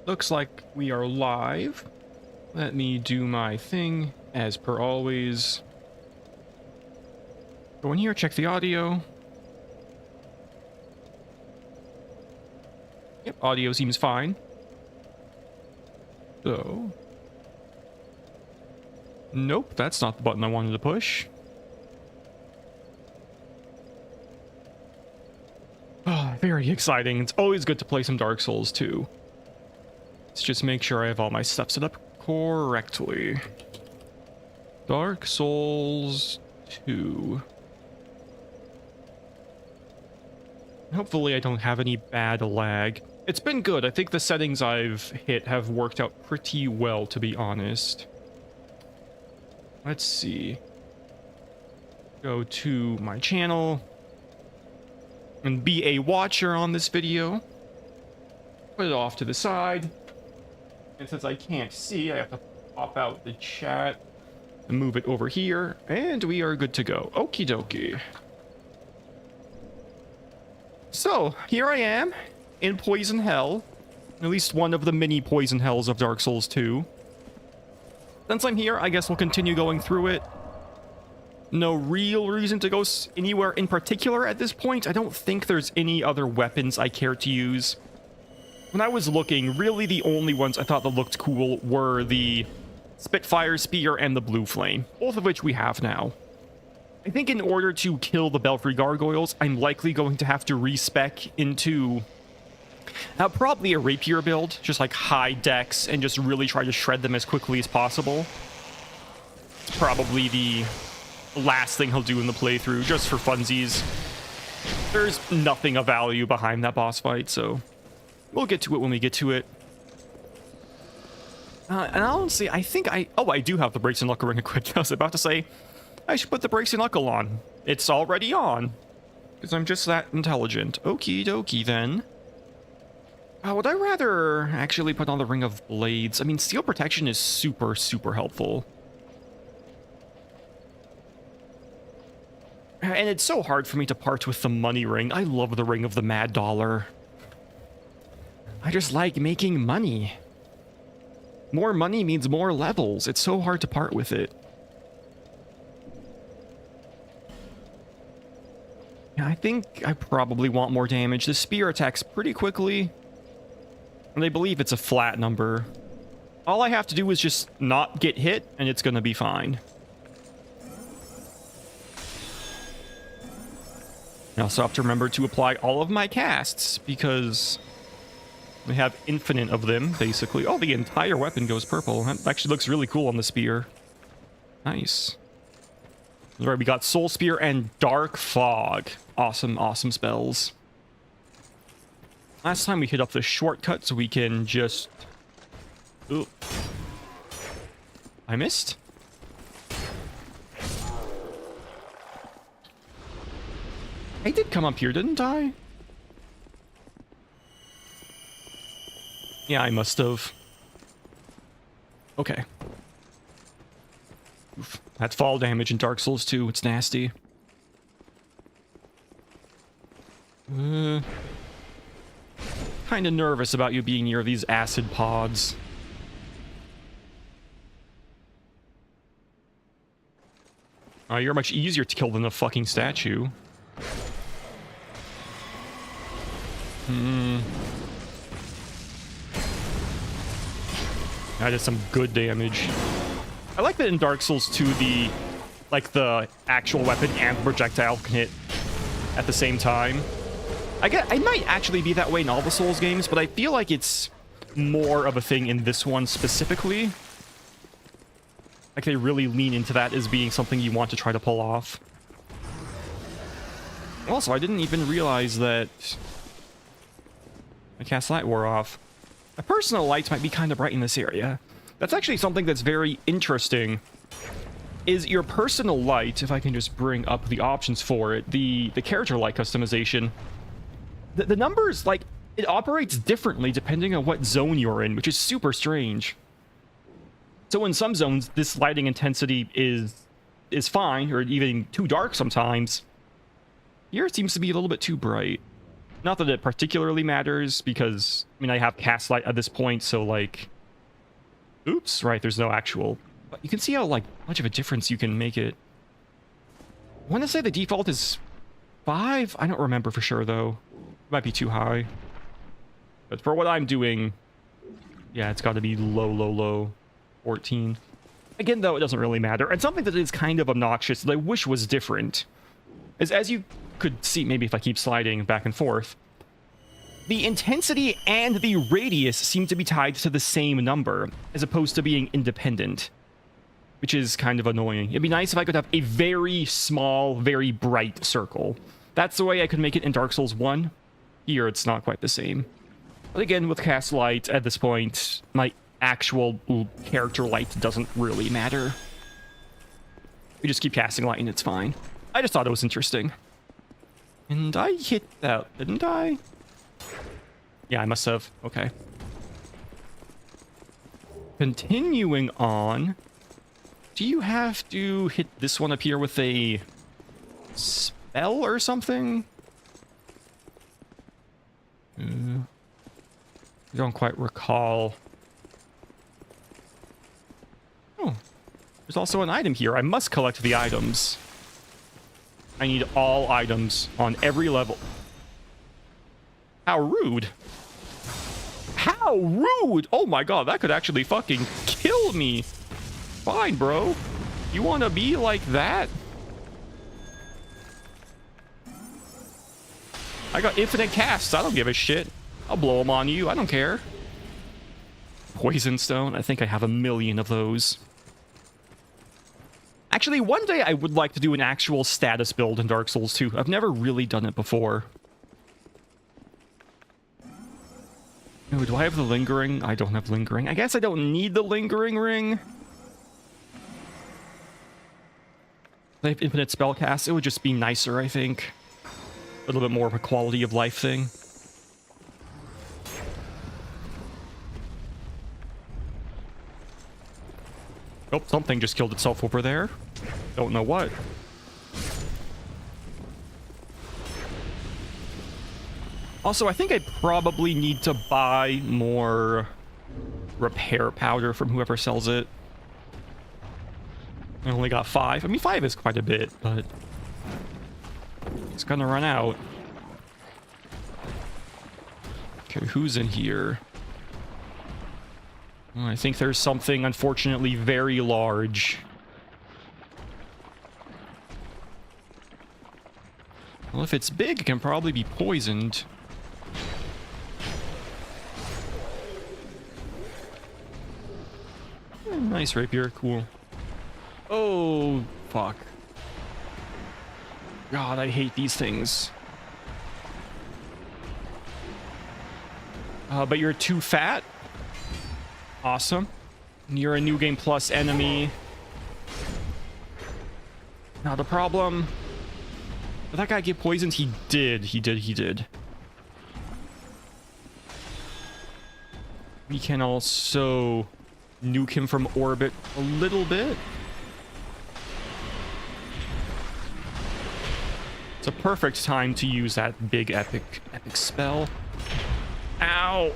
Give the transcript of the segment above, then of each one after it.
Looks like we are live. Let me do my thing as per always. Go in here, check the audio. Yep, audio seems fine. So. Nope, that's not the button I wanted to push. Oh, very exciting. It's always good to play some Dark Souls 2. Let's just make sure I have all my stuff set up correctly. Dark Souls 2. Hopefully I don't have any bad lag. It's been good. I think the settings I've hit have worked out pretty well, to be honest. Let's see. Go to my channel and be a watcher on this video. Put it off to the side. And since I can't see, I have to pop out the chat and move it over here. And we are good to go. Okie dokie. So, here I am in Poison Hell. At least one of the mini Poison Hells of Dark Souls 2. Since I'm here, I guess we'll continue going through it. No real reason to go anywhere in particular at this point. I don't think there's any other weapons I care to use. When I was looking, really the only ones I thought that looked cool were the Spitfire Spear and the Blue Flame, both of which we have now. I think in order to kill the Belfry Gargoyles, I'm likely going to have to respec into probably a Rapier build, just like high dex, and just really try to shred them as quickly as possible. It's probably the last thing he'll do in the playthrough, just for funsies. There's nothing of value behind that boss fight, so we'll get to it when we get to it. And honestly, I think I do have the Brakes and Knuckle ring equipped. I was about to say, I should put the Brakes and Knuckle on. It's already on. Because I'm just that intelligent. Okie dokie, then. Would I rather actually put on the Ring of Blades? I mean, Steel Protection is super, super helpful. And it's so hard for me to part with the money ring. I love the Ring of the Mad Dollar. I just like making money. More money means more levels. It's so hard to part with it. Yeah, I think I probably want more damage. The spear attacks pretty quickly. And I believe it's a flat number. All I have to do is just not get hit, and it's gonna be fine. I also have to remember to apply all of my casts, because we have infinite of them, basically. Oh, the entire weapon goes purple. That actually looks really cool on the spear. Nice. All right, we got Soul Spear and Dark Fog. Awesome, awesome spells. Last time we hit up the shortcut so we can just... Ooh. I missed? I did come up here, didn't I? Yeah, I must have. Okay. Oof. That's fall damage in Dark Souls 2. It's nasty. Kind of nervous about you being near these acid pods. You're much easier to kill than the fucking statue. That is some good damage. I like that in Dark Souls 2, the actual weapon and the projectile can hit at the same time. I might actually be that way in all the Souls games, but I feel like it's more of a thing in this one specifically. Like they really lean into that as being something you want to try to pull off. Also, I didn't even realize that my cast light wore off. My personal lights might be kind of bright in this area. That's actually something that's very interesting. Is your personal light, if I can just bring up the options for it, the character light customization. The numbers, like, it operates differently depending on what zone you're in, which is super strange. So in some zones, this lighting intensity is fine, or even too dark sometimes. Here it seems to be a little bit too bright. Not that it particularly matters, because, I mean, I have cast light at this point, so, like... Oops, right, there's no actual... But you can see how, like, much of a difference you can make it. I want to say the default is 5? I don't remember for sure, though. It might be too high. But for what I'm doing, yeah, it's got to be low. 14. Again, though, it doesn't really matter. And something that is kind of obnoxious that I wish was different is, as you could see, maybe if I keep sliding back and forth, the intensity and the radius seem to be tied to the same number, as opposed to being independent, which is kind of annoying. It'd be nice if I could have a very small, very bright circle. That's the way I could make it in Dark Souls 1. Here, it's not quite the same. But again, with cast light, at this point, my actual character light doesn't really matter. We just keep casting light and it's fine. I just thought it was interesting. And I hit that, didn't I? Yeah, I must have. Okay. Continuing on. Do you have to hit this one up here with a spell or something? I don't quite recall. Oh, there's also an item here. I must collect the items. I need all items on every level. How rude. How rude! Oh my god, that could actually fucking kill me. Fine, bro. You want to be like that? I got infinite casts. I don't give a shit. I'll blow them on you. I don't care. Poison stone. I think I have 1,000,000 of those. Actually, one day I would like to do an actual status build in Dark Souls 2. I've never really done it before. Oh, do I have the lingering? I don't have lingering. I guess I don't need the lingering ring. I have infinite spell cast. It would just be nicer, I think. A little bit more of a quality of life thing. Oh, something just killed itself over there. Don't know what. Also, I think I probably need to buy more repair powder from whoever sells it. I only got 5. I mean, 5 is quite a bit, but it's gonna run out. Okay, who's in here? Oh, I think there's something, unfortunately, very large. Well, if it's big, it can probably be poisoned. Nice rapier, cool. Oh, fuck. God, I hate these things. But you're too fat? Awesome. You're a New Game Plus enemy. Not a problem. Did that guy get poisoned? He did. We can also nuke him from orbit a little bit. It's a perfect time to use that big epic spell. Ow!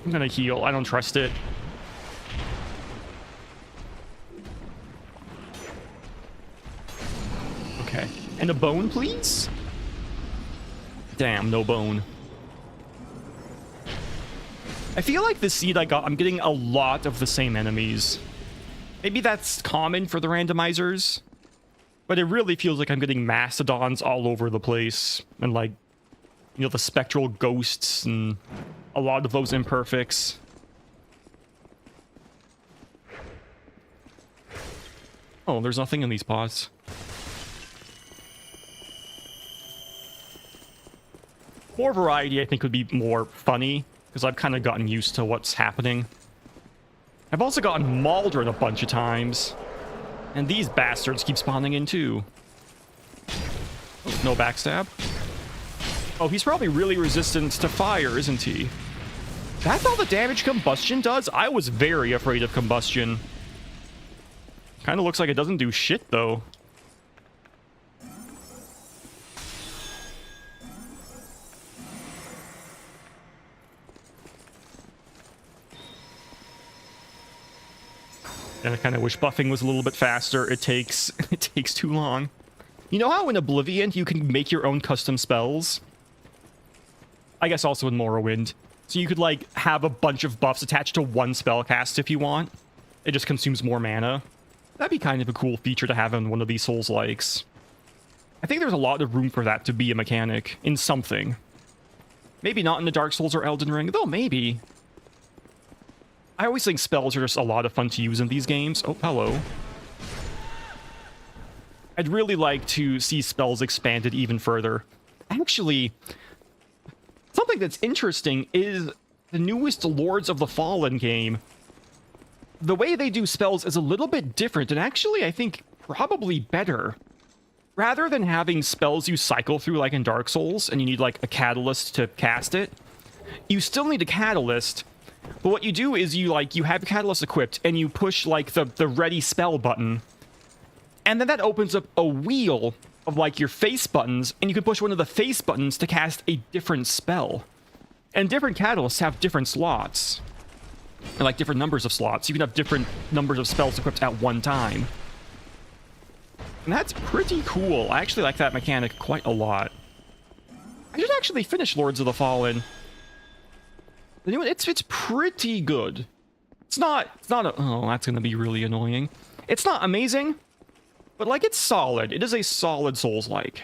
I'm gonna heal. I don't trust it. Okay. And a bone, please? Damn, no bone. I feel like the seed I got, I'm getting a lot of the same enemies. Maybe that's common for the randomizers, but it really feels like I'm getting mastodons all over the place. And like, you know, the spectral ghosts and a lot of those imperfects. Oh, there's nothing in these pots. More variety, I think, would be more funny, because I've kind of gotten used to what's happening. I've also gotten mauled a bunch of times. And these bastards keep spawning in too. Oh, no backstab. Oh, he's probably really resistant to fire, isn't he? That's all the damage combustion does? I was very afraid of combustion. Kind of looks like it doesn't do shit, though. And I kind of wish buffing was a little bit faster. It takes it takes too long. You know how in Oblivion you can make your own custom spells? I guess also in Morrowind. So you could like have a bunch of buffs attached to one spell cast if you want. It just consumes more mana. That'd be kind of a cool feature to have in one of these Souls-likes. I think there's a lot of room for that to be a mechanic in something. Maybe not in the Dark Souls or Elden Ring, though maybe. I always think spells are just a lot of fun to use in these games. Oh, hello. I'd really like to see spells expanded even further. Actually, something that's interesting is the newest Lords of the Fallen game. The way they do spells is a little bit different, and actually, I think, probably better. Rather than having spells you cycle through like in Dark Souls, and you need like a catalyst to cast it, you still need a catalyst, but what you do is you have a catalyst equipped, and you push like the ready spell button, and then that opens up a wheel of like your face buttons, and you can push one of the face buttons to cast a different spell. And different catalysts have different slots. And like different numbers of slots. You can have different numbers of spells equipped at one time. And that's pretty cool. I actually like that mechanic quite a lot. I should actually finish Lords of the Fallen. The new one, it's pretty good. It's not oh, that's gonna be really annoying. It's not amazing, but like it's solid. It is a solid Souls-like.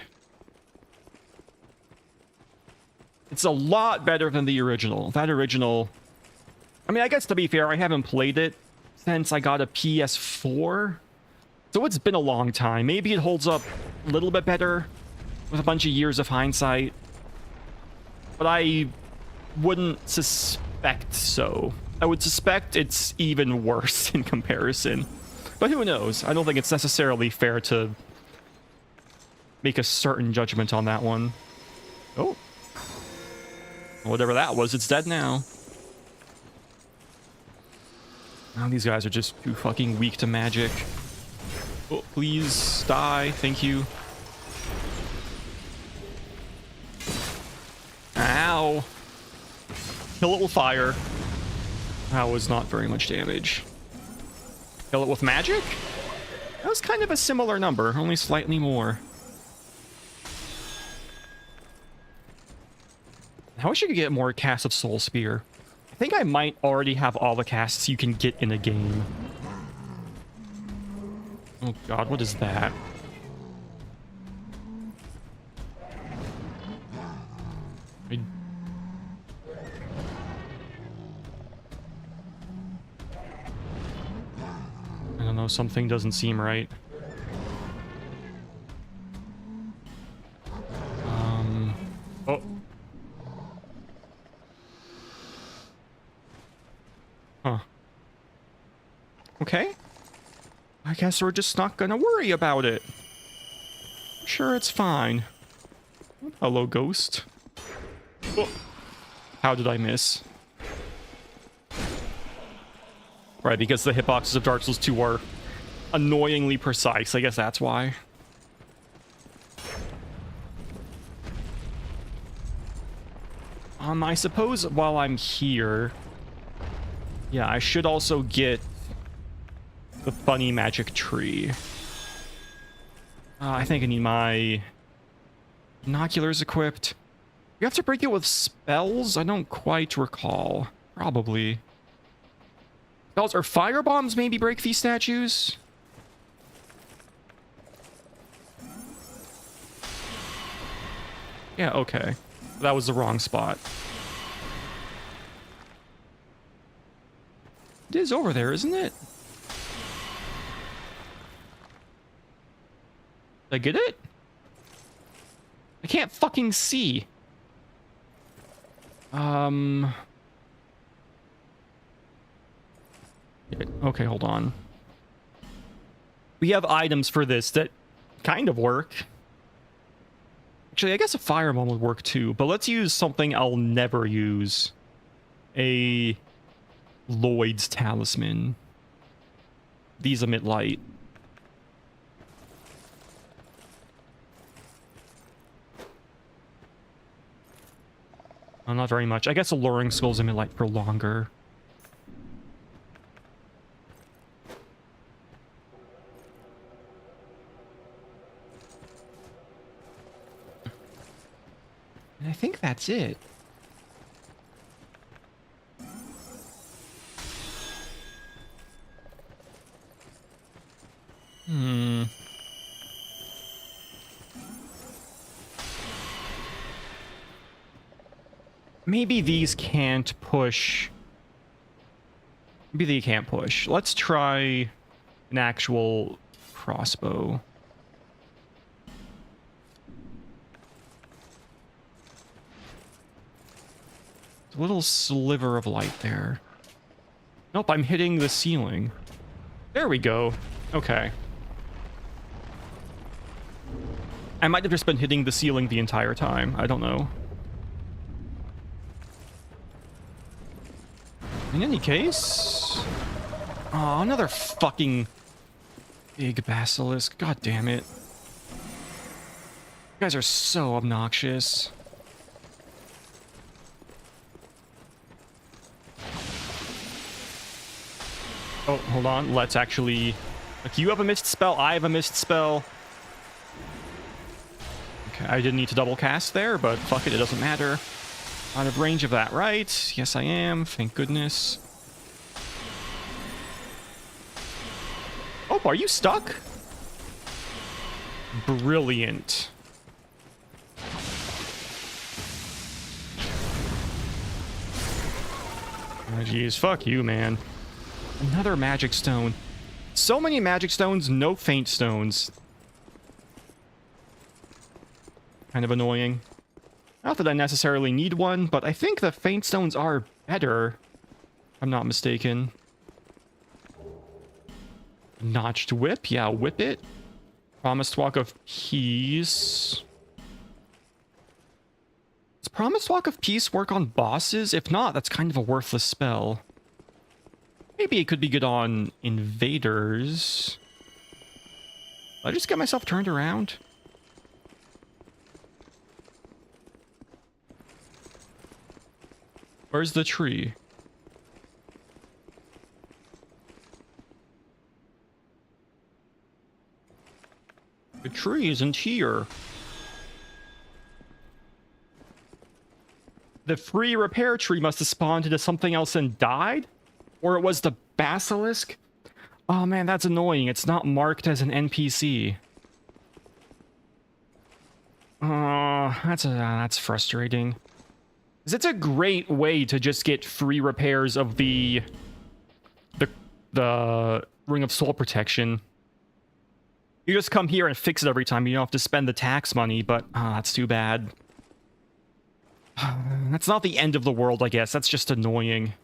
It's a lot better than the original. That original, I mean, I guess to be fair, I haven't played it since I got a PS4. So it's been a long time. Maybe it holds up a little bit better with a bunch of years of hindsight. But I wouldn't suspect so. I would suspect it's even worse in comparison. But who knows? I don't think it's necessarily fair to make a certain judgment on that one. Oh. Whatever that was, it's dead now. Now these guys are just too fucking weak to magic. Oh, please die. Thank you. Ow. Kill it with fire. That was not very much damage. Kill it with magic? That was kind of a similar number, only slightly more. I wish you could get more casts of Soul Spear. I think I might already have all the casts you can get in a game. Oh god, what is that? I don't know, something doesn't seem right. Oh. Huh. Okay. I guess we're just not gonna worry about it. I'm sure it's fine. Hello, ghost. Oh. How did I miss? Right, because the hitboxes of Dark Souls 2 are annoyingly precise. I guess that's why. I suppose while I'm here... Yeah, I should also get the funny magic tree. I think I need my binoculars equipped. You have to break it with spells? I don't quite recall. Probably. Spells or fire bombs maybe break these statues? Yeah, okay. That was the wrong spot. It is over there, isn't it? Did I get it? I can't fucking see. Okay, hold on. We have items for this that kind of work. Actually, I guess a firebomb would work too, but let's use something I'll never use. A Lloyd's Talisman. These emit light. Oh, not very much. I guess alluring skulls emit light for longer. And I think that's it. Maybe these can't push. Maybe they can't push. Let's try an actual crossbow. A little sliver of light there. Nope, I'm hitting the ceiling. There we go. Okay. I might have just been hitting the ceiling the entire time. I don't know. In any case... Oh, another fucking big basilisk. God damn it. You guys are so obnoxious. Oh, hold on. Let's actually... Like, you have a missed spell, I have a missed spell. Okay, I didn't need to double cast there, but fuck it, it doesn't matter. Out of range of that, right? Yes, I am. Thank goodness. Oh, are you stuck? Brilliant. Oh, jeez, fuck you, man. Another magic stone. So many magic stones, no faint stones. Kind of annoying. Not that I necessarily need one, but I think the faint stones are better. If I'm not mistaken. Notched whip. Yeah, whip it. Promised Walk of Peace. Does Promised Walk of Peace work on bosses? If not, that's kind of a worthless spell. Maybe it could be good on invaders. Did I just get myself turned around? Where's the tree? The tree isn't here. The free repair tree must have spawned into something else and died? Or it was the basilisk? Oh man, that's annoying. It's not marked as an NPC. That's frustrating. 'Cause it's a great way to just get free repairs of the Ring of Soul Protection. You just come here and fix it every time. You don't have to spend the tax money, but that's too bad. That's not the end of the world, I guess. That's just annoying.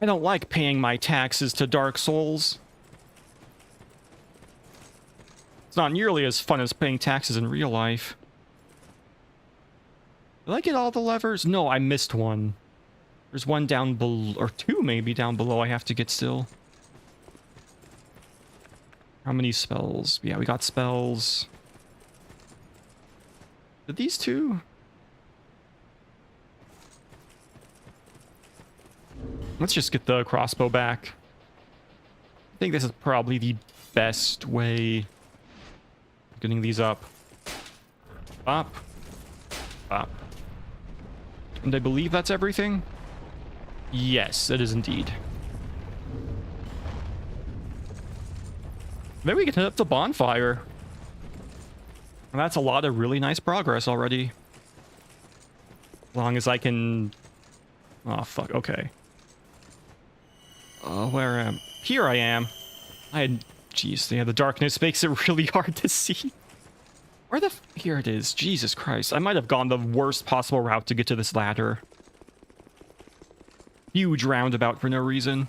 I don't like paying my taxes to Dark Souls. It's not nearly as fun as paying taxes in real life. Did I get all the levers? No, I missed one. There's one down below, or two maybe down below I have to get still. How many spells? Yeah, we got spells. Did these two? Let's just get the crossbow back. I think this is probably the best way of getting these up. Up. Up. And I believe that's everything? Yes, it is indeed. Then we can hit up the bonfire. And that's a lot of really nice progress already. As long as I can... Oh, fuck. Okay. Where am... Here I am. Jeez, yeah, the darkness makes it really hard to see. Where the... Here it is. Jesus Christ. I might have gone the worst possible route to get to this ladder. Huge roundabout for no reason.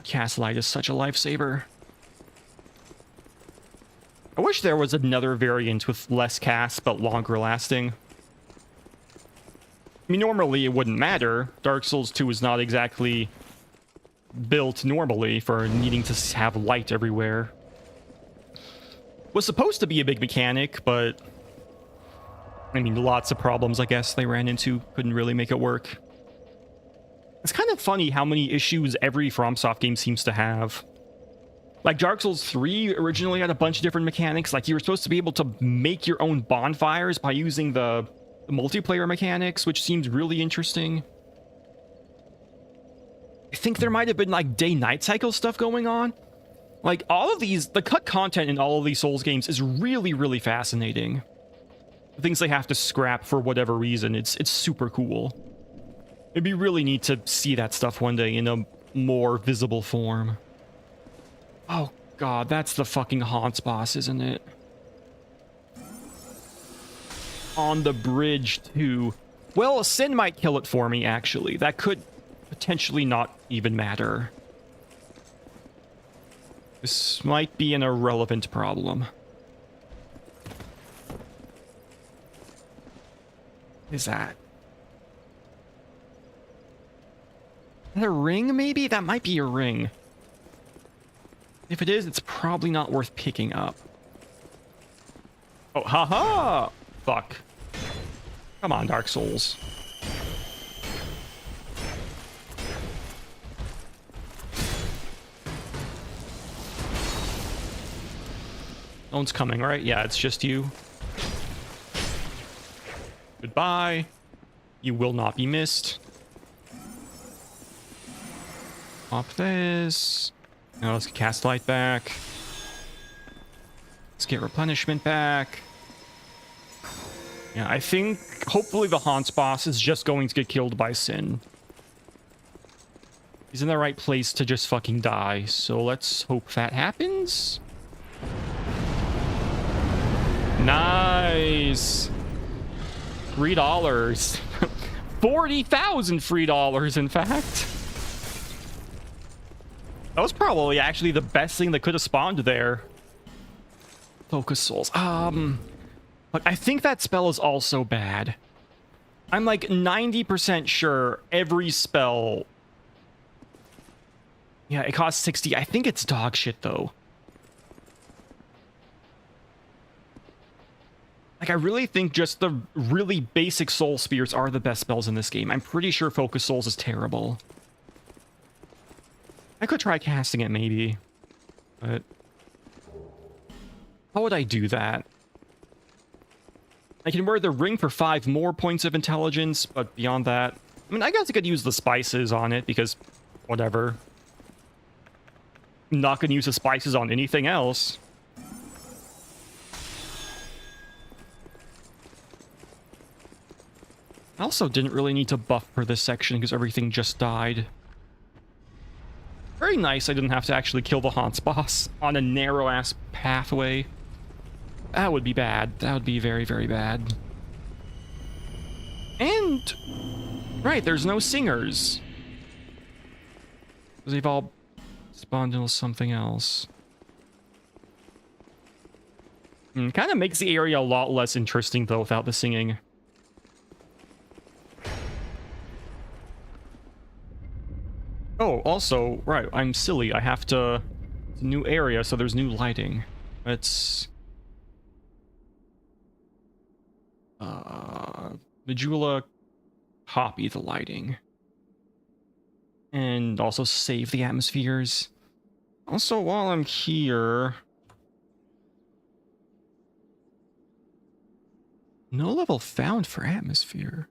Castlight is such a lifesaver. I wish there was another variant with less cast but longer lasting. I mean, normally it wouldn't matter. Dark Souls 2 is not exactly built normally for needing to have light everywhere. Was supposed to be a big mechanic, but I mean, lots of problems I guess they ran into. Couldn't really make it work. It's kind of funny how many issues every FromSoft game seems to have. Like Dark Souls 3 originally had a bunch of different mechanics. Like you were supposed to be able to make your own bonfires by using the multiplayer mechanics, which seems really interesting. I think there might have been like day-night cycle stuff going on. Like all of these, the cut content in all of these Souls games is really, really fascinating. The things they have to scrap for whatever reason, it's super cool. It'd be really neat to see that stuff one day in a more visible form. Oh god, that's the fucking Haunts boss, isn't it? On the bridge too. Well, Sin might kill it for me, actually. That could potentially not even matter. This might be an irrelevant problem. What is that? Is that a ring, maybe? That might be a ring. If it is, it's probably not worth picking up. Oh, haha! Fuck. Come on, Dark Souls. No one's coming, right? Yeah, it's just you. Goodbye. You will not be missed. Pop this. Now let's get Cast Light back. Let's get Replenishment back. Yeah, I think hopefully the Haunts boss is just going to get killed by Sin. He's in the right place to just fucking die, so let's hope that happens. Nice. $3. 40,000 free dollars, in fact. That was probably actually the best thing that could have spawned there. Focus Souls. But I think that spell is also bad. I'm like 90% sure every spell... Yeah, it costs 60. I think it's dog shit, though. Like, I really think just the really basic Soul Spears are the best spells in this game. I'm pretty sure Focus Souls is terrible. I could try casting it, maybe. But... how would I do that? I can wear the ring for 5 more points of intelligence, but beyond that... I mean, I guess I could use the spices on it, because... whatever. I'm not gonna use the spices on anything else. I also didn't really need to buff for this section because everything just died. Very nice I didn't have to actually kill the Haunts boss on a narrow-ass pathway. That would be bad. That would be very, very bad. And... right, there's no singers. They've all spawned into something else. Kind of makes the area a lot less interesting, though, without the singing. Oh, also, right, I'm silly. I have to... it's a new area, so there's new lighting. Let's... Majula, copy the lighting. And also save the atmospheres. Also, while I'm here... no level found for atmosphere.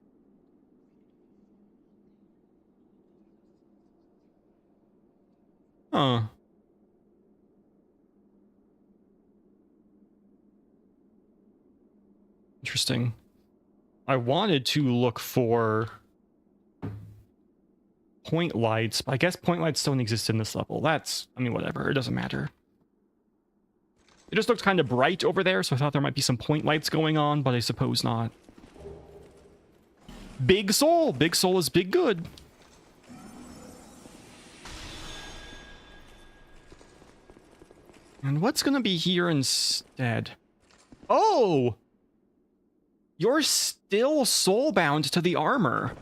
Huh. Interesting. I wanted to look for point lights, but I guess point lights don't exist in this level. That's, I mean, whatever. It doesn't matter. It just looks kind of bright over there, so I thought there might be some point lights going on, but I suppose not. Big Soul! Big Soul is big good. And what's gonna be here instead? Oh! You're still soulbound to the armor.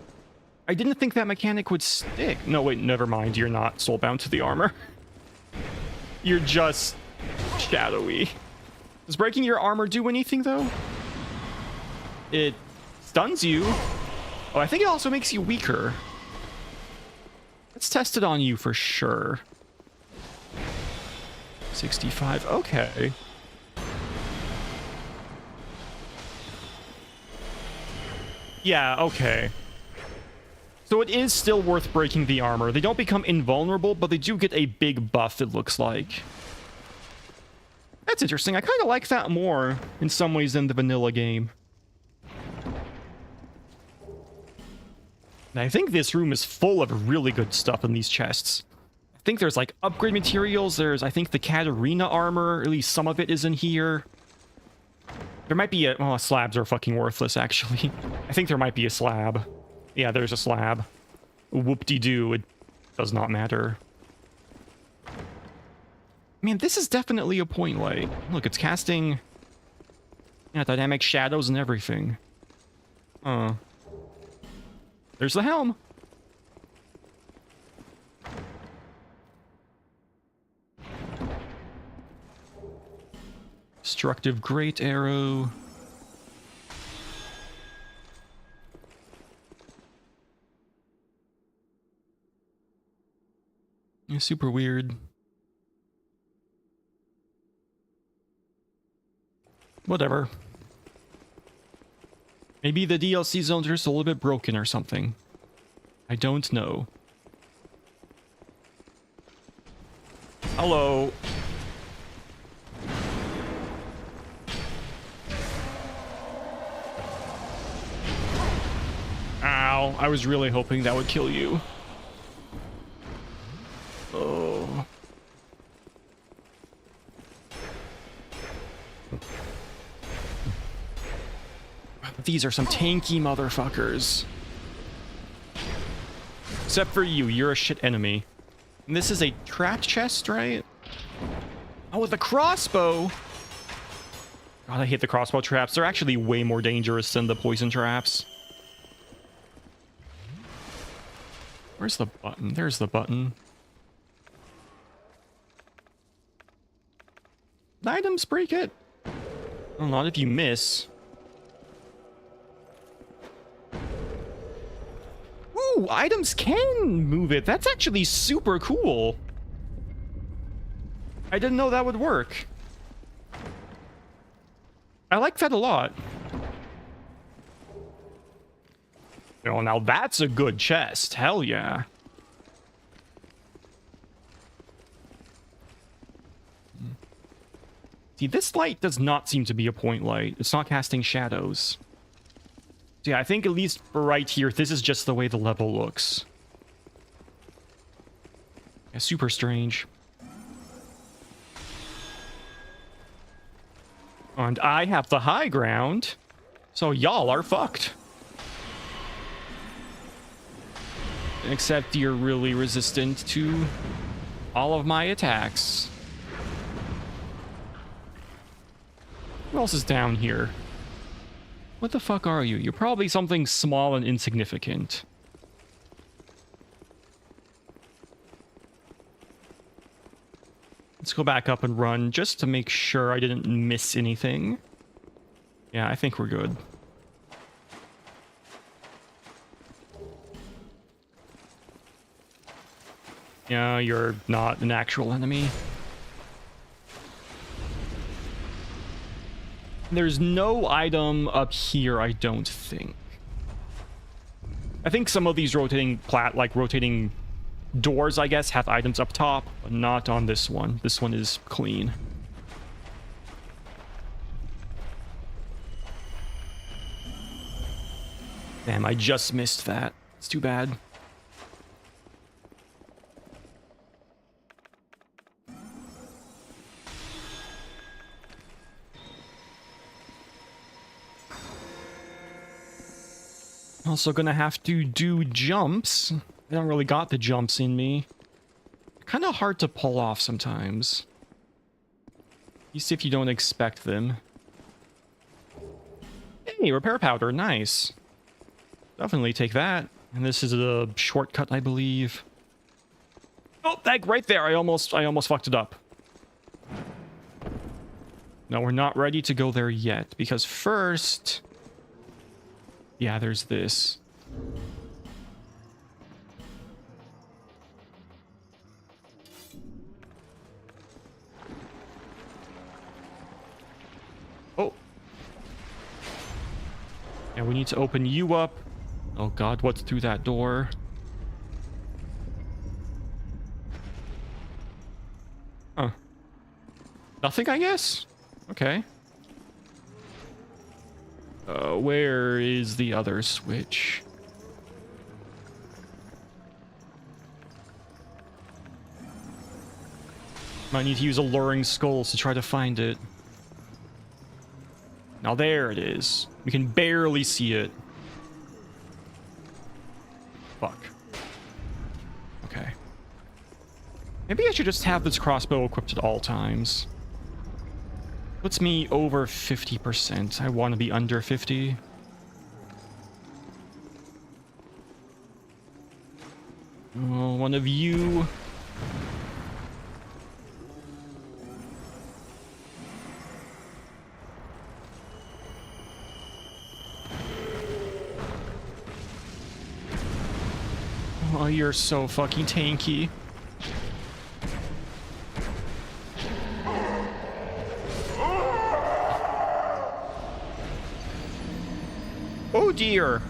I didn't think that mechanic would stick. No, wait, never mind. You're not soulbound to the armor. You're just shadowy. Does breaking your armor do anything, though? It stuns you. Oh, I think it also makes you weaker. Let's test it on you for sure. 65. Okay. Yeah, okay. So it is still worth breaking the armor. They don't become invulnerable, but they do get a big buff, it looks like. That's interesting. I kind of like that more in some ways than the vanilla game. And I think this room is full of really good stuff in these chests. I think there's like upgrade materials. There's, I think, the Katarina armor. At least some of it is in here. There might be a... Oh, slabs are fucking worthless, actually. I think there might be a slab. Yeah, there's a slab. Whoop-de-doo. It does not matter. Man, this is definitely a point light. Look, it's casting... Yeah, dynamic shadows and everything. There's the helm. Destructive great arrow. Yeah, super weird. Whatever. Maybe the DLC zones are just a little bit broken or something. I don't know. Hello. Ow, I was really hoping that would kill you. Oh. These are some tanky motherfuckers. Except for you, you're a shit enemy. And this is a trap chest, right? Oh, with the crossbow! God, I hate the crossbow traps. They're actually way more dangerous than the poison traps. Where's the button? There's the button. Items break it. Well, not if you miss. Ooh, items can move it. That's actually super cool. I didn't know that would work. I like that a lot. Oh, now that's a good chest. Hell yeah. See, this light does not seem to be a point light. It's not casting shadows. So yeah, I think at least for right here, this is just the way the level looks. Yeah, super strange. And I have the high ground, so y'all are fucked. Except you're really resistant to all of my attacks. Who else is down here? What the fuck are you? You're probably something small and insignificant. Let's go back up and run just to make sure I didn't miss anything. Yeah, I think we're good. Yeah, you're not an actual enemy. There's no item up here, I don't think. I think some of these rotating rotating doors, I guess, have items up top, but not on this one. This one is clean. Damn, I just missed that. It's too bad. Also gonna have to do jumps. I don't really got the jumps in me. Kind of hard to pull off sometimes. At least if you don't expect them. Hey, repair powder, nice. Definitely take that. And this is a shortcut, I believe. Oh, that right there. I almost fucked it up. No, we're not ready to go there yet, because first... Yeah, there's this. And we need to open you up. Oh god, what's through that door? Huh. Nothing, I guess? Okay. Where is the other switch? Might need to use alluring skulls to try to find it. Now there it is. We can barely see it. Fuck. Okay. Maybe I should just have this crossbow equipped at all times. Puts me over 50%. I want to be under 50. Oh, one of you. Oh, you're so fucking tanky. Oh dear.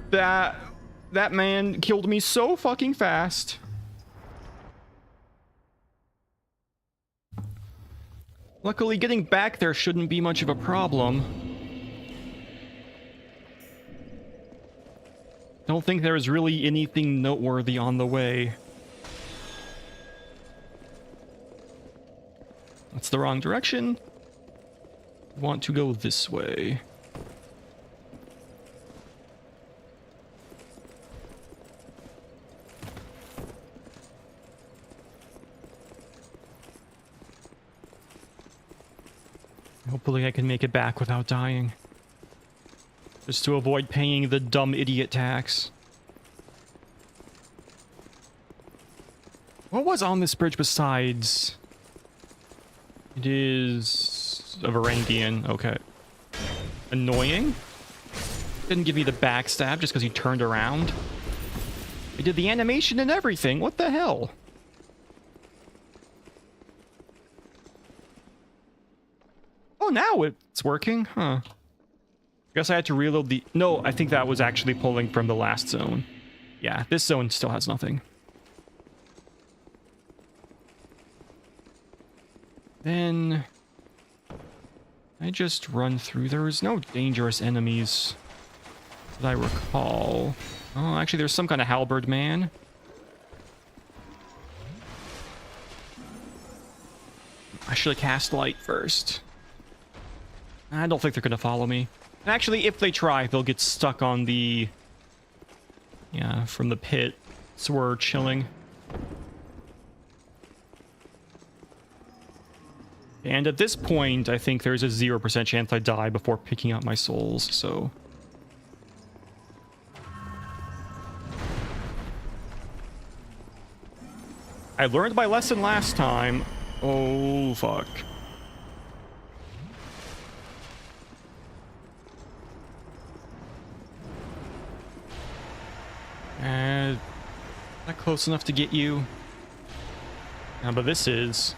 That man killed me so fucking fast. Luckily, getting back there shouldn't be much of a problem. Don't think there is really anything noteworthy on the way. That's the wrong direction. Want to go this way. Hopefully I can make it back without dying. Just to avoid paying the dumb idiot tax. What was on this bridge besides? It is a Varangian. Okay. Annoying. Didn't give me the backstab just because he turned around. He did the animation and everything. What the hell? Oh, now it's working. Huh. Guess I had to reload the... No, I think that was actually pulling from the last zone. Yeah, this zone still has nothing. Then... I just run through. There was no dangerous enemies that I recall. Oh, actually, there's some kind of halberd man. I should have cast light first. I don't think they're going to follow me. Actually, if they try, they'll get stuck on the... Yeah, from the pit. So we're chilling. And at this point, I think there's a 0% chance I die before picking up my souls, so... I learned my lesson last time. Oh, fuck. Not close enough to get you. But this is...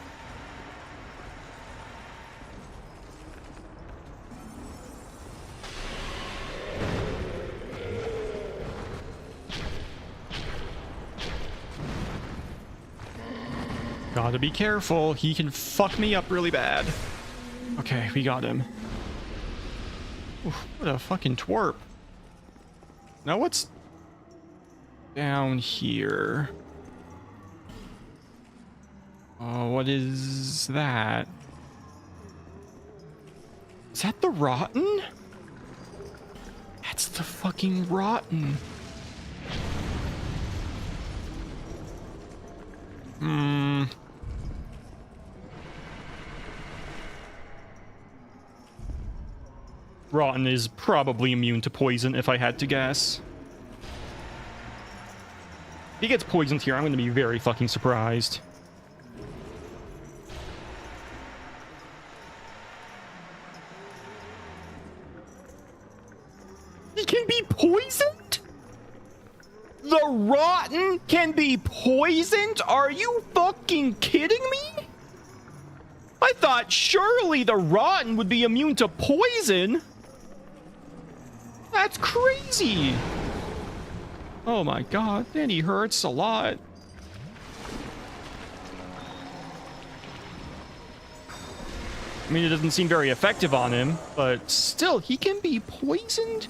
Gotta be careful. He can fuck me up really bad. Okay, we got him. Oof, what a fucking twerp. Now what's down here? Oh, what is that? Is that the Rotten? That's the fucking Rotten. Rotten is probably immune to poison, if I had to guess. If he gets poisoned here, I'm going to be very fucking surprised. He can be poisoned? The Rotten can be poisoned? Are you fucking kidding me? I thought surely the Rotten would be immune to poison. That's crazy. Oh my god, and he hurts a lot. I mean, it doesn't seem very effective on him, but still, he can be poisoned?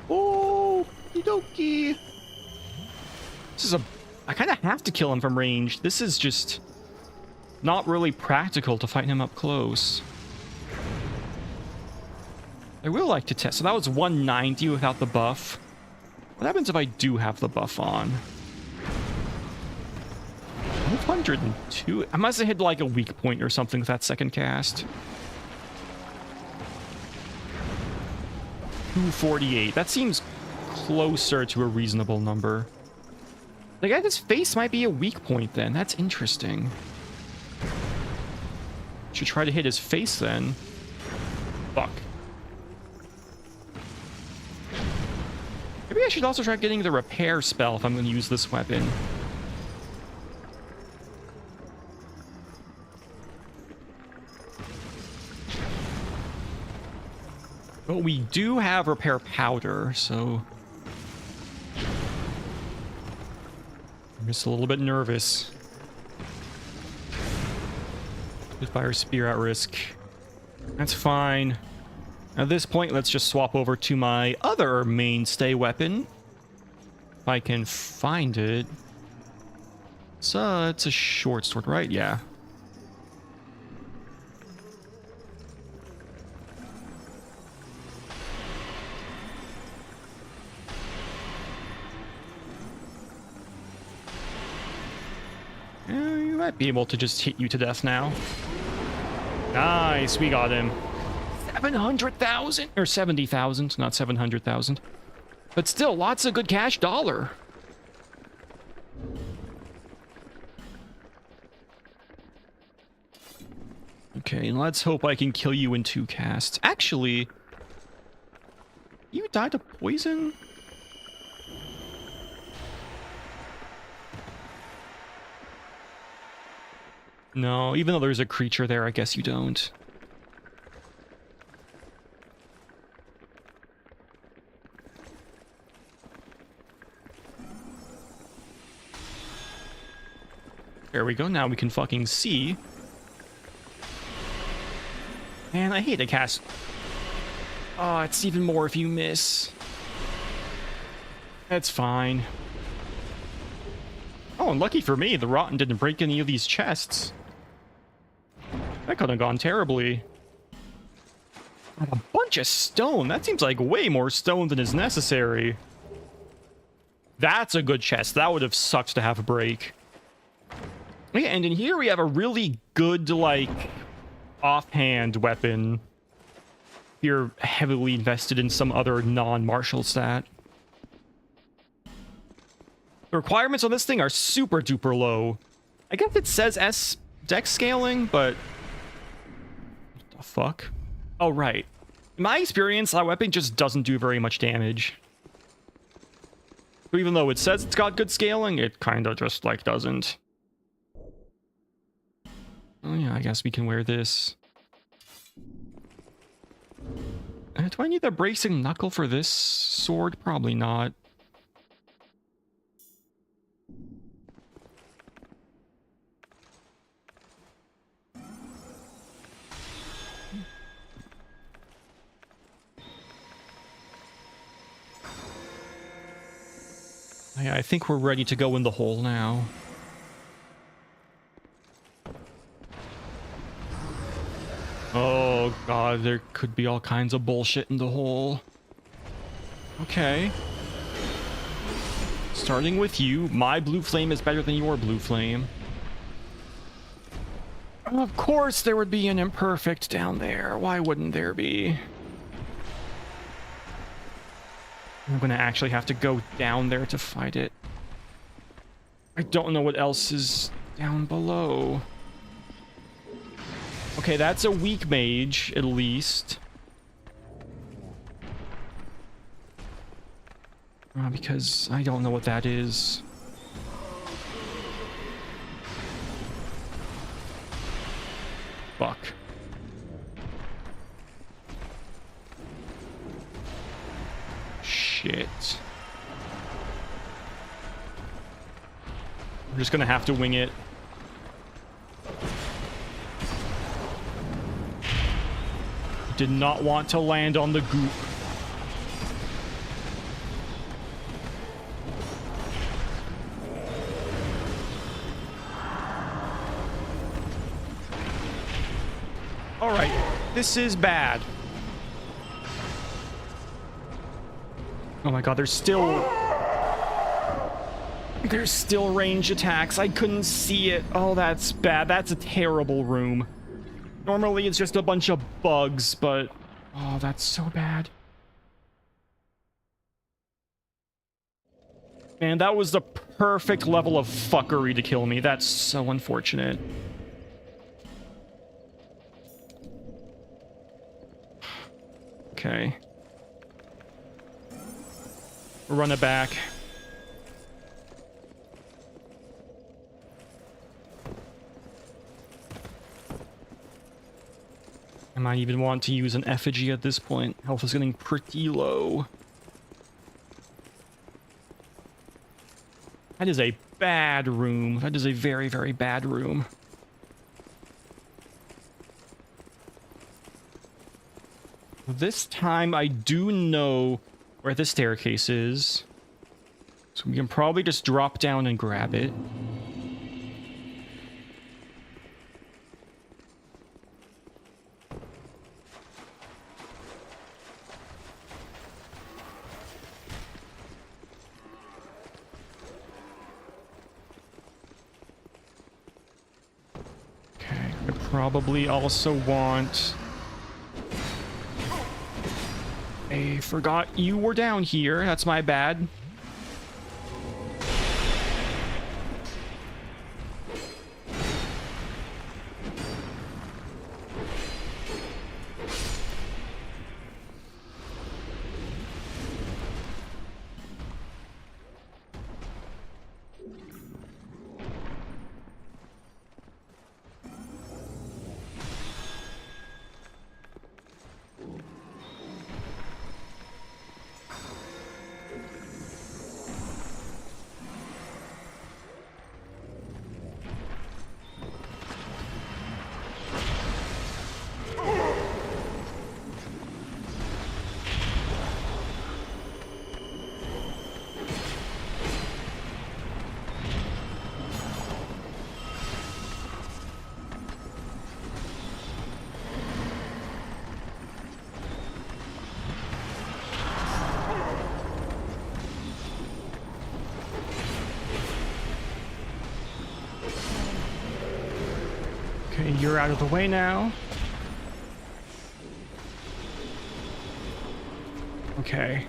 Oh, okie dokie. This is I kind of have to kill him from range. This is just not really practical to fight him up close. I will like to test. So that was 190 without the buff. What happens if I do have the buff on? 102. I must have hit like a weak point or something with that second cast. 248. That seems closer to a reasonable number. The guy, his face might be a weak point then. That's interesting. Should try to hit his face then. Fuck. Maybe I should also try getting the repair spell if I'm going to use this weapon. But we do have repair powder, so I'm just a little bit nervous. With fire spear at risk. That's fine. At this point, let's just swap over to my other mainstay weapon. If I can find it. It's a short sword, right? Yeah. You might be able to just hit you to death now. Nice, we got him. 700,000 or 70,000, not 700,000. But still, lots of good cash dollar. Okay, let's hope I can kill you in 2 casts. Actually, you died of poison? No, even though there's a creature there, I guess you don't. There we go, now we can fucking see. Man, I hate to cast... Oh, it's even more if you miss. That's fine. Oh, and lucky for me, the Rotten didn't break any of these chests. That could have gone terribly. A bunch of stone. That seems like way more stone than is necessary. That's a good chest. That would have sucked to have a break. Yeah, and in here we have a really good, like, offhand weapon. If you're heavily invested in some other non-martial stat. The requirements on this thing are super duper low. I guess it says S dex scaling, but... What the fuck? Oh, right. In my experience, that weapon just doesn't do very much damage. So even though it says it's got good scaling, it kind of just, like, doesn't. Oh yeah, I guess we can wear this. Do I need the bracing knuckle for this sword? Probably not. Yeah, I think we're ready to go in the hole now. Oh god, there could be all kinds of bullshit in the hole. Okay. Starting with you, my blue flame is better than your blue flame. Of course there would be an imperfect down there. Why wouldn't there be? I'm gonna actually have to go down there to fight it. I don't know what else is down below. Okay, that's a weak mage, at least. Because I don't know what that is. Fuck. Shit. I'm just gonna have to wing it. Did not want to land on the goop. Alright, this is bad. Oh my god, there's still range attacks. I couldn't see it. Oh, that's bad. That's a terrible room. Normally it's just a bunch of bugs, but oh, that's so bad. Man, that was the perfect level of fuckery to kill me. That's so unfortunate. Okay. Run it back. I might even want to use an effigy at this point. Health is getting pretty low. That is a bad room. That is a very, very bad room. This time I do know where the staircase is. So we can probably just drop down and grab it. I probably also want... I forgot you were down here. That's my bad. Okay, you're out of the way now. Okay.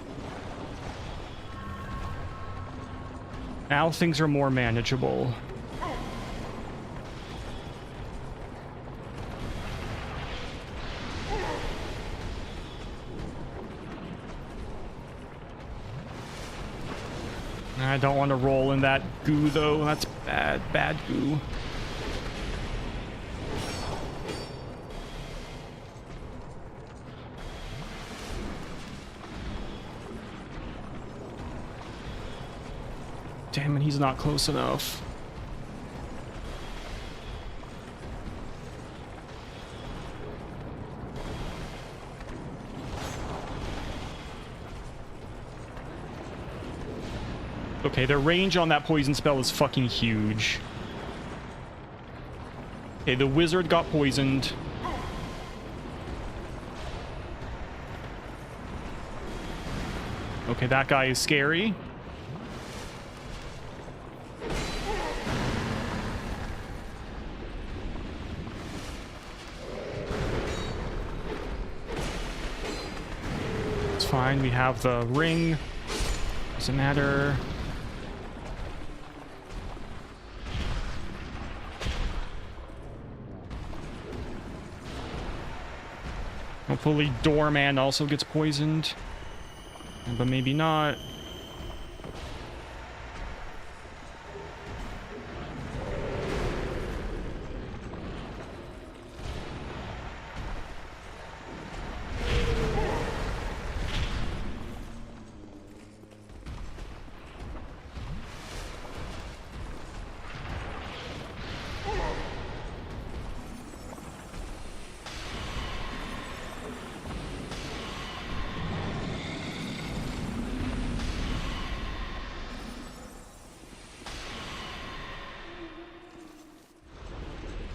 Now things are more manageable. I don't want to roll in that goo, though. That's bad, bad goo. Damn it, he's not close enough. Okay, the range on that poison spell is fucking huge. Okay, the wizard got poisoned. Okay, that guy is scary. It's fine, we have the ring. Doesn't matter. Hopefully Doorman also gets poisoned. But maybe not.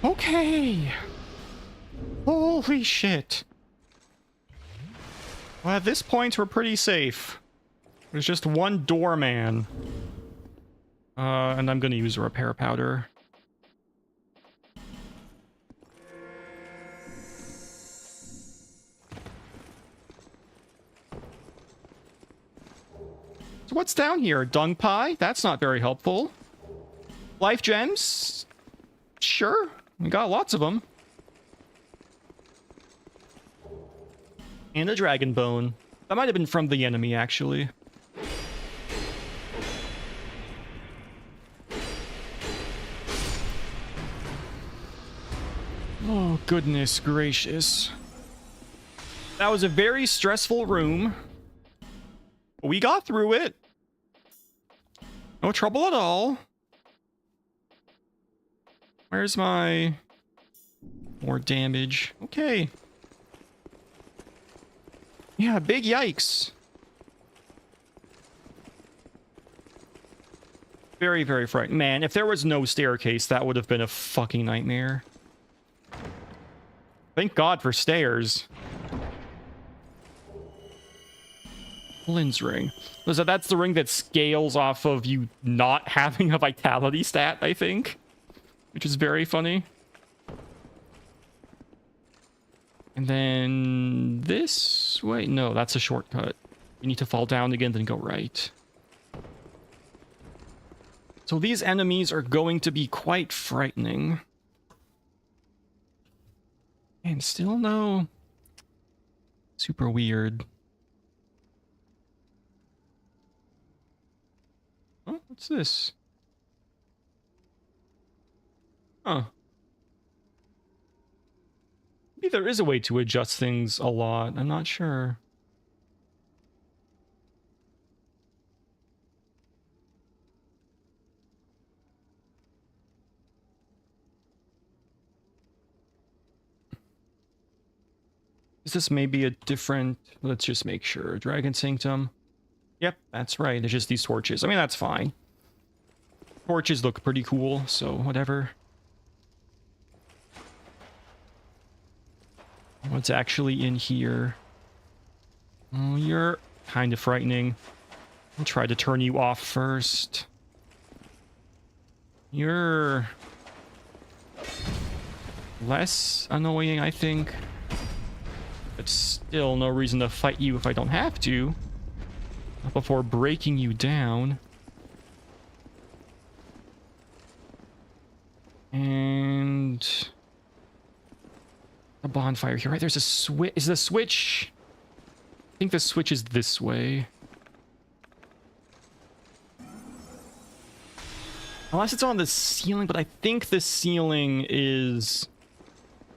Okay. Holy shit. Well, at this point, we're pretty safe. There's just one doorman. And I'm gonna use a repair powder. So what's down here? Dung pie? That's not very helpful. Life gems? Sure. We got lots of them. And a dragon bone. That might have been from the enemy, actually. Oh, goodness gracious. That was a very stressful room. We got through it. No trouble at all. Where's my... more damage? Okay. Yeah, big yikes. Very, very frightening. Man, if there was no staircase, that would have been a fucking nightmare. Thank God for stairs. Lynn's ring. So that's the ring that scales off of you not having a vitality stat, I think. Which is very funny. And then this way? No, that's a shortcut. You need to fall down again, then go right. So these enemies are going to be quite frightening. And still no... super weird. Oh, what's this? Huh. Maybe there is a way to adjust things a lot. I'm not sure. Is this maybe a different... Let's just make sure. Dragon Sanctum. Yep, that's right. It's just these torches. I mean, that's fine. Torches look pretty cool, so whatever. What's actually in here? Oh, you're kind of frightening. I'll try to turn you off first. You're... less annoying, I think. But still no reason to fight you if I don't have to. Not before breaking you down. And... a bonfire here, right? There's a switch. Is the switch... I think the switch is this way. Unless it's on the ceiling, but I think the ceiling is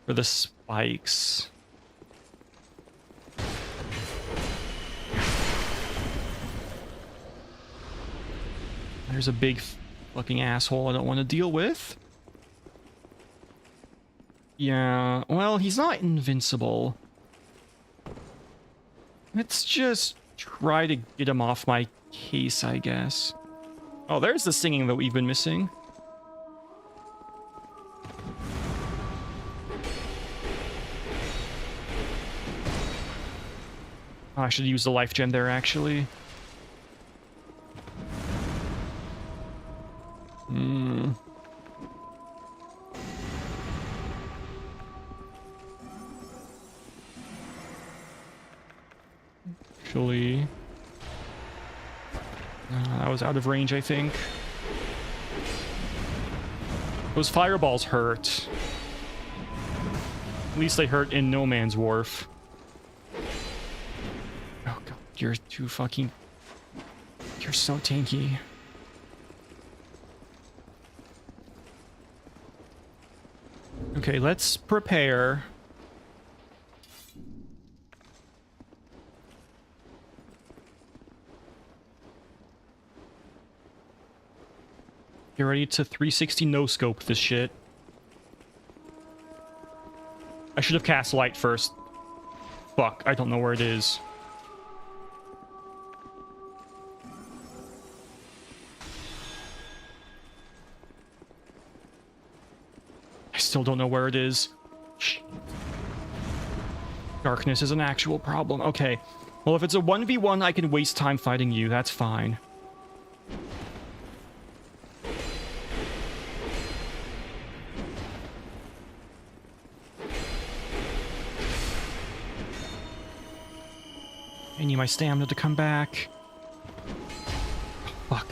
for the spikes. There's a big fucking asshole I don't want to deal with. Yeah, well, he's not invincible. Let's just try to get him off my case, I guess. Oh, there's the singing that we've been missing. Oh, I should use the life gem there, actually. Actually... that was out of range, I think. Those fireballs hurt. At least they hurt in No Man's Wharf. Oh god, you're too fucking... you're so tanky. Okay, let's prepare. Get ready to 360 no-scope this shit. I should have cast light first. Fuck, I don't know where it is. still don't know where it is. Shh. Darkness is an actual problem. Okay. Well, if it's a 1v1, I can waste time fighting you. That's fine. I need my stamina to come back. Oh, fuck.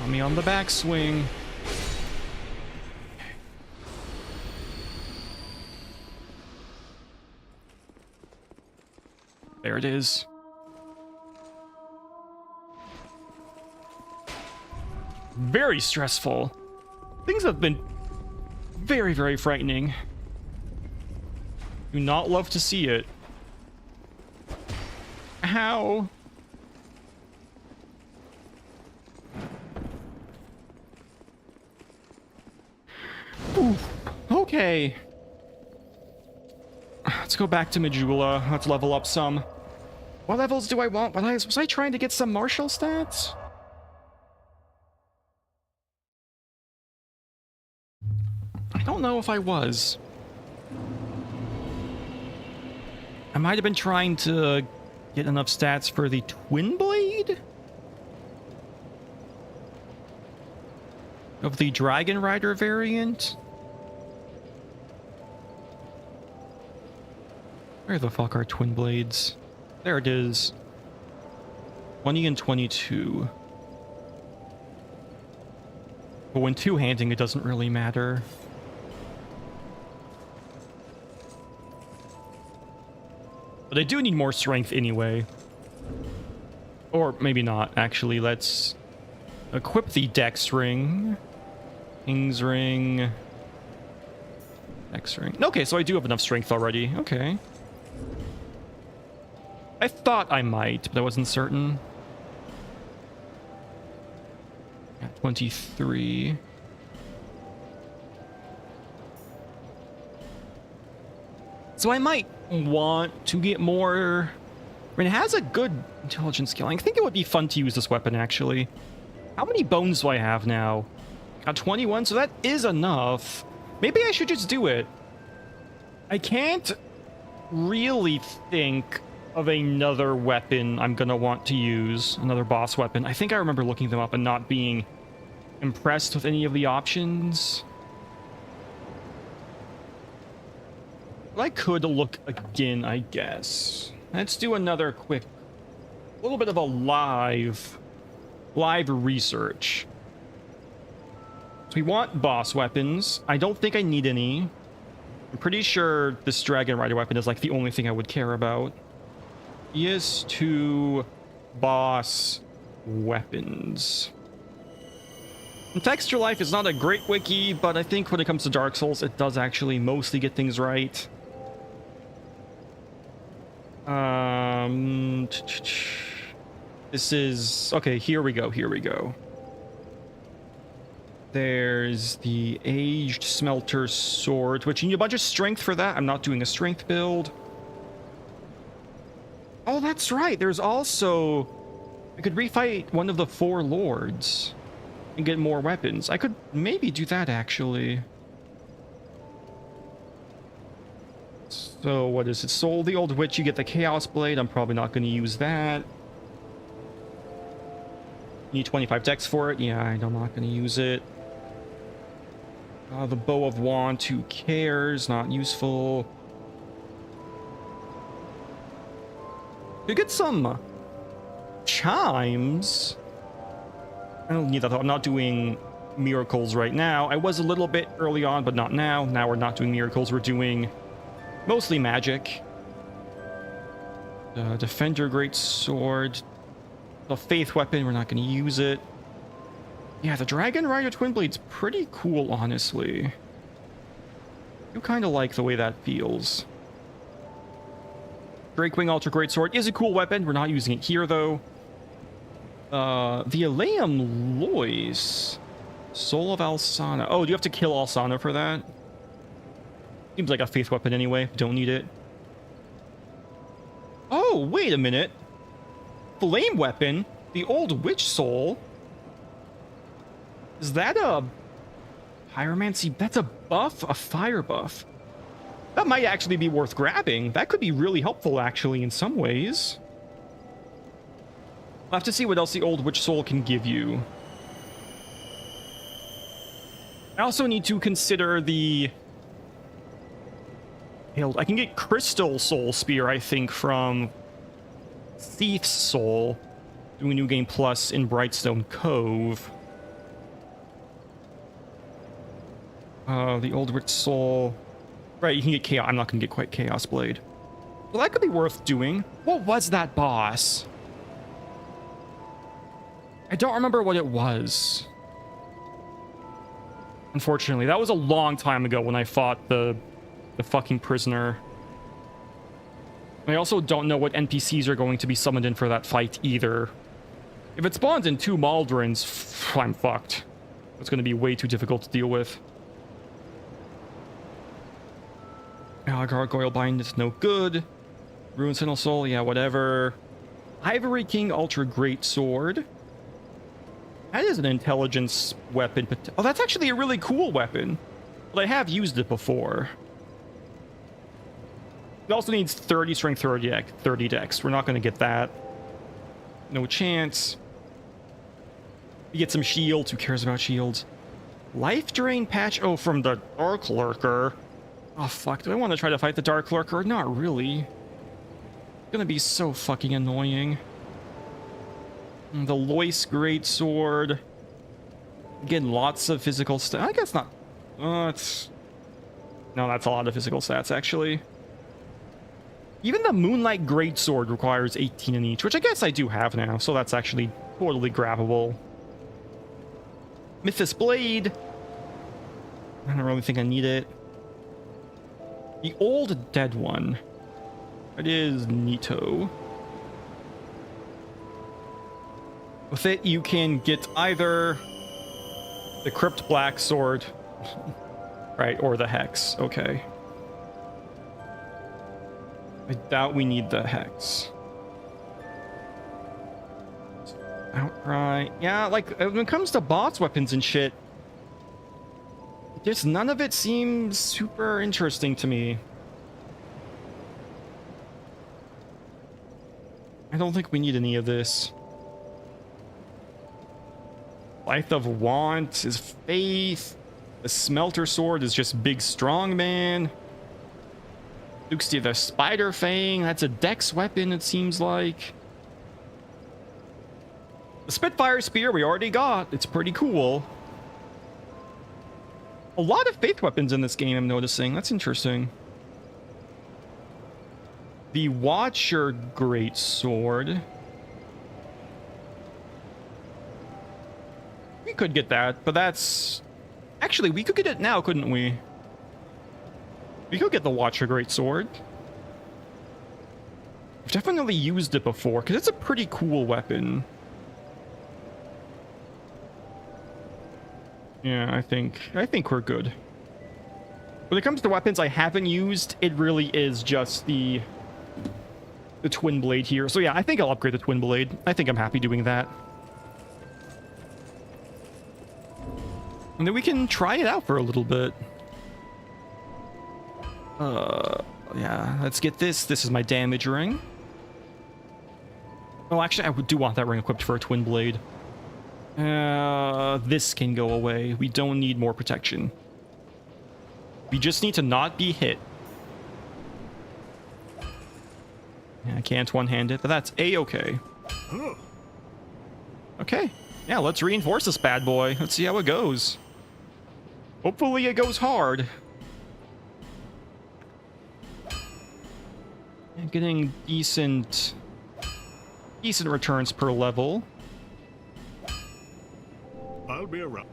Got me on the backswing. There it is. Very stressful. Things have been very, very frightening. Do not love to see it. How? Oof. Okay. Let's go back to Majula. Let's level up some. What levels do I want? Was I trying to get some martial stats? I don't know if I was. I might have been trying to get enough stats for the Twin Blade? Of the Dragon Rider variant? Where the fuck are Twin Blades? There it is. 20 and 22. But when two-handing, it doesn't really matter. But I do need more strength anyway. Or maybe not, actually. Let's equip the Dex Ring. King's Ring. Dex Ring. Okay, so I do have enough strength already. Okay. I thought I might, but I wasn't certain. At 23. So I might want to get more... I mean, it has a good intelligence scaling. I think it would be fun to use this weapon, actually. How many bones do I have now? Got 21, so that is enough. Maybe I should just do it. I can't really think of another weapon I'm gonna want to use. Another boss weapon. I think I remember looking them up and not being impressed with any of the options. But I could look again, I guess. Let's do another quick, little bit of a live research. So we want boss weapons. I don't think I need any. I'm pretty sure this Dragon Rider weapon is like the only thing I would care about. PS2 boss weapons. And Texture Life is not a great wiki, but I think when it comes to Dark Souls, it does actually mostly get things right. This is... Okay, here we go. There's the Aged Smelter Sword, which you need a bunch of strength for that. I'm not doing a strength build. Oh, that's right. There's also... I could refight one of the 4 lords and get more weapons. I could maybe do that, actually. So, what is it? Soul the Old Witch, you get the Chaos Blade. I'm probably not going to use that. You need 25 dex for it. Yeah, I'm not going to use it. The Bow of Want, who cares? Not useful. You get some chimes. I don't need that though. I'm not doing miracles right now. I was a little bit early on, but not now. Now we're not doing miracles. We're doing mostly magic. Defender Great Sword. The Faith Weapon, we're not going to use it. Yeah, the Dragon Rider Twin Blade's pretty cool, honestly. You kind of like the way that feels. Drakewing Ultra Great Sword is a cool weapon. We're not using it here, though. The Aleum Lois. Soul of Alsana. Oh, do you have to kill Alsana for that? Seems like a faith weapon anyway. Don't need it. Oh, wait a minute. Flame weapon? The Old Witch Soul? Is that a... Pyromancy? That's a buff, a fire buff. That might actually be worth grabbing. That could be really helpful, actually, in some ways. I'll have to see what else the Old Witch Soul can give you. I also need to consider the... I can get Crystal Soul Spear, I think, from Thief's Soul, doing New Game Plus in Brightstone Cove. The Old Witch Soul... Right, you can get Chaos. I'm not going to get quite Chaos Blade. Well, that could be worth doing. What was that boss? I don't remember what it was. Unfortunately, that was a long time ago when I fought the fucking prisoner. I also don't know what NPCs are going to be summoned in for that fight either. If it spawns in 2 Maldrons, I'm fucked. It's going to be way too difficult to deal with. Gargoyle Bind is no good. Ruined Sentinel Soul, yeah, whatever. Ivory King Ultra Great Sword. That is an intelligence weapon. Oh, that's actually a really cool weapon. But I have used it before. It also needs 30 strength, 30 dex. We're not going to get that. No chance. We get some shields. Who cares about shields? Life Drain Patch. Oh, from the Dark Lurker. Oh, fuck. Do I want to try to fight the Dark Lurker? Not really. It's going to be so fucking annoying. The Lois Greatsword. Again, lots of physical stats. I guess not. No, that's a lot of physical stats, actually. Even the Moonlight Greatsword requires 18 in each, which I guess I do have now, so that's actually totally grabbable. Mythos Blade. I don't really think I need it. The Old Dead One. It is Nito. With it, you can get either the Crypt Black Sword, right, or the Hex. Okay. I doubt we need the Hex. Outright. Yeah, like, when it comes to boss weapons and shit, just none of it seems super interesting to me. I don't think we need any of this. Life of Want is faith. The Smelter Sword is just big strong man. Luke's the Spider Fang, that's a dex weapon, it seems like. The Spitfire Spear we already got. It's pretty cool. A lot of faith weapons in this game, I'm noticing. That's interesting. The Watcher Great Sword. We could get that, but that's... Actually, we could get it now, couldn't we? We could get the Watcher Great Sword. I've definitely used it before, because it's a pretty cool weapon. Yeah, I think we're good. When it comes to weapons I haven't used, it really is just the Twin Blade here. So yeah, I think I'll upgrade the Twin Blade. I think I'm happy doing that. And then we can try it out for a little bit. Yeah, let's get this. This is my damage ring. Oh, actually, I do want that ring equipped for a Twin Blade. This can go away. We don't need more protection. We just need to not be hit. Yeah, I can't one-hand it, but that's A-okay. Okay. Yeah, let's reinforce this bad boy. Let's see how it goes. Hopefully it goes hard. And getting decent returns per level. I'll be around.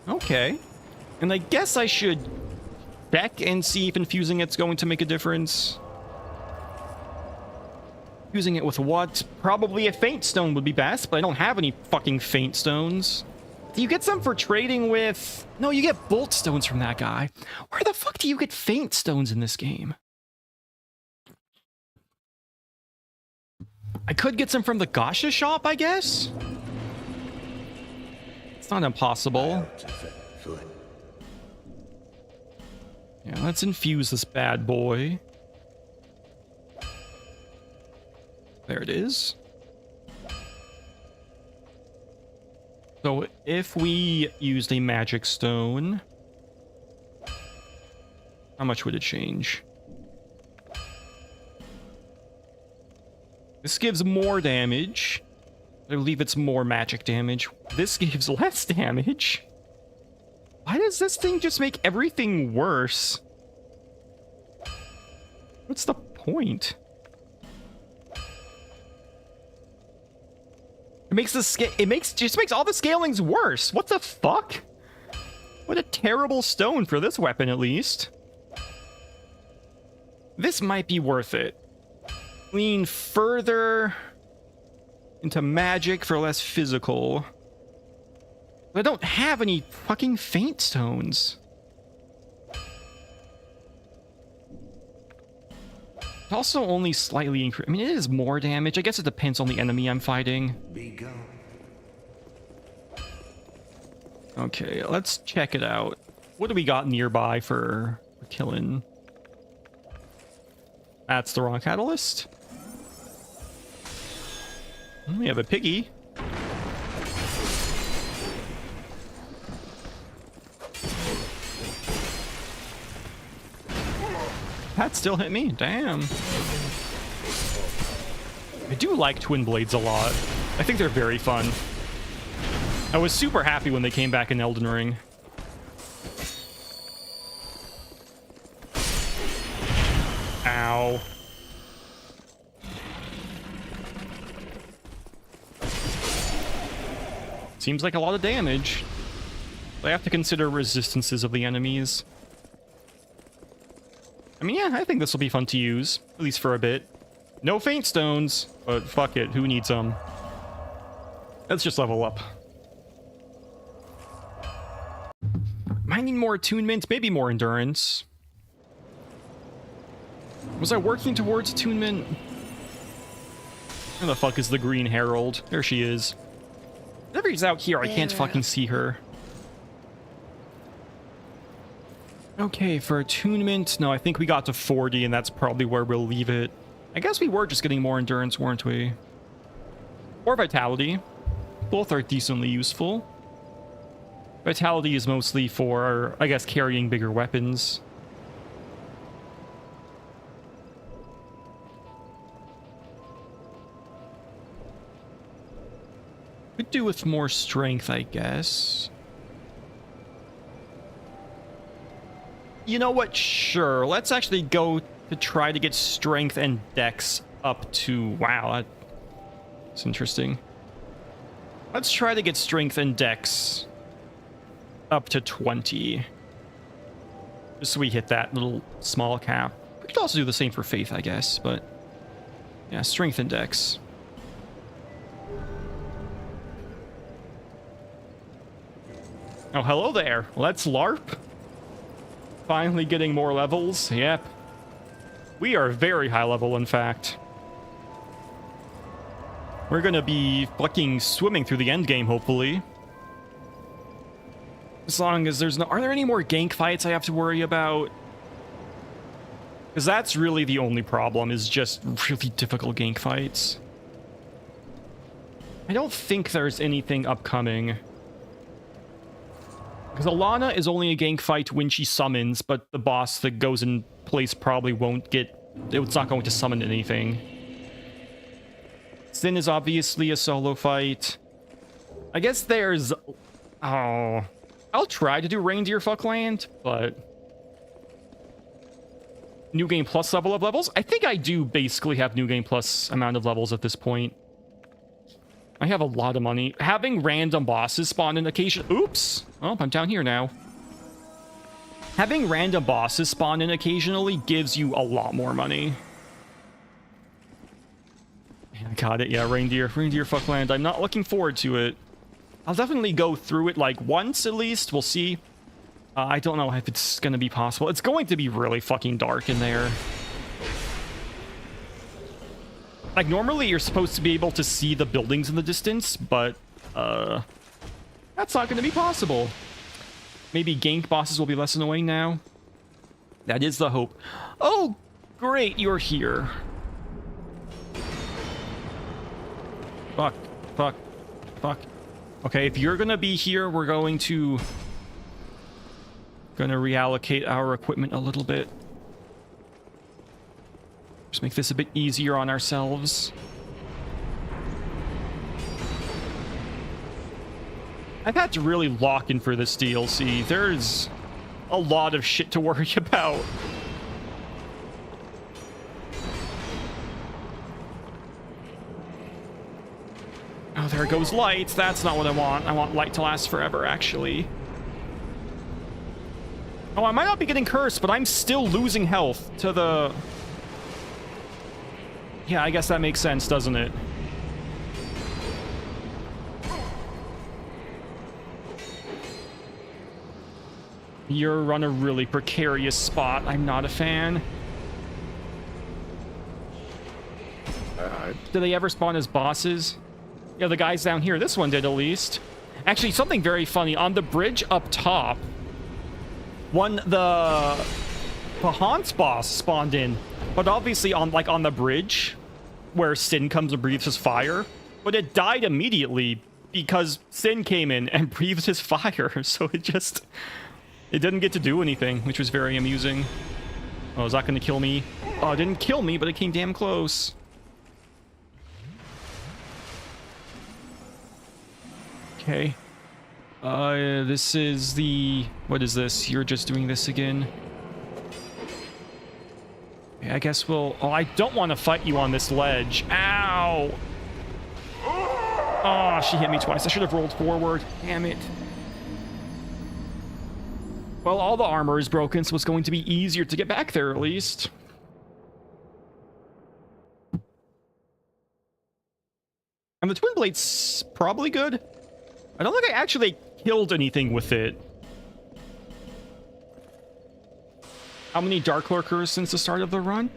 Okay. And I guess I should check and see if infusing it's going to make a difference. Using it with what? Probably a Faint Stone would be best, but I don't have any fucking Faint Stones. Do you get some for trading with... No, you get Bolt Stones from that guy. Where the fuck do you get Faint Stones in this game? I could get some from the Gasha shop, I guess? It's not impossible. Yeah, let's infuse this bad boy. There it is. So if we used a magic stone, how much would it change? This gives more damage. I believe it's more magic damage. This gives less damage. Why does this thing just make everything worse? What's the point? It makes just makes all the scalings worse. What the fuck? What a terrible stone for this weapon, at least. This might be worth it. Lean further into magic for less physical. But I don't have any fucking faint stones. It also only slightly increase. I mean, it is more damage. I guess it depends on the enemy I'm fighting. Be gone. Okay, let's check it out. What do we got nearby for killing? That's the wrong catalyst. We have a piggy. That still hit me. Damn. I do like twin blades a lot. I think they're very fun. I was super happy when they came back in Elden Ring. Ow. Seems like a lot of damage. I have to consider resistances of the enemies. I mean, yeah, I think this will be fun to use, at least for a bit. No faint stones, but fuck it, who needs them? Let's just level up. Might need more attunement, maybe more endurance. Was I working towards attunement? Where the fuck is the Green Herald? There she is. Whenever he's out here, I can't fucking see her. Okay, for attunement, no, I think we got to 40, and that's probably where we'll leave it. I guess we were just getting more endurance, weren't we? Or vitality. Both are decently useful. Vitality is mostly for, I guess, carrying bigger weapons. Could do with more strength, I guess. You know what? Sure. Let's actually go to try to get strength and dex up to... Wow, that's interesting. Let's try to get strength and dex up to 20. Just so we hit that little small cap. We could also do the same for faith, I guess, but... Yeah, strength and dex. Oh, hello there. Let's LARP. Finally getting more levels. Yep. We are very high level, in fact. We're gonna be fucking swimming through the end game, hopefully. As long as there's no... Are there any more gank fights I have to worry about? Because that's really the only problem, is just really difficult gank fights. I don't think there's anything upcoming. Because Alana is only a gank fight when she summons, but the boss that goes in place probably won't get... It's not going to summon anything. Sin is obviously a solo fight. I guess there's... Oh... I'll try to do Reindeer Fuckland, but... New Game Plus level of levels? I think I do basically have New Game Plus amount of levels at this point. I have a lot of money. Having random bosses spawn in occasion... Oops! Oh, I'm down here now. Having random bosses spawn in occasionally gives you a lot more money. I got it, yeah, Reindeer Fuckland. I'm not looking forward to it. I'll definitely go through it, like, once at least. We'll see. I don't know if it's gonna be possible. It's going to be really fucking dark in there. Like, normally you're supposed to be able to see the buildings in the distance, but, that's not gonna be possible. Maybe gank bosses will be less annoying now. That is the hope. Oh, great, you're here. Fuck, fuck, fuck. Okay, if you're gonna be here, we're going to reallocate our equipment a little bit. Just make this a bit easier on ourselves. I've had to really lock in for this DLC. There's a lot of shit to worry about. Oh, there goes light. That's not what I want. I want light to last forever, actually. Oh, I might not be getting cursed, but I'm still losing health to the... Yeah, I guess that makes sense, doesn't it? You're on a really precarious spot. I'm not a fan. Do they ever spawn as bosses? Yeah, the guys down here. This one did, at least. Actually, something very funny. On the bridge up top, the Pahant's boss spawned in. But obviously on the bridge, where Sin comes and breathes his fire. But it died immediately because Sin came in and breathed his fire. So it didn't get to do anything, which was very amusing. Oh, is that going to kill me? Oh, it didn't kill me, but it came damn close. Okay. This is the... What is this? You're just doing this again. Okay, I guess we'll... Oh, I don't want to fight you on this ledge. Ow! Oh, she hit me twice. I should have rolled forward. Damn it. Well, all the armor is broken, so it's going to be easier to get back there, at least. And the Twin Blade's probably good. I don't think I actually killed anything with it. How many Dark Lurkers since the start of the run?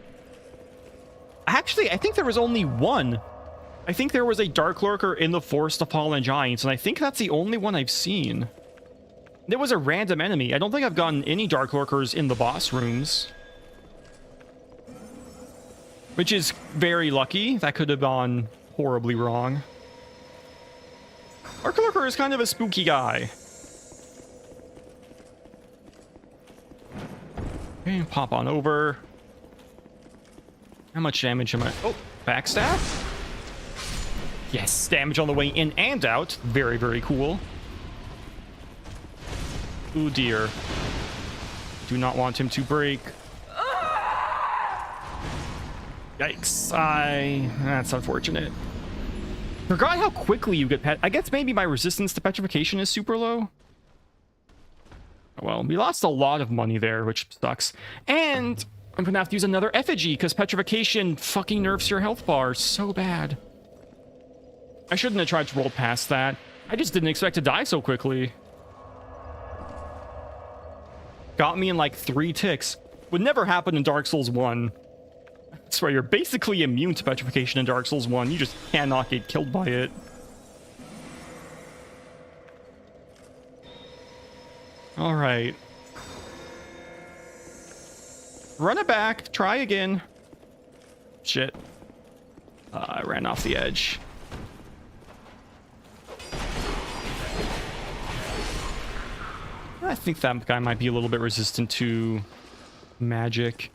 Actually, I think there was only one. I think there was a Dark Lurker in the Forest of Fallen Giants, and I think that's the only one I've seen. There was a random enemy. I don't think I've gotten any Dark Lurkers in the boss rooms. Which is very lucky. That could have gone horribly wrong. Dark Lurker is kind of a spooky guy. Okay, pop on over. How much damage am I... Oh, backstab? Yes, damage on the way in and out. Very, very cool. Ooh, dear. Do not want him to break. Yikes. That's unfortunate. Forgot how quickly you get I guess maybe my resistance to petrification is super low. Well, we lost a lot of money there, which sucks. And I'm gonna have to use another effigy because petrification fucking nerfs your health bar so bad. I shouldn't have tried to roll past that. I just didn't expect to die so quickly. Got me in like 3 ticks. Would never happen in Dark Souls 1. I swear, you're basically immune to petrification in Dark Souls 1. You just cannot get killed by it. Alright. Run it back. Try again. Shit. I ran off the edge. I think that guy might be a little bit resistant to magic.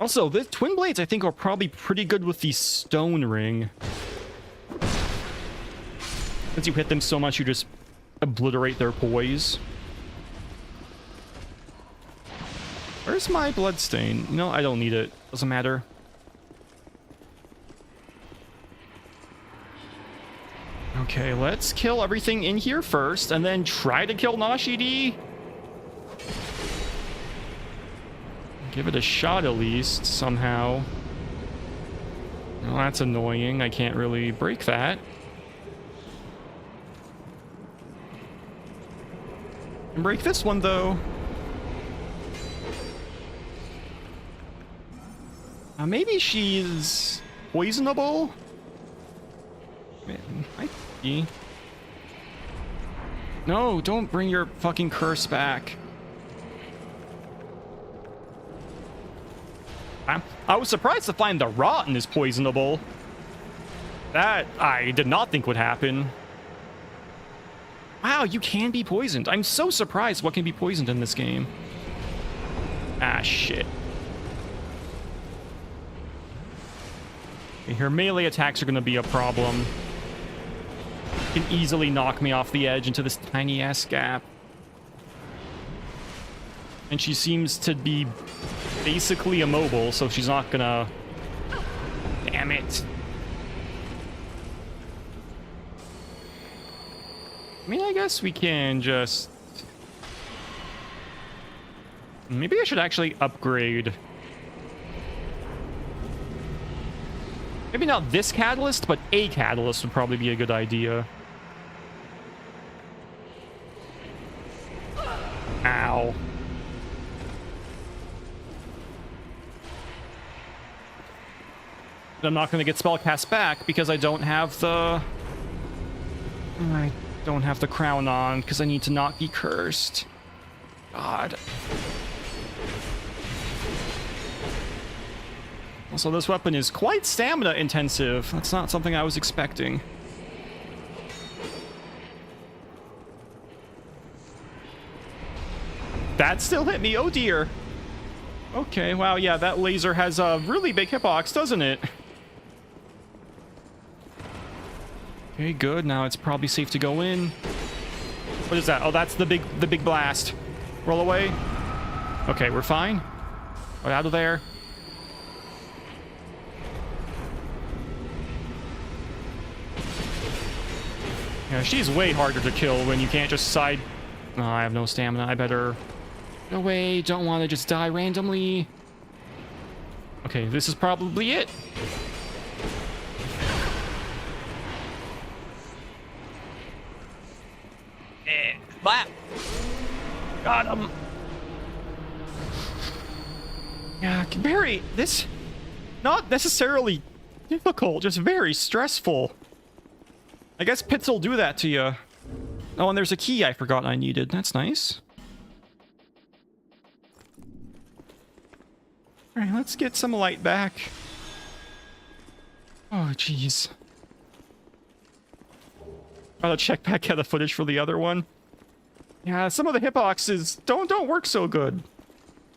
Also, the Twin Blades, I think, are probably pretty good with the Stone Ring. Once you hit them so much, you just obliterate their poise. Where's my bloodstain? No, I don't need it. Doesn't matter. Okay, let's kill everything in here first, and then try to kill Nashidi. Give it a shot at least, somehow. Well, that's annoying. I can't really break that. Can break this one, though. Maybe she's poisonable? Might be. No, don't bring your fucking curse back. I was surprised to find the rotten is poisonable. That I did not think would happen. Wow, you can be poisoned. I'm so surprised what can be poisoned in this game. Ah, shit. Okay, her melee attacks are going to be a problem. Can easily knock me off the edge into this tiny-ass gap. And she seems to be basically immobile, so she's not gonna... Damn it. I mean, I guess we can just... Maybe I should actually upgrade. Maybe not this catalyst, but a catalyst would probably be a good idea. Ow. I'm not going to get spellcast back because I don't have the... I don't have the crown on because I need to not be cursed. God. Also, this weapon is quite stamina intensive. That's not something I was expecting. That still hit me. Oh dear. Okay, wow, yeah, that laser has a really big hitbox, doesn't it? Okay, good. Now it's probably safe to go in. What is that? Oh, that's the big blast. Roll away. Okay, we're fine. Get out of there. Yeah, she's way harder to kill when you can't just side... Oh, I have no stamina. I better... Go away. Don't want to just die randomly. Okay, this is probably it. Blah. Got him. Yeah, very... This... Not necessarily difficult, just very stressful. I guess pits will do that to you. Oh, and there's a key I forgot I needed. That's nice. Alright, let's get some light back. Oh, jeez. Gotta check back out the footage for the other one. Yeah, some of the hitboxes don't work so good.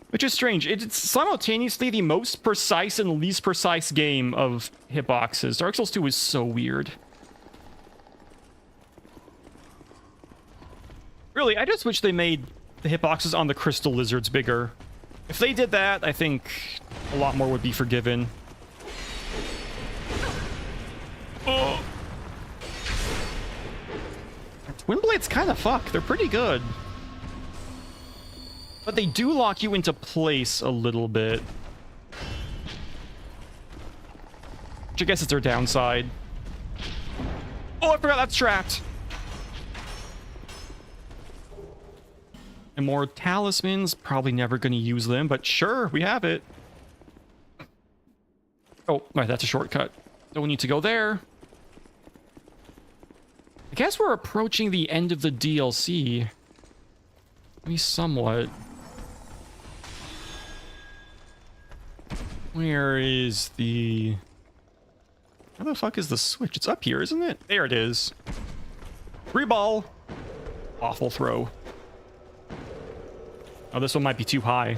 Which is strange. It's simultaneously the most precise and least precise game of hitboxes. Dark Souls 2 is so weird. Really, I just wish they made the hitboxes on the crystal lizards bigger. If they did that, I think a lot more would be forgiven. Oh. Twin Blades kind of fuck. They're pretty good. But they do lock you into place a little bit. Which I guess is their downside. Oh, I forgot that's trapped. And more talismans. Probably never going to use them, but sure, we have it. Oh, right, that's a shortcut. Don't need to go there. I guess we're approaching the end of the DLC. At least somewhat. Where is the... How the fuck is the switch? It's up here, isn't it? There it is. Free ball. Awful throw. Oh, this one might be too high.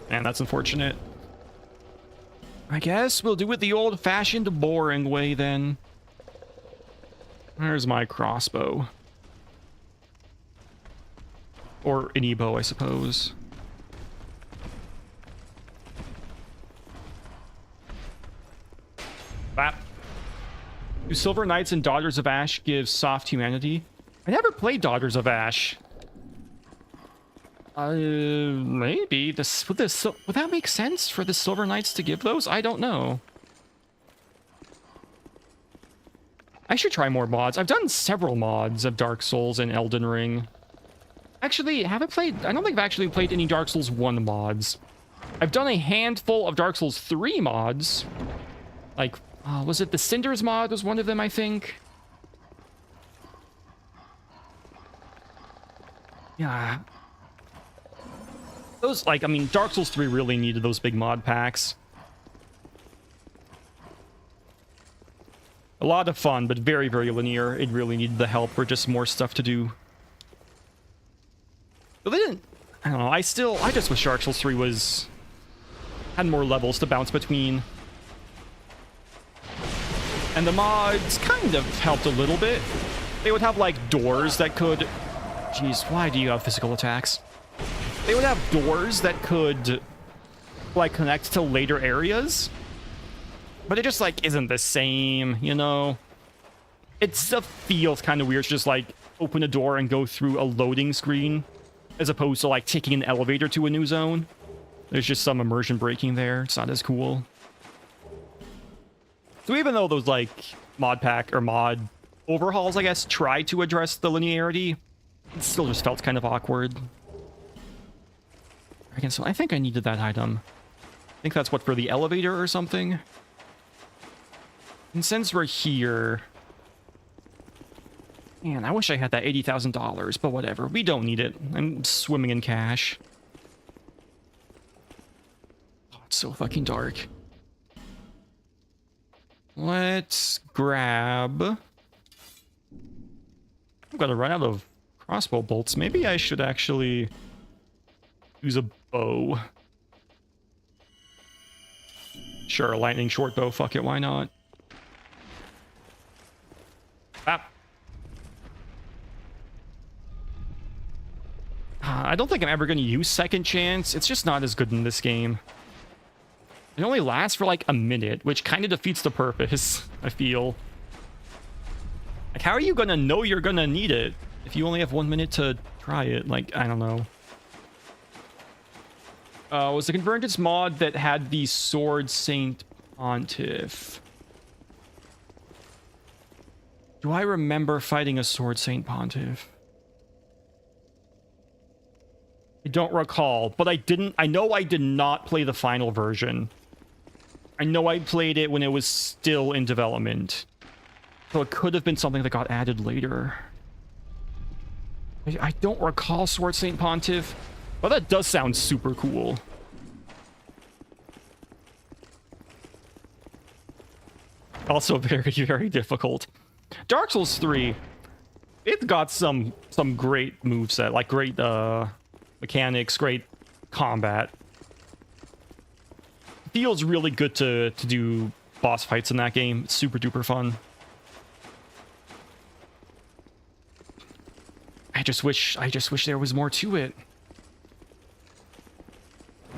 Man, that's unfortunate. I guess we'll do it the old-fashioned, boring way, then. There's my crossbow. Or any bow, I suppose. Bap. Do Silver Knights and Daughters of Ash give soft humanity? I never played Daughters of Ash. Maybe. Would that make sense for the Silver Knights to give those? I don't know. I should try more mods. I've done several mods of Dark Souls and Elden Ring. Actually, I don't think I've actually played any Dark Souls 1 mods. I've done a handful of Dark Souls 3 mods. Like, was it the Cinders mod was one of them, I think? Yeah. Those, like, I mean, Dark Souls 3 really needed those big mod packs. A lot of fun, but very, very linear. It really needed the help for just more stuff to do. But they didn't... I don't know. I just wish Dark Souls 3 had more levels to bounce between. And the mods kind of helped a little bit. They would have, like, doors that could... Jeez, why do you have physical attacks? They would have doors that could, like, connect to later areas. But it just, like, isn't the same, you know? It still feels kind of weird to just, like, open a door and go through a loading screen, as opposed to, like, taking an elevator to a new zone. There's just some immersion breaking there. It's not as cool. So even though those, like, mod overhauls, I guess, try to address the linearity, it still just felt kind of awkward. Again, so I think I needed that item. I think that's what, for the elevator or something? And since we're here... Man, I wish I had that $80,000, but whatever. We don't need it. I'm swimming in cash. Oh, it's so fucking dark. Let's grab... I'm gonna run out of crossbow bolts. Maybe I should actually use a bow. Sure, a lightning short bow. Fuck it, why not? Ah. I don't think I'm ever going to use Second Chance. It's just not as good in this game. It only lasts for like a minute, which kind of defeats the purpose, I feel. Like, how are you going to know you're going to need it if you only have 1 minute to try it? Like, I don't know. Was the Convergence mod that had the Sword Saint Pontiff? Do I remember fighting a Sword Saint Pontiff? I don't recall, but I know I did not play the final version. I know I played it when it was still in development. So it could have been something that got added later. I don't recall Sword Saint Pontiff, but that does sound super cool. Also very, very difficult. Dark Souls 3, it's got some great moveset, like great mechanics, great combat. Feels really good to do boss fights in that game. It's super duper fun. I just wish there was more to it.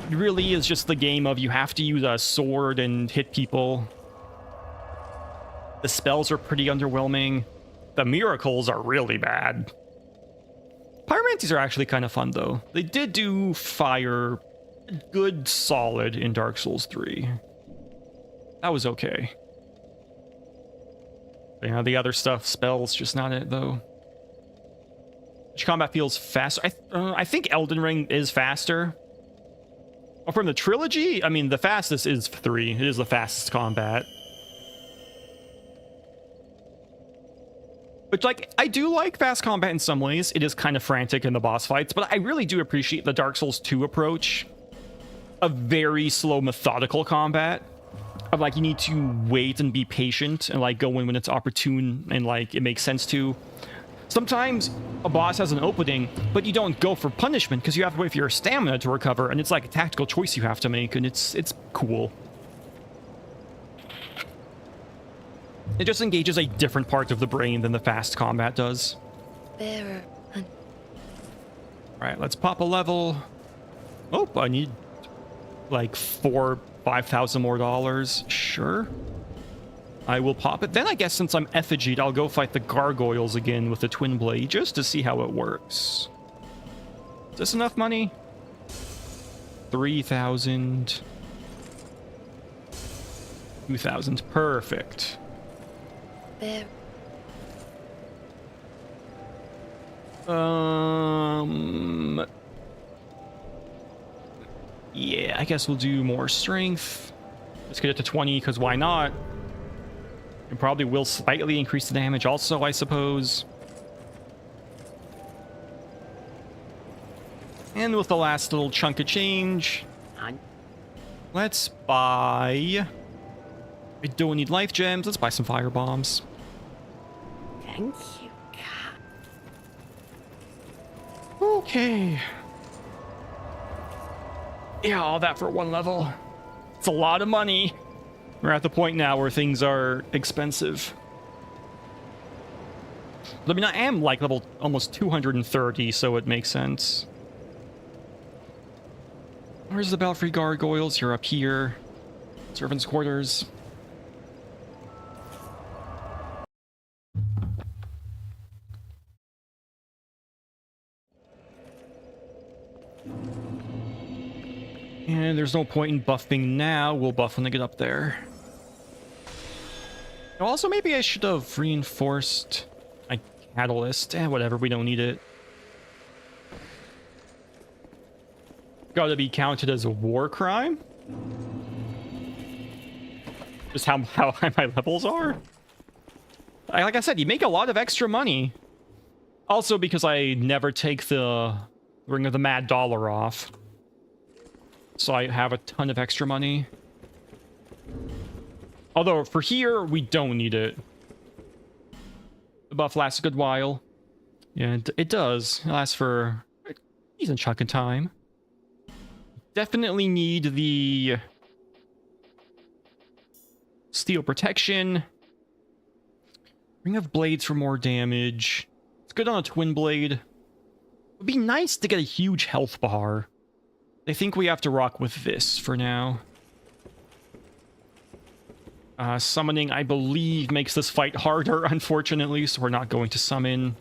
It really is just the game of you have to use a sword and hit people. The spells are pretty underwhelming. The miracles are really bad. Pyromancies are actually kind of fun, though. They did do fire good solid in Dark Souls 3. That was okay. But, yeah, the other stuff, spells, just not it, though. Which combat feels faster? I think Elden Ring is faster. Well, from the trilogy, I mean, the fastest is 3. It is the fastest combat. Which, like, I do like fast combat in some ways. It is kind of frantic in the boss fights, but I really do appreciate the Dark Souls 2 approach. A very slow, methodical combat. Of, like, you need to wait and be patient and, like, go in when it's opportune and, like, it makes sense to. Sometimes a boss has an opening, but you don't go for punishment because you have to wait for your stamina to recover, and it's like a tactical choice you have to make, and it's cool. It just engages a different part of the brain than the fast combat does. Alright, let's pop a level. Oh, I need like $5,000 more dollars. Sure. I will pop it. Then I guess since I'm effigied, I'll go fight the gargoyles again with the twin blade just to see how it works. Is this enough money? 3,000. 2,000. Perfect. Yeah, I guess we'll do more strength. Let's get it to 20, because why not? It probably will slightly increase the damage also, I suppose. And with the last little chunk of change, let's buy... I don't need life gems. Let's buy some fire bombs. Thank you. Okay. Yeah, all that for one level. It's a lot of money. We're at the point now where things are expensive. But I mean, I am like level almost 230, so it makes sense. Where's the Belfry Gargoyles? You're up here. Servants' quarters. And there's no point in buffing now. We'll buff when they get up there. Also, maybe I should have reinforced my catalyst. Whatever, we don't need it. Gotta be counted as a war crime? Just how high my levels are? Like I said, you make a lot of extra money. Also because I never take the Ring of the Mad Dollar off. So I have a ton of extra money. Although for here, we don't need it. The buff lasts a good while. Yeah, it does. It lasts for a decent chunk of time. Definitely need the steel protection. Ring of Blades for more damage. It's good on a twin blade. It would be nice to get a huge health bar. I think we have to rock with this for now. Summoning, I believe, makes this fight harder, unfortunately, so we're not going to summon.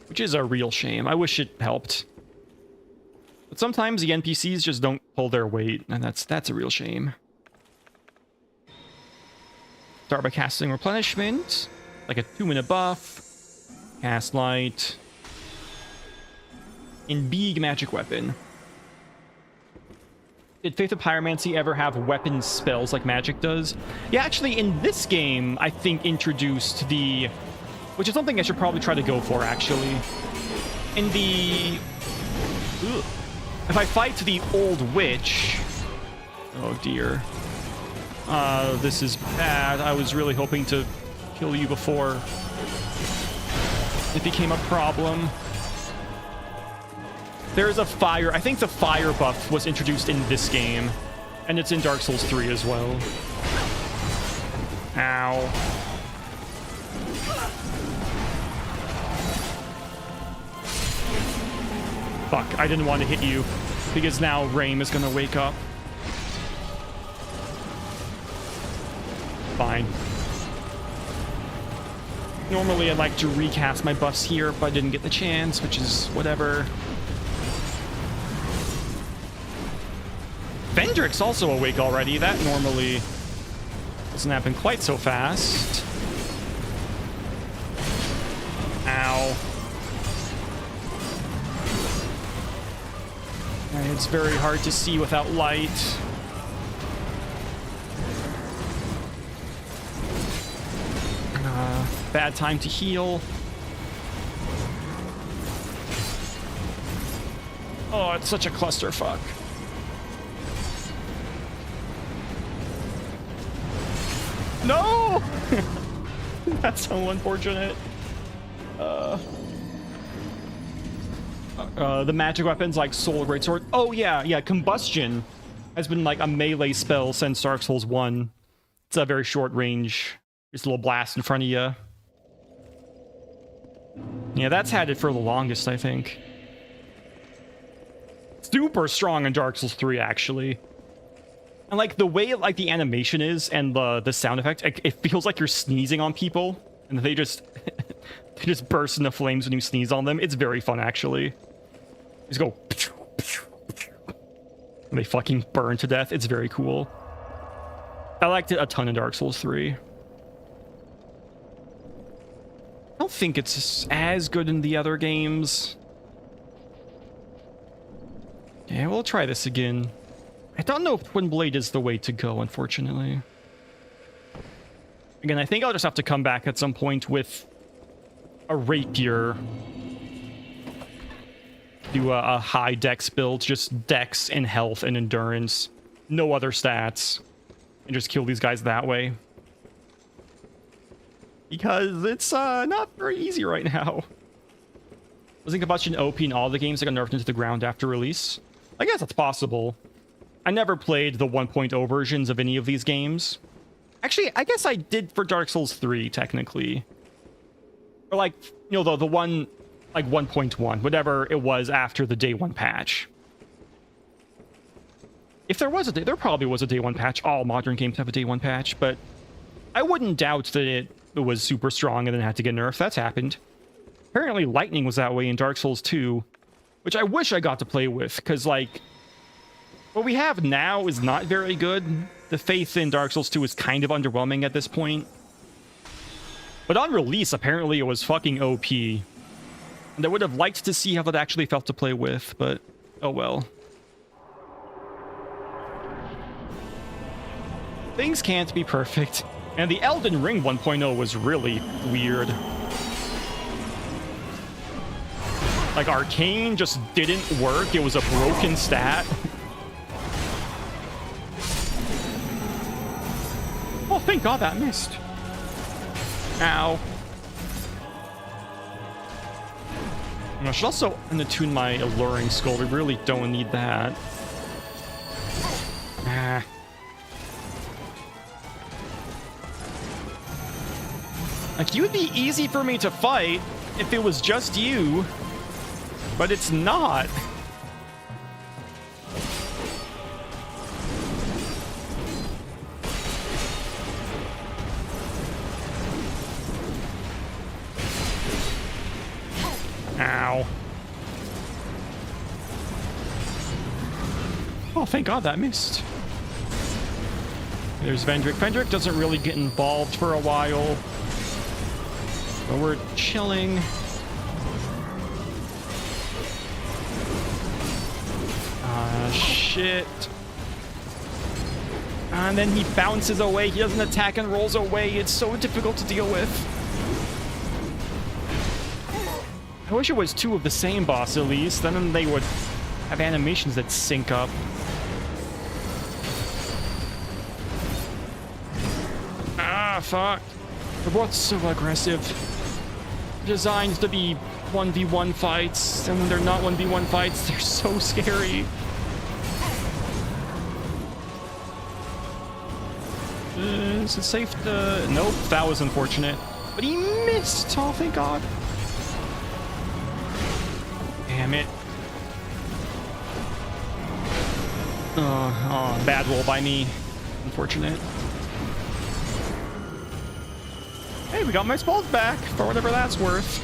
Which is a real shame. I wish it helped. But sometimes the NPCs just don't pull their weight, and that's a real shame. Start by casting Replenishment, like a 2-minute buff. Cast Light. In big magic weapon. Did Faith of Pyromancy ever have weapon spells like magic does? Yeah, actually, in this game, I think introduced the... Which is something I should probably try to go for, actually. In the... Ugh. If I fight the old witch... Oh, dear. This is bad. I was really hoping to kill you before it became a problem. There's a fire... I think the fire buff was introduced in this game. And it's in Dark Souls 3 as well. Ow. Fuck, I didn't want to hit you. Because now Raim is gonna wake up. Fine. Normally I'd like to recast my buffs here, but I didn't get the chance, which is whatever. Vendrick's also awake already. That normally doesn't happen quite so fast. Ow. It's very hard to see without light. Bad time to heal. Oh, it's such a clusterfuck. No! That's so unfortunate. The magic weapons like Soul Greatsword. Oh yeah, Combustion has been like a melee spell since Dark Souls 1. It's a very short range. Just a little blast in front of you. Yeah, that's had it for the longest, I think. Super strong in Dark Souls 3, actually. And like the way like the animation is and the sound effect, it feels like you're sneezing on people, and they just they just burst into flames when you sneeze on them. It's very fun, actually. Just go, and they fucking burn to death. It's very cool. I liked it a ton in Dark Souls 3. I don't think it's as good in the other games. Yeah, we'll try this again. I don't know if Twin Blade is the way to go, unfortunately. Again, I think I'll just have to come back at some point with a rapier. do a high dex build, just dex and health and endurance, no other stats, and just kill these guys that way. Because it's not very easy right now. Was think about OP in all the games that got nerfed into the ground after release? I guess that's possible. I never played the 1.0 versions of any of these games. Actually, I guess I did for Dark Souls 3, technically. Or like, you know, the one, like 1.1, whatever it was after the day one patch. If there was there probably was a day one patch. All modern games have a day one patch, but I wouldn't doubt that it was super strong and then had to get nerfed. That's happened. Apparently lightning was that way in Dark Souls 2, which I wish I got to play with, because like what we have now is not very good. The faith in Dark Souls 2 is kind of underwhelming at this point. But on release, apparently it was fucking OP. And I would have liked to see how that actually felt to play with, but oh well. Things can't be perfect. And the Elden Ring 1.0 was really weird. Like, Arcane just didn't work. It was a broken stat. Oh, thank God that missed. Ow. I should also attune my Alluring Skull. We really don't need that. Ah. Like, you would be easy for me to fight if it was just you, but it's not. Ow. Oh, thank God that missed. There's Vendrick. Vendrick doesn't really get involved for a while. But we're chilling. Shit. And then he bounces away. He doesn't attack and rolls away. It's so difficult to deal with. I wish it was two of the same boss at least. Then they would have animations that sync up. Ah, fuck. They're both so aggressive. Designed to be 1v1 fights, and when they're not 1v1 fights, they're so scary. Is it safe to... Nope, that was unfortunate. But he missed! Oh, thank God. Damn it. Oh, bad roll by me. Unfortunate. Hey, we got my spells back, for whatever that's worth.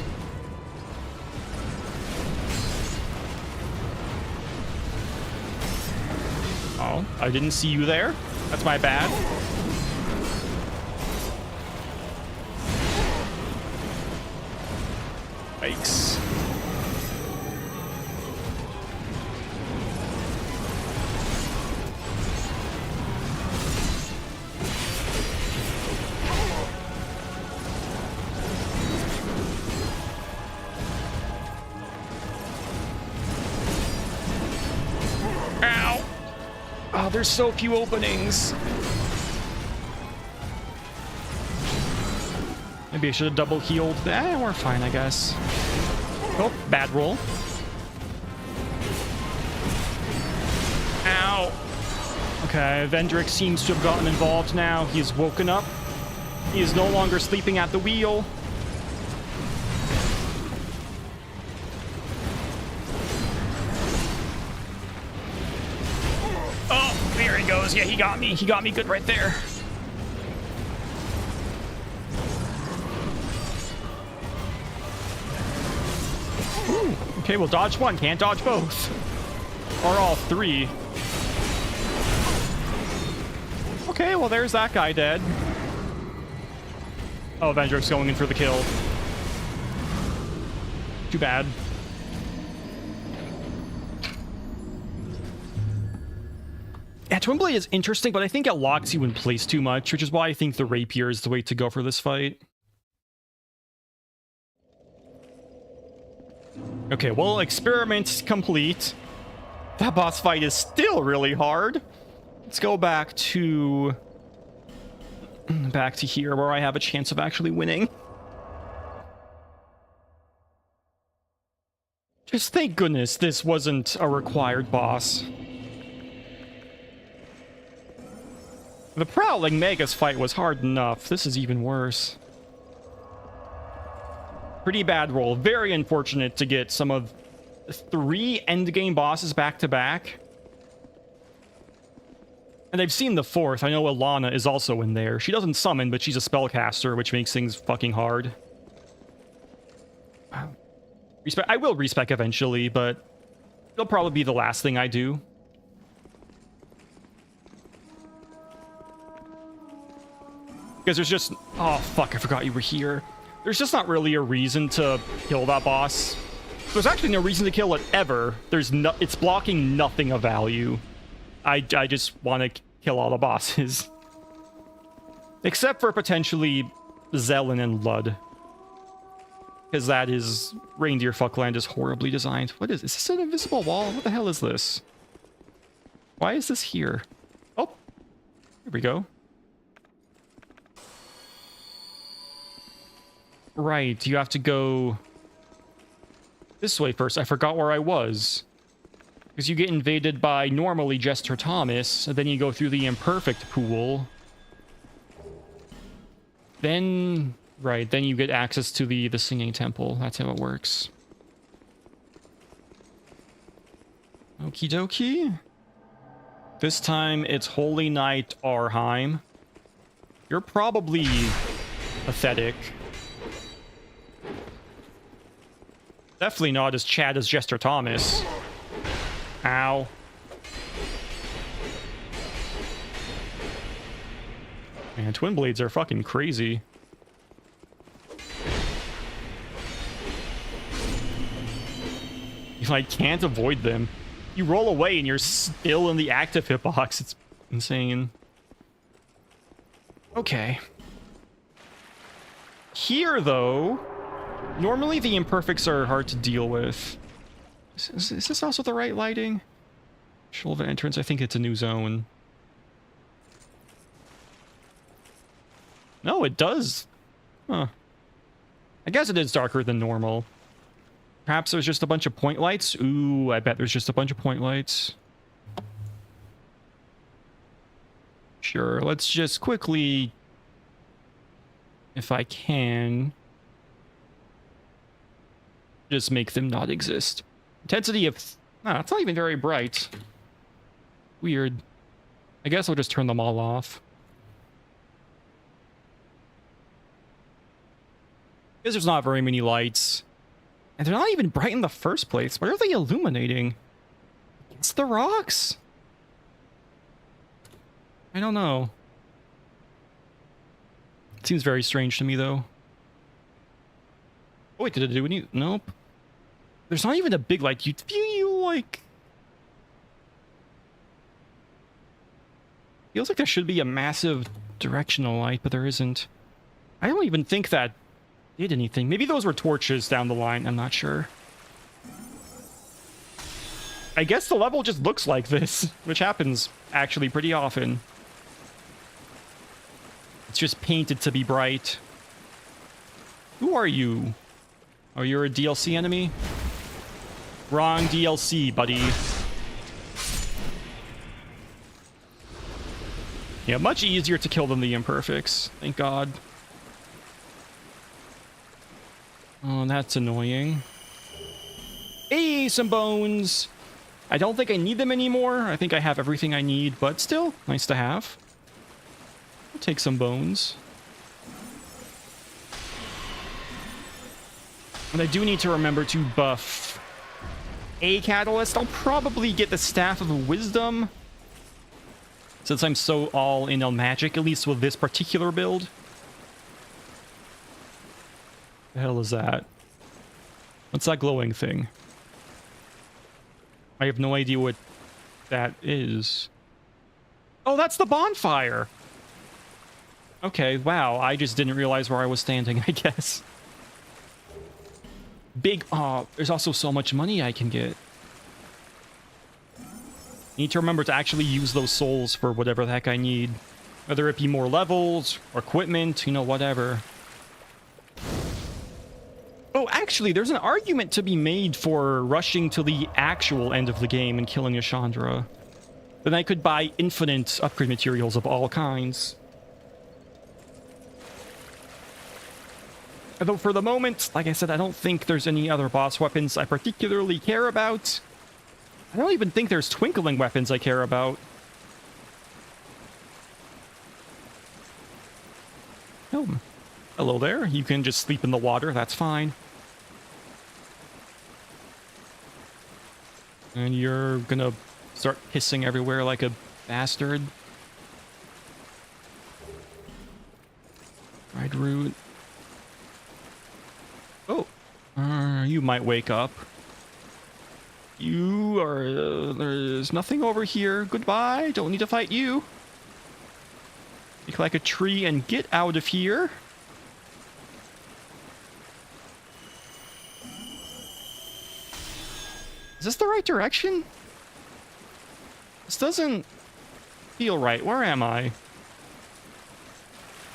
Oh, I didn't see you there. That's my bad. Yikes. Ow. Oh, there's so few openings. Maybe I should have double healed. We're fine, I guess. Oh, bad roll. Ow. Okay, Vendrick seems to have gotten involved now. He's woken up. He is no longer sleeping at the wheel. Oh, there he goes. Yeah, he got me. He got me good right there. Okay, we'll dodge one, can't dodge both. Or all three. Okay, well, there's that guy dead. Oh, Vendrick's going in for the kill. Too bad. Yeah, Twin Blade is interesting, but I think it locks you in place too much, which is why I think the Rapier is the way to go for this fight. Okay, well, experiment complete. That boss fight is still really hard. Let's go back to here where I have a chance of actually winning. Just thank goodness this wasn't a required boss. The Prowling Magus fight was hard enough. This is even worse. Pretty bad roll. Very unfortunate to get some of 3 endgame bosses back to back. And I've seen the 4th. I know Alana is also in there. She doesn't summon, but she's a spellcaster, which makes things fucking hard. I will respec eventually, but it'll probably be the last thing I do. Because there's just... Oh, fuck, I forgot you were here. There's just not really a reason to kill that boss. There's actually no reason to kill it ever. It's blocking nothing of value. I just want to kill all the bosses. Except for potentially Zelen and Lud. Because that is... Reindeer Fuckland is horribly designed. What is this? Is this an invisible wall? What the hell is this? Why is this here? Oh, here we go. Right, you have to go this way first. I forgot where I was. Because you get invaded by normally Jester Thomas, and then you go through the imperfect pool. Then, right, then you get access to the singing temple. That's how it works. Okie dokie. This time it's Holy Knight Arheim. You're probably pathetic. Definitely not as Chad as Jester Thomas. Ow. Man, Twin Blades are fucking crazy. You like can't avoid them. You roll away and you're still in the active hitbox. It's insane. Okay. Here, though, normally the imperfects are hard to deal with. Is this also the right lighting? Shoulder entrance, I think it's a new zone. No, it does. Huh. I guess it is darker than normal. Perhaps there's just a bunch of point lights? Ooh, I bet there's just a bunch of point lights. Sure, let's just quickly, if I can, just make them not exist. Intensity of... Nah, it's not even very bright. Weird. I guess I'll just turn them all off. Because there's not very many lights. And they're not even bright in the first place. Why are they illuminating? It's the rocks? I don't know. It seems very strange to me, though. Oh, wait, did it do any... Nope. There's not even a big light. You feel like... Feels like there should be a massive directional light, but there isn't. I don't even think that did anything. Maybe those were torches down the line. I'm not sure. I guess the level just looks like this, which happens actually pretty often. It's just painted to be bright. Who are you? Oh, you're a DLC enemy? Wrong DLC, buddy. Yeah, much easier to kill than the imperfects. Thank God. Oh, that's annoying. Hey, some bones! I don't think I need them anymore. I think I have everything I need, but still, nice to have. I'll take some bones. And I do need to remember to buff a catalyst. I'll probably get the Staff of Wisdom, since I'm so all in on magic, at least with this particular build. The hell is that? What's that glowing thing? I have no idea what that is. Oh, that's the bonfire! Okay, wow, I just didn't realize where I was standing, I guess. big... Oh, there's also so much money I can get. Need to remember to actually use those souls for whatever the heck I need. Whether it be more levels, or equipment, you know, whatever. Oh, actually, there's an argument to be made for rushing to the actual end of the game and killing Yashandra. Then I could buy infinite upgrade materials of all kinds. Although for the moment, like I said, I don't think there's any other boss weapons I particularly care about. I don't even think there's twinkling weapons I care about. Oh, hello there. You can just sleep in the water, that's fine. And you're gonna start pissing everywhere like a bastard. Ride route. Oh, you might wake up. You are... there's nothing over here. Goodbye. Don't need to fight you. Make like a tree and get out of here. Is this the right direction? This doesn't feel right. Where am I?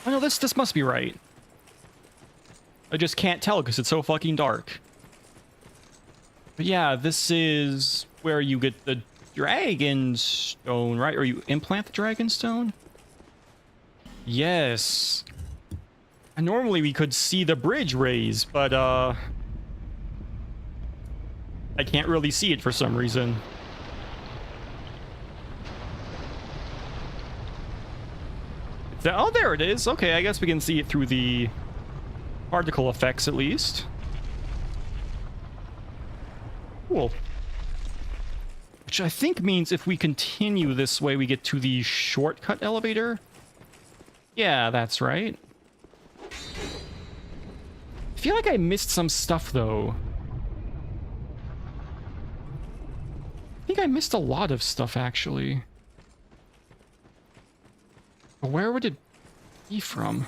Oh no, this must be right. I just can't tell because it's so fucking dark. But yeah, this is where you get the dragon stone, right? Or you implant the dragon stone? Yes. And normally we could see the bridge raise, but I can't really see it for some reason. Oh, there it is. Okay, I guess we can see it through the particle effects at least. Cool. Which I think means if we continue this way, we get to the shortcut elevator. Yeah, that's right. I feel like I missed some stuff, though. I think I missed a lot of stuff, actually. Where would it be from?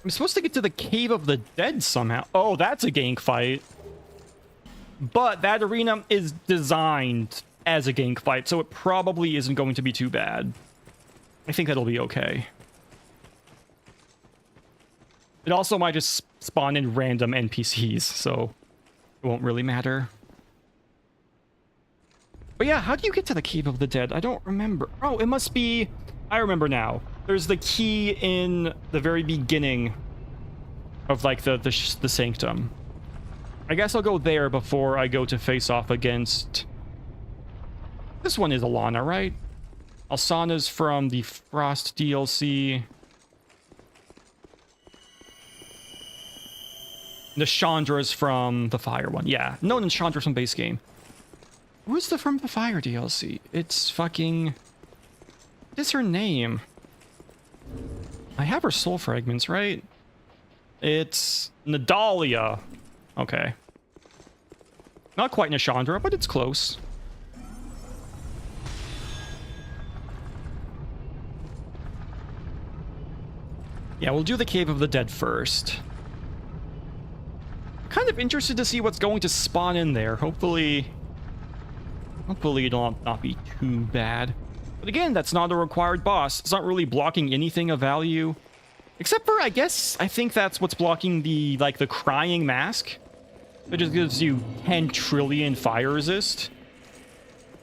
I'm supposed to get to the Cave of the Dead somehow. Oh, that's a gank fight. But that arena is designed as a gank fight, so it probably isn't going to be too bad. I think that'll be okay. It also might just spawn in random NPCs, so it won't really matter. But yeah, how do you get to the Cave of the Dead? I don't remember. Oh, it must be... I remember now. There's the key in the very beginning of, like, the sanctum. I guess I'll go there before I go to face off against... This one is Alana, right? Alsana's from the Frost DLC. Nishandra's from the Fire one. Yeah, no, Nishandra's from base game. Who's the from the Fire DLC? It's fucking... What is her name? I have her soul fragments, right? It's Nadalia. Okay. Not quite Nishandra, but it's close. Yeah, we'll do the Cave of the Dead first. Kind of interested to see what's going to spawn in there. Hopefully it'll not be too bad. But again, that's not a required boss. It's not really blocking anything of value. Except for, I think that's what's blocking the, like, the crying mask. It just gives you 10 trillion fire resist.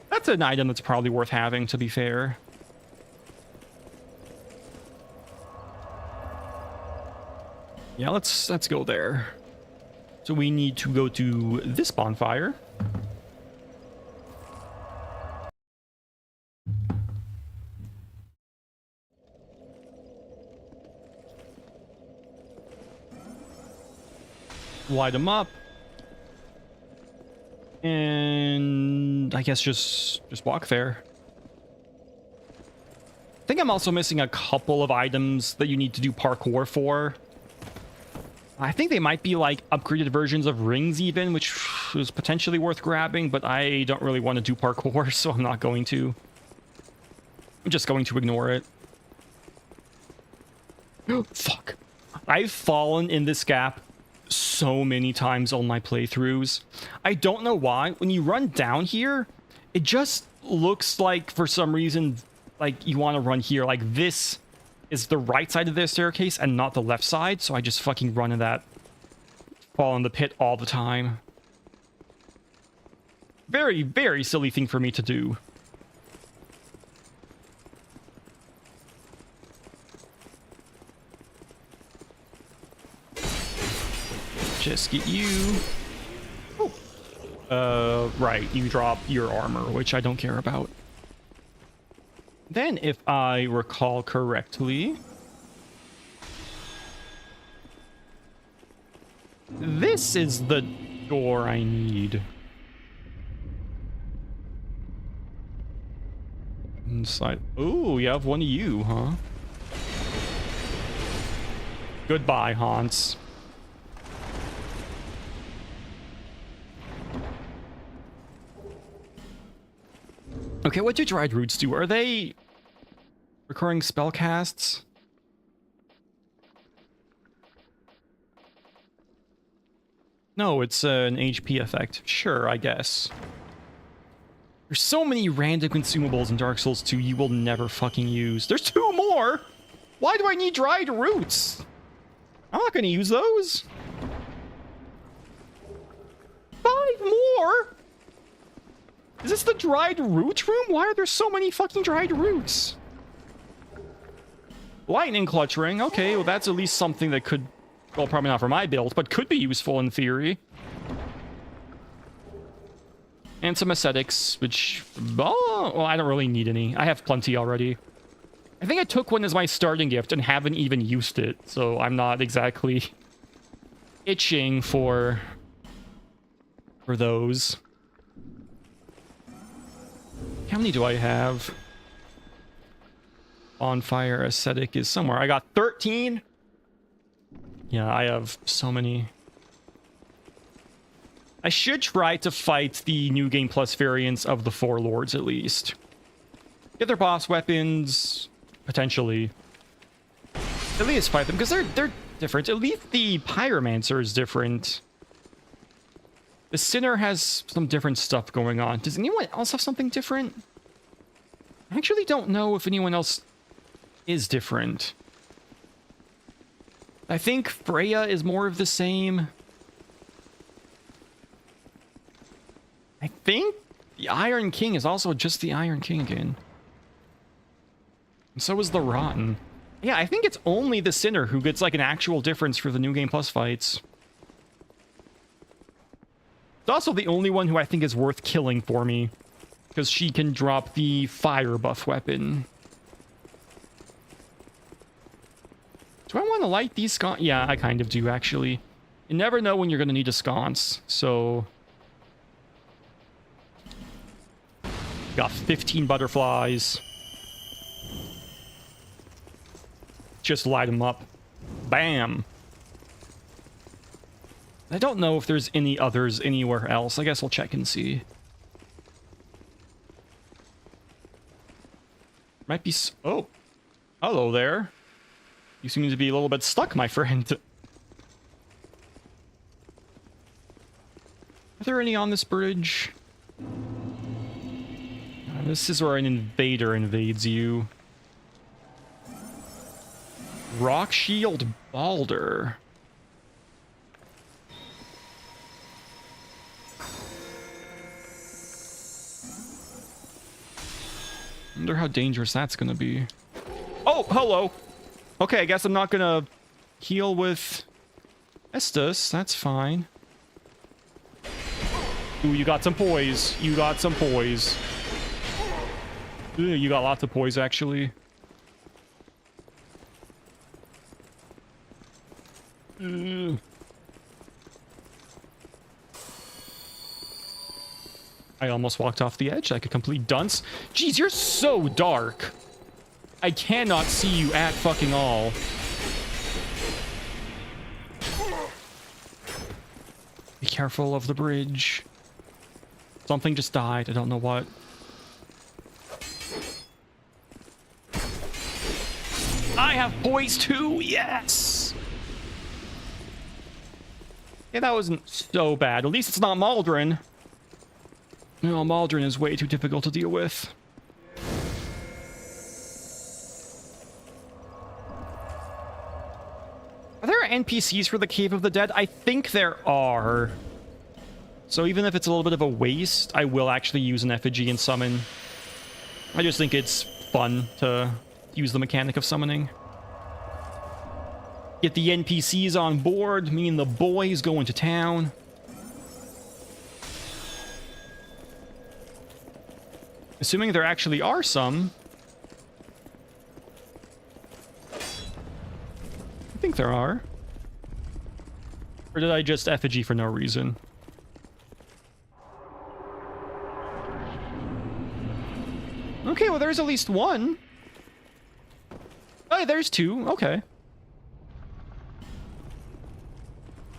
That's an item that's probably worth having, to be fair. Yeah, let's go there. So we need to go to this bonfire. Light them up. And I guess just walk there. I think I'm also missing a couple of items that you need to do parkour for. I think they might be like upgraded versions of rings even, which is potentially worth grabbing, but I don't really want to do parkour, so I'm not going to. I'm just going to ignore it. Fuck. I've fallen in this gap so many times on my playthroughs. I don't know why. When you run down here, it just looks like, for some reason, like you want to run here. Like this is the right side of the staircase and not the left side. So I just fucking run in that, fall in the pit all the time. Very, very silly thing for me to do. Just get you. Oh. Right, you drop your armor, which I don't care about. Then, if I recall correctly, this is the door I need. Inside. Oh, you have one of you, huh? Goodbye, Hans. Okay, what do dried roots do? Are they recurring spell casts? No, it's an HP effect. Sure, I guess. There's so many random consumables in Dark Souls 2 you will never fucking use. There's 2 more! Why do I need dried roots? I'm not gonna use those. 5 more? Is this the dried root room? Why are there so many fucking dried roots? Lightning clutch ring. Okay, well that's at least something that could... Well, probably not for my build, but could be useful in theory. And some ascetics, which... Oh, well, I don't really need any. I have plenty already. I think I took one as my starting gift and haven't even used it, so I'm not exactly itching for those. How many do I have? Bonfire ascetic is somewhere. I got 13. Yeah, I have so many. I should try to fight the New Game Plus variants of the Four Lords at least. Get their boss weapons, potentially. At least fight them, because they're different. At least the Pyromancer is different. The Sinner has some different stuff going on. Does anyone else have something different? I actually don't know if anyone else is different. I think Freya is more of the same. I think the Iron King is also just the Iron King again. And so is the Rotten. Yeah, I think it's only the Sinner who gets like an actual difference for the New Game Plus fights. It's also the only one who I think is worth killing for me, because she can drop the fire buff weapon. Do I want to light these sconce? Yeah, I kind of do, actually. You never know when you're going to need a sconce, so... Got 15 butterflies. Just light them up. Bam! I don't know if there's any others anywhere else. I guess I'll check and see. Might be... Oh! Hello there. You seem to be a little bit stuck, my friend. Are there any on this bridge? This is where an invader invades you. Rock Shield Balder. I wonder how dangerous that's gonna be. Oh, hello! Okay, I guess I'm not gonna heal with Estus. That's fine. Ooh, you got some poise. You got some poise. Ooh, you got lots of poise, actually. Ooh. I almost walked off the edge like a complete dunce. Jeez, you're so dark. I cannot see you at fucking all. Be careful of the bridge. Something just died. I don't know what. I have poise too. Yes. Yeah, that wasn't so bad. At least it's not Maldron. No, Maldron is way too difficult to deal with. Are there NPCs for the Cave of the Dead? I think there are. So even if it's a little bit of a waste, I will actually use an effigy and summon. I just think it's fun to use the mechanic of summoning. Get the NPCs on board, me and the boys go into town. Assuming there actually are some. I think there are. Or did I just effigy for no reason? Okay, well there's at least one. Oh, there's two. Okay.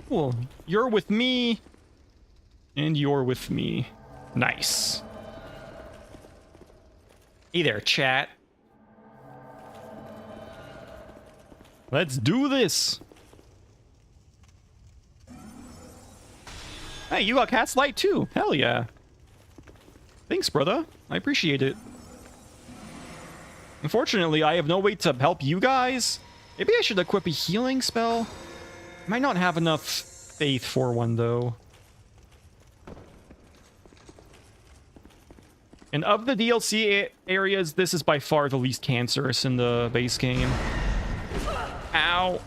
Cool. You're with me. And you're with me. Nice. Hey there, chat. Let's do this. Hey, you got Cat's Light too. Hell yeah. Thanks, brother. I appreciate it. Unfortunately, I have no way to help you guys. Maybe I should equip a healing spell. I might not have enough faith for one, though. And of the DLC areas, this is by far the least cancerous in the base game. Ow.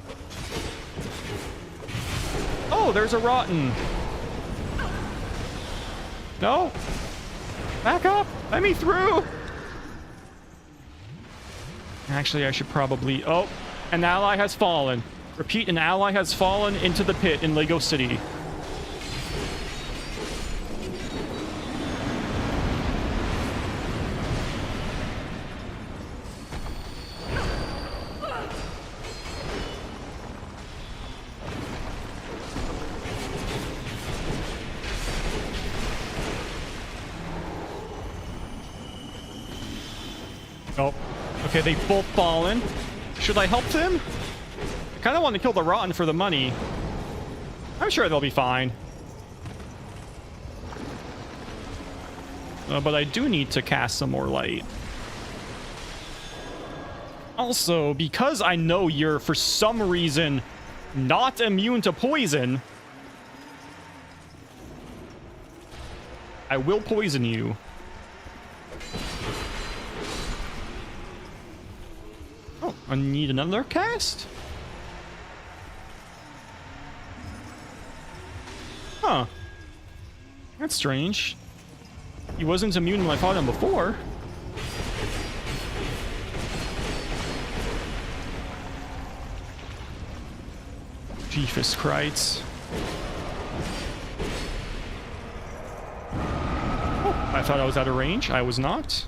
Oh, there's a rotten. No. Back up. Let me through. Actually, I should probably... Oh, an ally has fallen. Repeat, an ally has fallen into the pit in Lego City. Oh, okay, they've both fallen. Should I help them? I kind of want to kill the rotten for the money. I'm sure they'll be fine. But I do need to cast some more light. Also, because I know you're, for some reason, not immune to poison, I will poison you. Oh, I need another cast? Huh. That's strange. He wasn't immune when I fought him before. Jesus Christ. Oh, I thought I was out of range. I was not.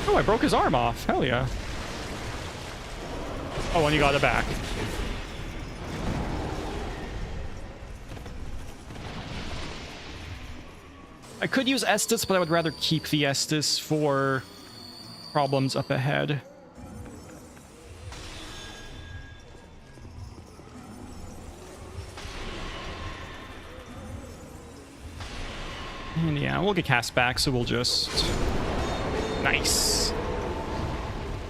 Oh, I broke his arm off. Hell yeah. Oh, and you got it back. I could use Estus, but I would rather keep the Estus for problems up ahead. And yeah, we'll get cast back, so we'll just... Nice.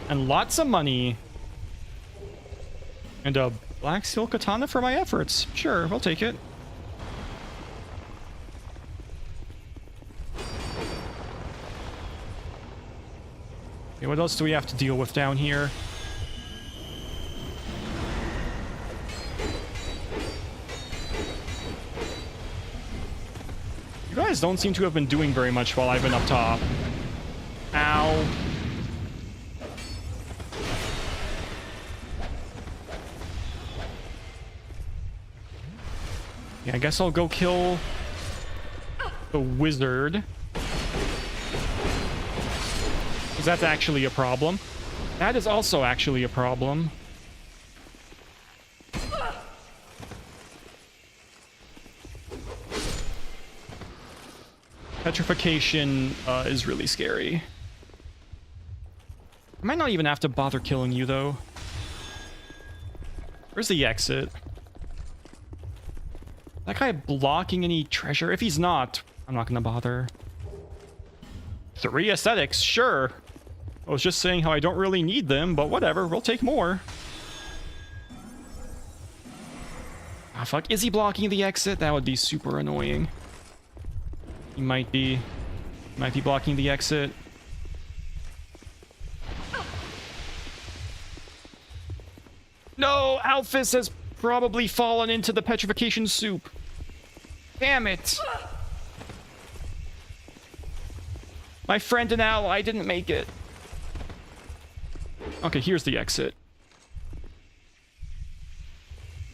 And lots of money. And a black steel katana for my efforts. Sure, we'll take it. Okay, what else do we have to deal with down here? You guys don't seem to have been doing very much while I've been up top. Ow. Yeah, I guess I'll go kill the wizard. Because that's actually a problem. That is also actually a problem. Petrification is really scary. I might not even have to bother killing you, though. Where's the exit? That guy blocking any treasure? If he's not, I'm not gonna bother. 3 aesthetics, sure. I was just saying how I don't really need them, but whatever, we'll take more. Ah, fuck. Is he blocking the exit? That would be super annoying. He might be blocking the exit. No, Alphys has probably fallen into the petrification soup. Damn it. My friend and ally didn't make it. Okay, here's the exit.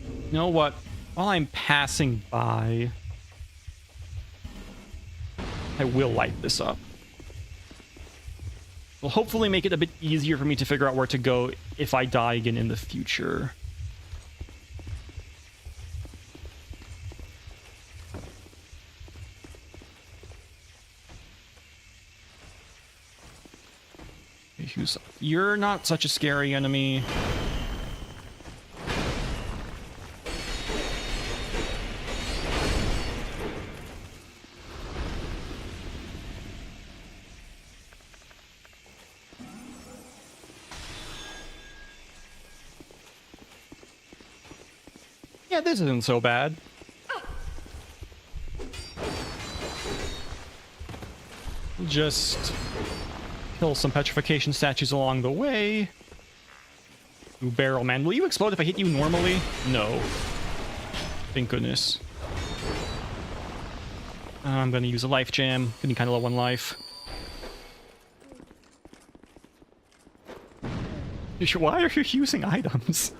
You know what? While I'm passing by, I will light this up. Will hopefully make it a bit easier for me to figure out where to go if I die again in the future. You're not such a scary enemy. Yeah, this isn't so bad. Just kill some petrification statues along the way. Ooh, barrel man. Will you explode if I hit you normally? No. Thank goodness. I'm gonna use a life jam. Getting kind of low on life. Why are you using items?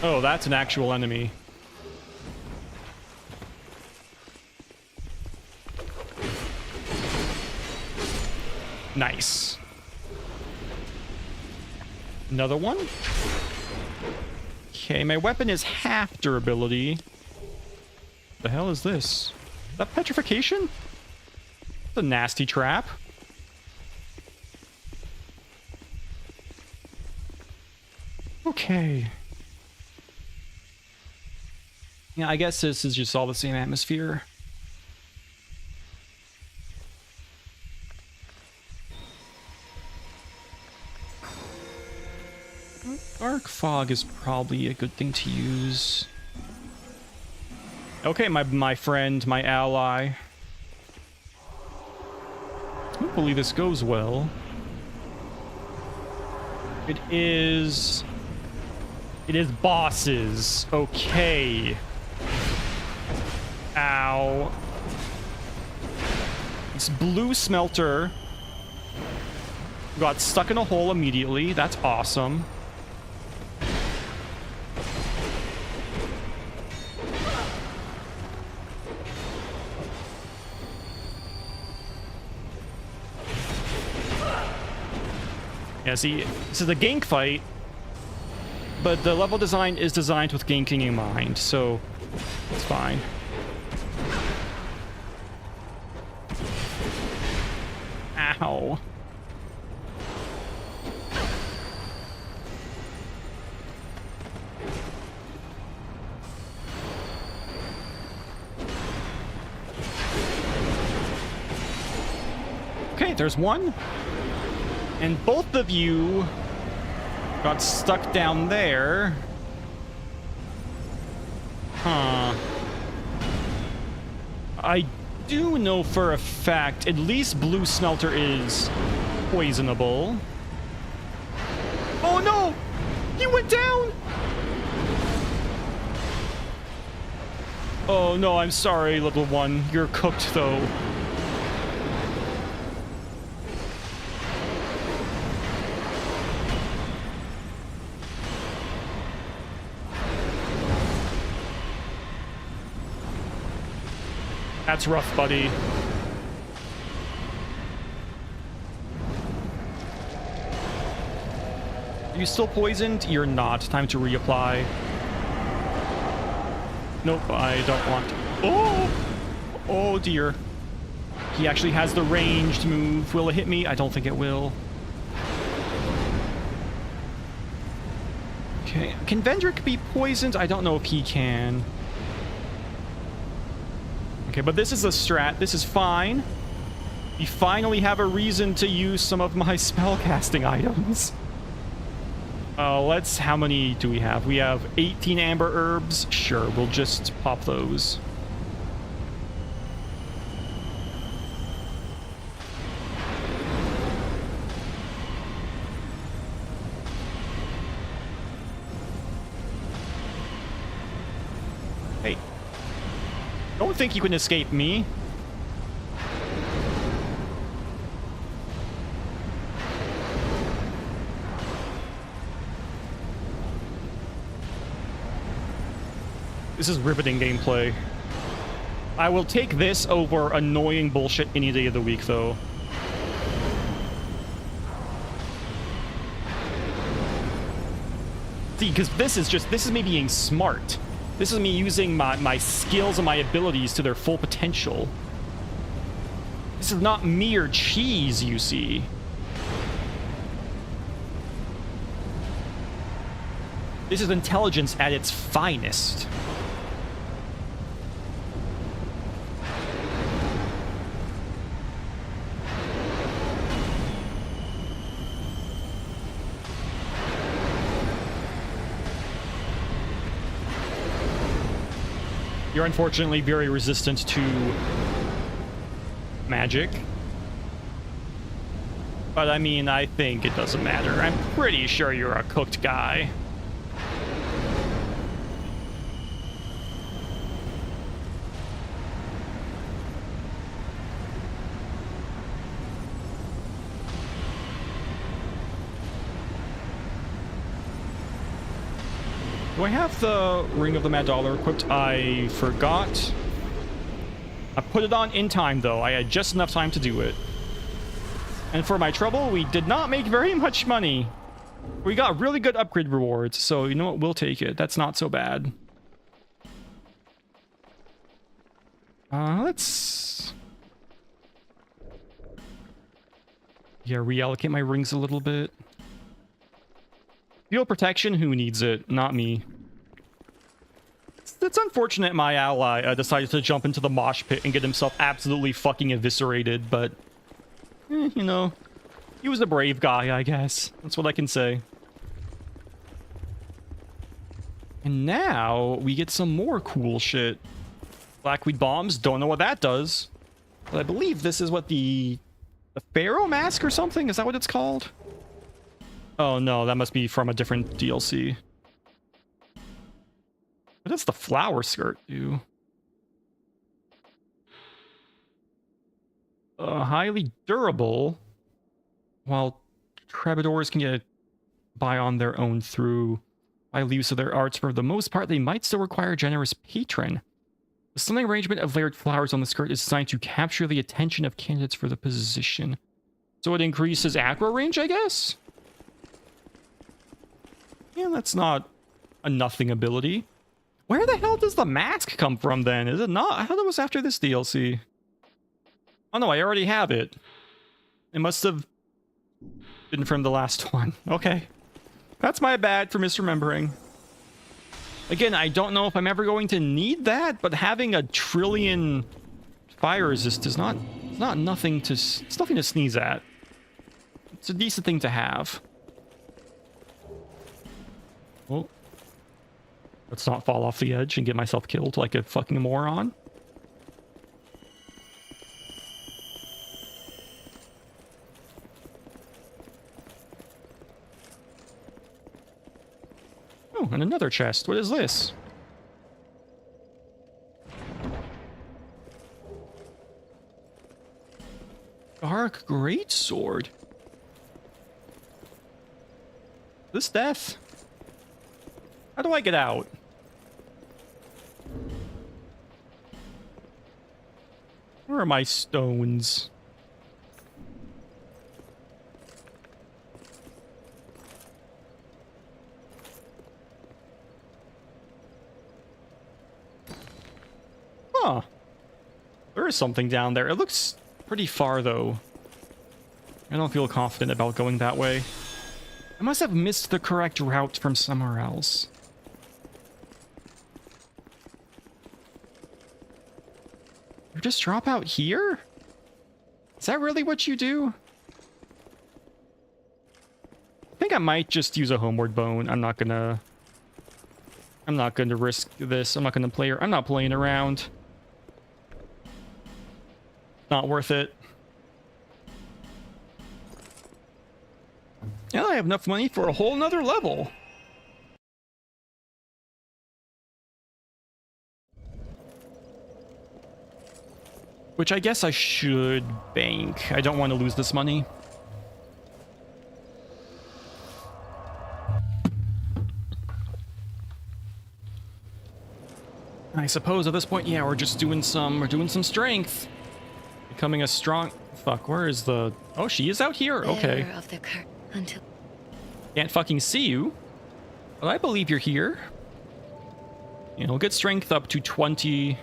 Oh, that's an actual enemy. Nice. Another one? Okay, my weapon is half durability. The hell is this? Is that petrification? That's a nasty trap. Okay. Yeah, I guess this is just all the same atmosphere. Dark fog is probably a good thing to use. Okay, my friend, my ally. Hopefully this goes well. It is bosses. Okay. Ow. This blue smelter got stuck in a hole immediately. That's awesome. Yeah, see, this is a gank fight, but the level design is designed with ganking in mind, so it's fine. Ow. Okay, there's one. And both of you got stuck down there. Huh. I do know for a fact at least blue smelter is poisonable. Oh no! He went down! Oh no, I'm sorry, little one. You're cooked though. That's rough, buddy. Are you still poisoned? You're not. Time to reapply. Nope, I don't want to. Oh! Oh dear. He actually has the ranged move. Will it hit me? I don't think it will. Okay, can Vendrick be poisoned? I don't know if he can. Okay, but this is a strat. This is fine. We finally have a reason to use some of my spellcasting items. How many do we have? We have 18 amber herbs. Sure, we'll just pop those. Hey. Don't think you can escape me. This is riveting gameplay. I will take this over annoying bullshit any day of the week, though. See, because this is me being smart. This is me using my skills and my abilities to their full potential. This is not mere cheese, you see. This is intelligence at its finest. You're unfortunately very resistant to magic. But I mean, I think it doesn't matter. I'm pretty sure you're a cooked guy. Do I have the Ring of the Mad Dollar equipped? I forgot. I put it on in time, though. I had just enough time to do it. And for my trouble, we did not make very much money. We got really good upgrade rewards, so you know what? We'll take it. That's not so bad. Let's... Yeah, reallocate my rings a little bit. Field protection? Who needs it? Not me. It's unfortunate my ally decided to jump into the mosh pit and get himself absolutely fucking eviscerated, but... you know, he was a brave guy, I guess. That's what I can say. And now we get some more cool shit. Blackweed bombs. Don't know what that does. But I believe this is what the Pharaoh mask or something? Is that what it's called? Oh no, that must be from a different DLC. What does the flower skirt do? Highly durable, while Troubadours can get by on their own through by use of their arts. For the most part, they might still require a generous patron. The stunning arrangement of layered flowers on the skirt is designed to capture the attention of candidates for the position. So it increases aggro range, I guess? Yeah, that's not a nothing ability. Where the hell does the mask come from then? Is it not? I thought it was after this DLC. Oh no, I already have it. It must have been from the last one. Okay. That's my bad for misremembering. Again, I don't know if I'm ever going to need that, but having a trillion fire resist is not... It's nothing to sneeze at. It's a decent thing to have. Well, let's not fall off the edge and get myself killed like a fucking moron. Oh, and another chest. What is this? Dark Greatsword. This death. How do I get out? Where are my stones? Huh. There is something down there. It looks pretty far, though. I don't feel confident about going that way. I must have missed the correct route from somewhere else. You just drop out here? Is that really what you do? I think I might just use a homeward bone. I'm not gonna risk this. I'm not playing around. Not worth it. Yeah, I have enough money for a whole nother level. Which I guess I should bank. I don't want to lose this money. I suppose at this point, yeah, we're doing some strength. Becoming a strong... Fuck, where is the... Oh, she is out here? Okay. Of the until... Can't fucking see you. But I believe you're here. You know, get strength up to 20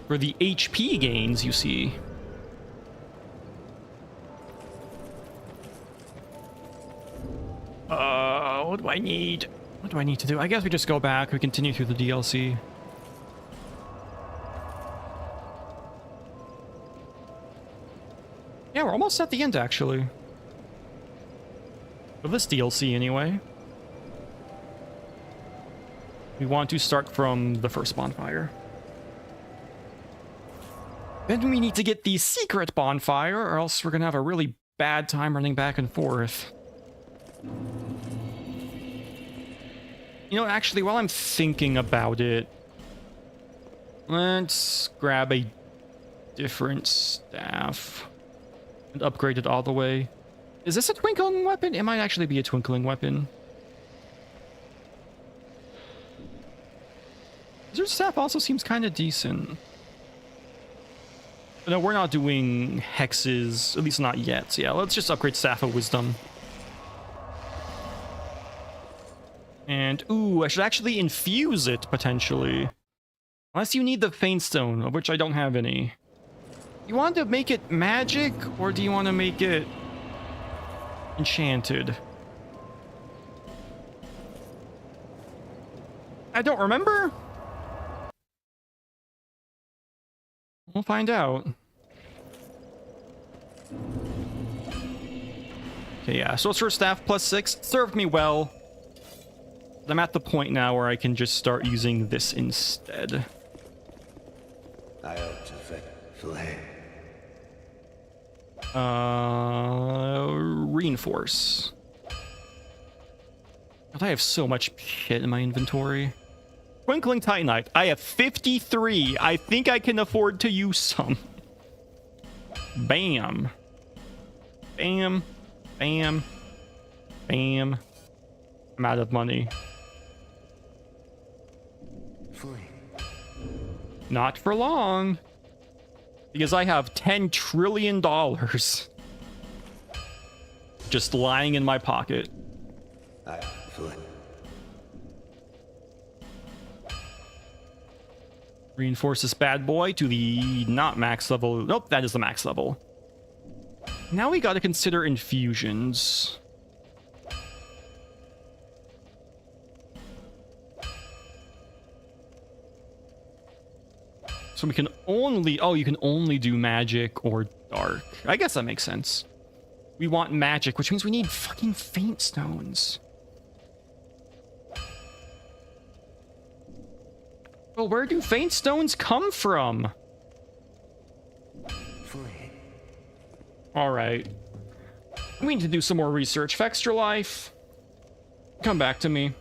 for the HP gains, you see. What do I need? What do I need to do? I guess we just go back. We continue through the DLC. Yeah, we're almost at the end, actually. Of this DLC, anyway. We want to start from the first bonfire. Then we need to get the secret bonfire, or else we're gonna have a really bad time running back and forth. You know, actually, while I'm thinking about it, let's grab a different staff and upgrade it all the way. Is this a twinkling weapon? It might actually be a twinkling weapon. Wizard staff also seems kind of decent. But no, we're not doing hexes, at least not yet. So yeah, let's just upgrade Staff of Wisdom. And, ooh, I should actually infuse it, potentially. Unless you need the Faint Stone, of which I don't have any. You want to make it magic, or do you want to make it enchanted? I don't remember. We'll find out. Okay, yeah, Sorcerer's Staff +6 served me well. I'm at the point now where I can just start using this instead. Reinforce. God, I have so much shit in my inventory. Twinkling Titanite. I have 53. I think I can afford to use some. Bam. Bam. Bam. Bam. I'm out of money. Not for long. Because I have $10 trillion just lying in my pocket. Reinforce this bad boy to the not max level. Nope, that is the max level. Now we gotta consider infusions. So we can only... Oh, you can only do magic or dark. I guess that makes sense. We want magic, which means we need fucking Faint Stones. Well, where do Faint Stones come from? Alright. We need to do some more research. For extra life, come back to me.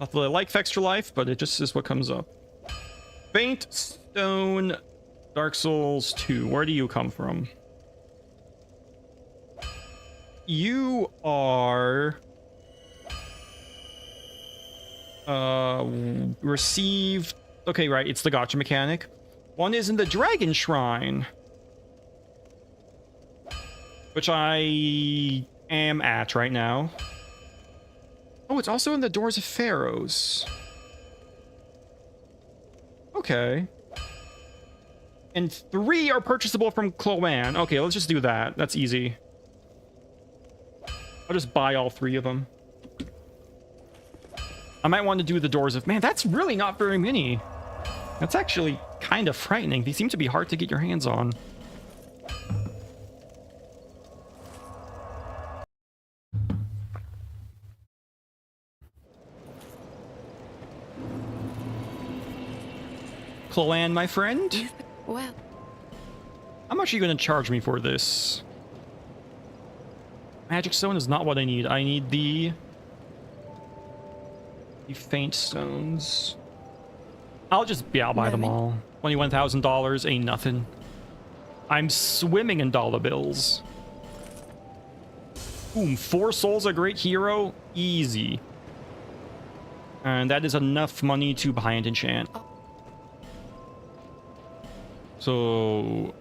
Not that I like Extra Life, but it just is what comes up. Faint Stone, Dark Souls 2. Where do you come from? You are... received... Okay, right, it's the gacha mechanic. One is in the Dragon Shrine, which I am at right now. Oh, it's also in the Doors of Pharaohs. Okay. And 3 are purchasable from Cloan. Okay, let's just do that. That's easy. I'll just buy all 3 of them. I might want to do the Doors of... Man, that's really not very many. That's actually kind of frightening. They seem to be hard to get your hands on. Cloan, my friend? Well, How much are you going to charge me for this? Magic stone is not what I need. I need the faint stones. I'll buy them all. $21,000 ain't nothing. I'm swimming in dollar bills. Boom, 4 souls, a great hero. Easy. And that is enough money to buy and enchant. So,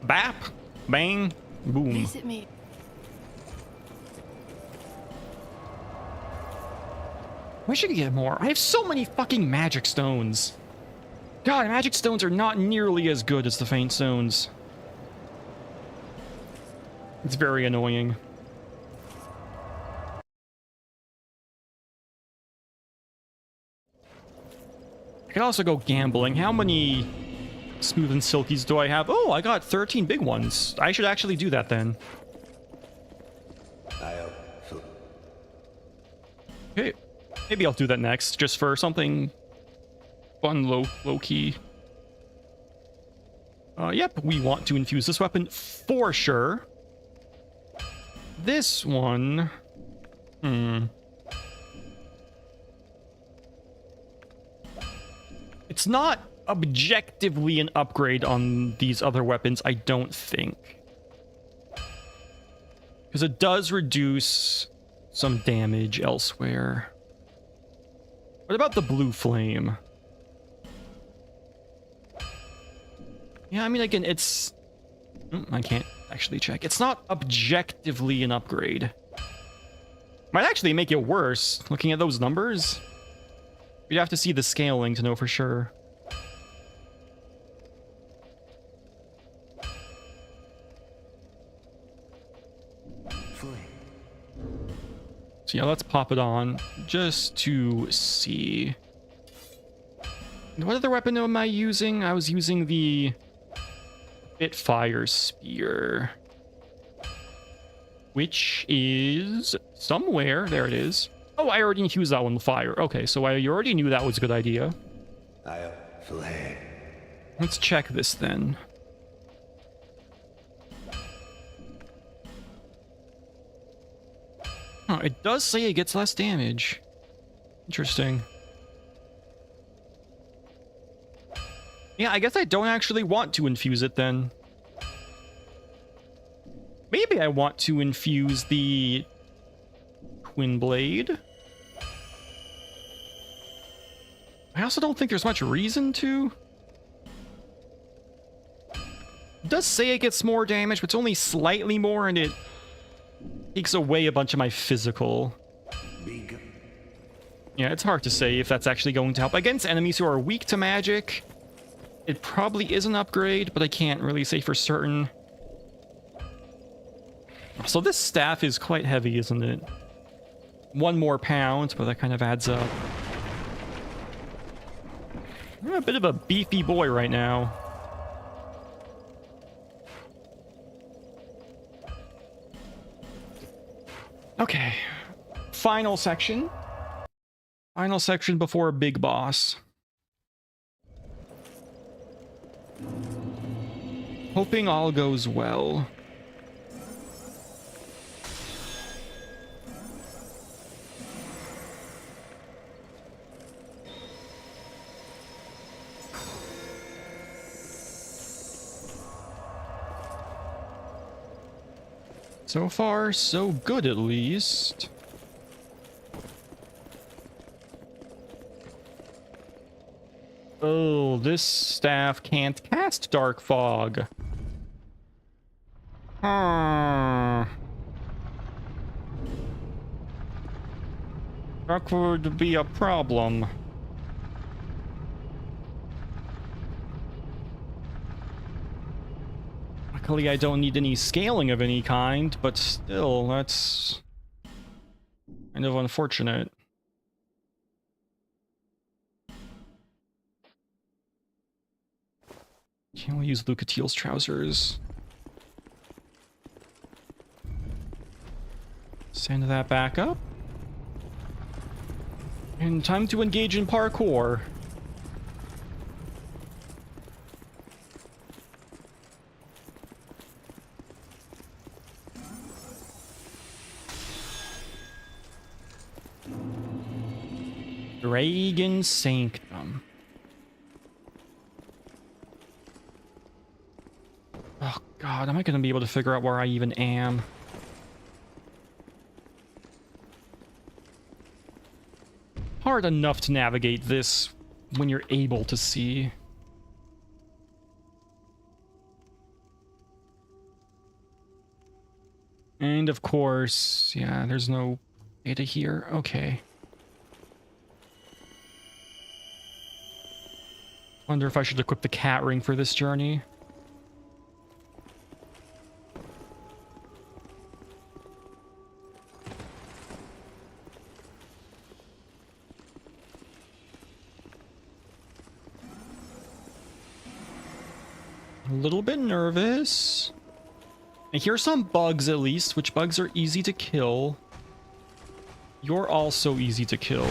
bap, bang, boom. visit me. Wish I could get more. I have so many fucking magic stones. God, magic stones are not nearly as good as the faint stones. It's very annoying. I could also go gambling. How many smooth and silkies do I have? Oh, I got 13 big ones. I should actually do that then. Okay. Maybe I'll do that next, just for something fun, low key. Yep, we want to infuse this weapon for sure. This one... It's not objectively an upgrade on these other weapons, I don't think. Because it does reduce some damage elsewhere. What about the blue flame? Yeah, I mean, again, it's... I can't actually check. It's not objectively an upgrade. Might actually make it worse, looking at those numbers. You'd have to see the scaling to know for sure. So yeah, let's pop it on just to see. What other weapon am I using? I was using the Bitfire Spear, which is somewhere. There it is. Oh, I already used that one with fire. Okay, so I already knew that was a good idea. Let's check this then. Oh, it does say it gets less damage. Interesting. Yeah, I guess I don't actually want to infuse it then. Maybe I want to infuse the Twin Blade. I also don't think there's much reason to. It does say it gets more damage, but it's only slightly more, and it takes away a bunch of my physical. Yeah, it's hard to say if that's actually going to help. Against enemies who are weak to magic, it probably is an upgrade, but I can't really say for certain. So this staff is quite heavy, isn't it? 1 more pound, but that kind of adds up. I'm a bit of a beefy boy right now. Okay. Final section. Final section before a big boss. Hoping all goes well. So far, so good at least. Oh, this staff can't cast Dark Fog. That could be a problem. Luckily, I don't need any scaling of any kind, but still, that's kind of unfortunate. Can't we use Lucatiel's trousers? Send that back up. And time to engage in parkour. Dragon Sanctum. Oh god, am I gonna be able to figure out where I even am? Hard enough to navigate this when you're able to see. And of course, yeah, there's no data here. Okay. Wonder if I should equip the cat ring for this journey. A little bit nervous. I hear some bugs at least, which bugs are easy to kill. You're also easy to kill.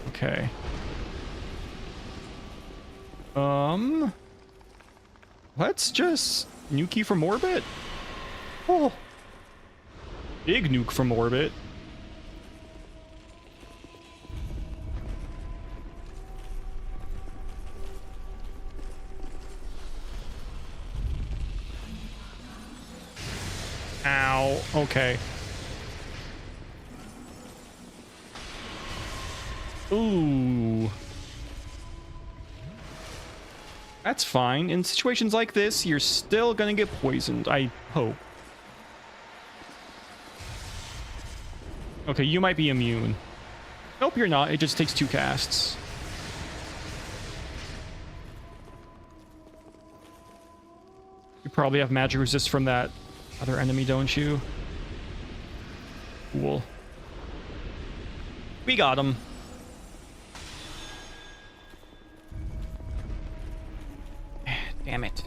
Okay. Let's just nuke you from orbit. Oh. Big nuke from orbit. Ow. Okay. Ooh. That's fine. In situations like this, you're still gonna get poisoned, I hope. Okay, you might be immune. Nope, you're not. It just takes 2 casts. You probably have magic resist from that other enemy, don't you? Cool. We got him. Damn it.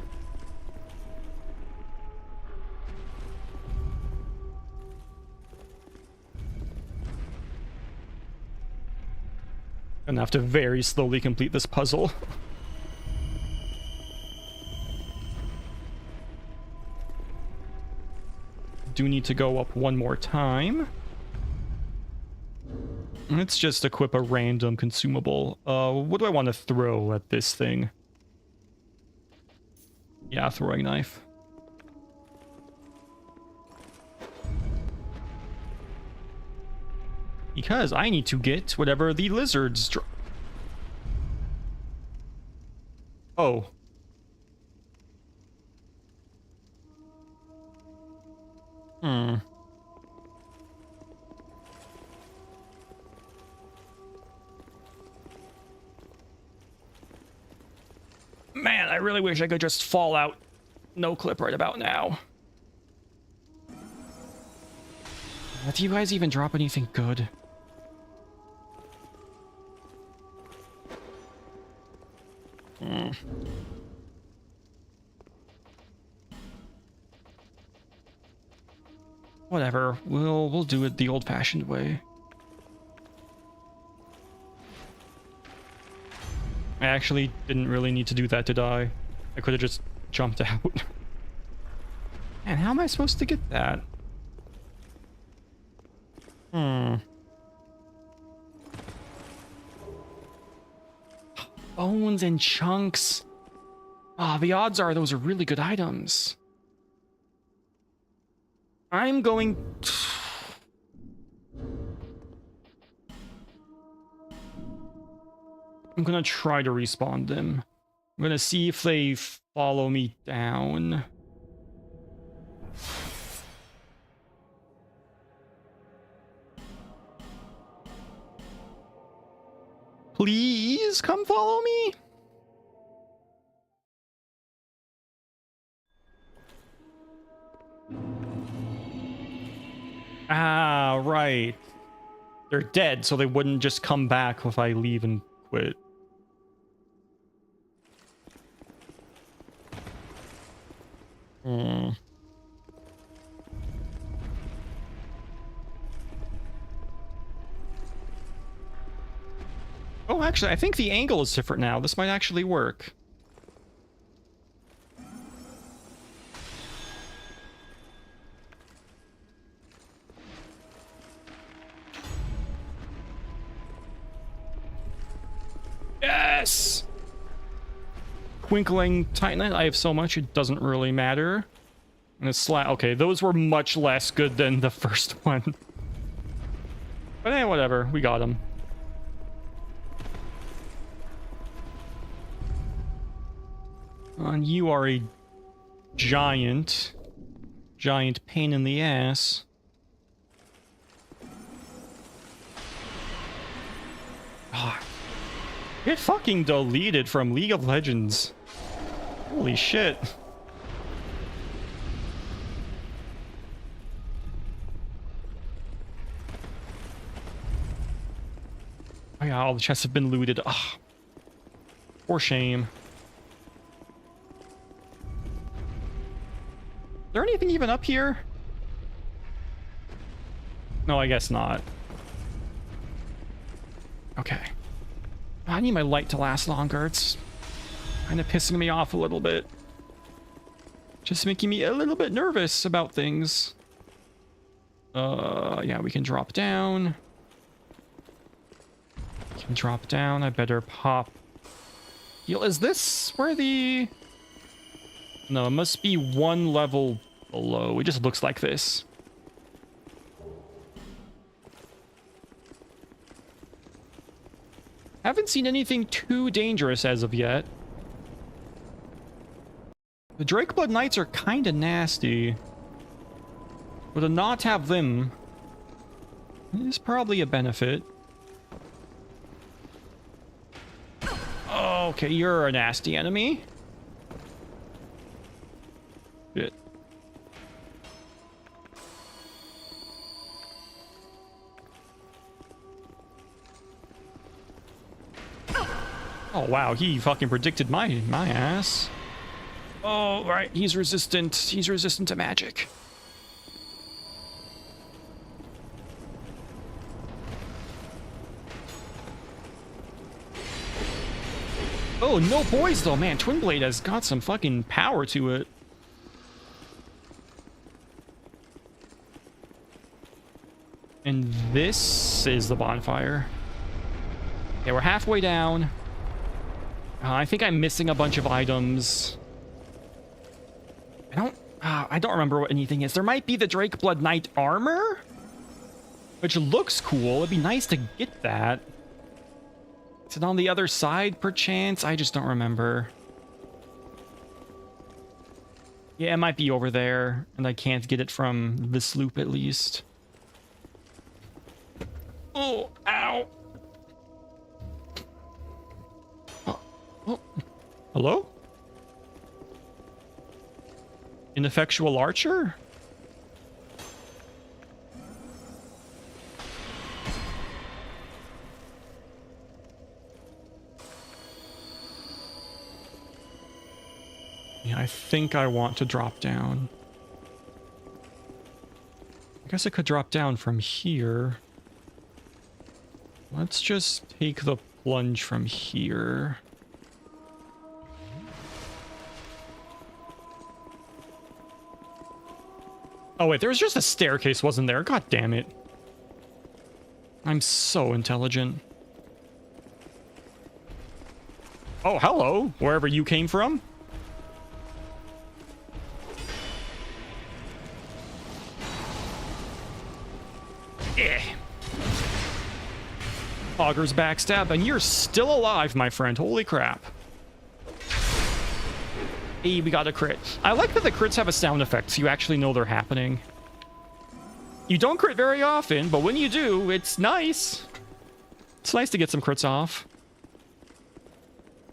Gonna have to very slowly complete this puzzle. Do need to go up one more time. Let's just equip a random consumable. What do I want to throw at this thing? Yeah, throwing knife. Because I need to get whatever the lizards Oh. Hmm. Man, I really wish I could just fall out no clip right about now. Do you guys even drop anything good? Hmm. Whatever. We'll do it the old-fashioned way. I actually didn't really need to do that to die. I could have just jumped out. And how am I supposed to get that? Hmm. Bones and chunks. Ah, the odds are those are really good items. I'm going... I'm gonna try to respawn them. I'm gonna see if they follow me down. Please come follow me. Ah, right. They're dead, so they wouldn't just come back if I leave and quit. Hmm. Oh, actually, I think the angle is different now. This might actually work. Yes! Twinkling Titanite. I have so much, it doesn't really matter. And a okay, those were much less good than the first one. But hey, whatever. We got them. And you are a giant pain in the ass. Ah, get fucking deleted from League of Legends. Holy shit. Oh yeah, all the chests have been looted. Ah, for shame. Is there anything even up here? No, I guess not. Okay. I need my light to last longer. It's kind of pissing me off a little bit. Just making me a little bit nervous about things. Yeah, we can drop down. We can drop down. I better pop. Is this where the... No, it must be one level below. It just looks like this. Haven't seen anything too dangerous as of yet. The Drakeblood Knights are kind of nasty. But to not have them is probably a benefit. Okay, you're a nasty enemy. Shit. Oh wow, he fucking predicted my ass. Oh, right, he's resistant. He's resistant to magic. Oh, no boys though, man. Twin Blade has got some fucking power to it. And this is the bonfire. Okay, we're halfway down. I think I'm missing a bunch of items. I don't remember what anything is. There might be the Drakeblood Knight armor, which looks cool. It'd be nice to get that. Is it on the other side, perchance? I just don't remember. Yeah, it might be over there, and I can't get it from this loop at least. Oh, ow. Oh. Hello? Ineffectual archer? Yeah, I think I want to drop down. I guess I could drop down from here. Let's just take the plunge from here. Oh wait, there was just a staircase, wasn't there? God damn it. I'm so intelligent. Oh, hello, wherever you came from. Eh. Augur's backstab, and you're still alive, my friend. Holy crap. Hey, we got a crit. I like that the crits have a sound effect, so you actually know they're happening. You don't crit very often, but when you do, it's nice. It's nice to get some crits off.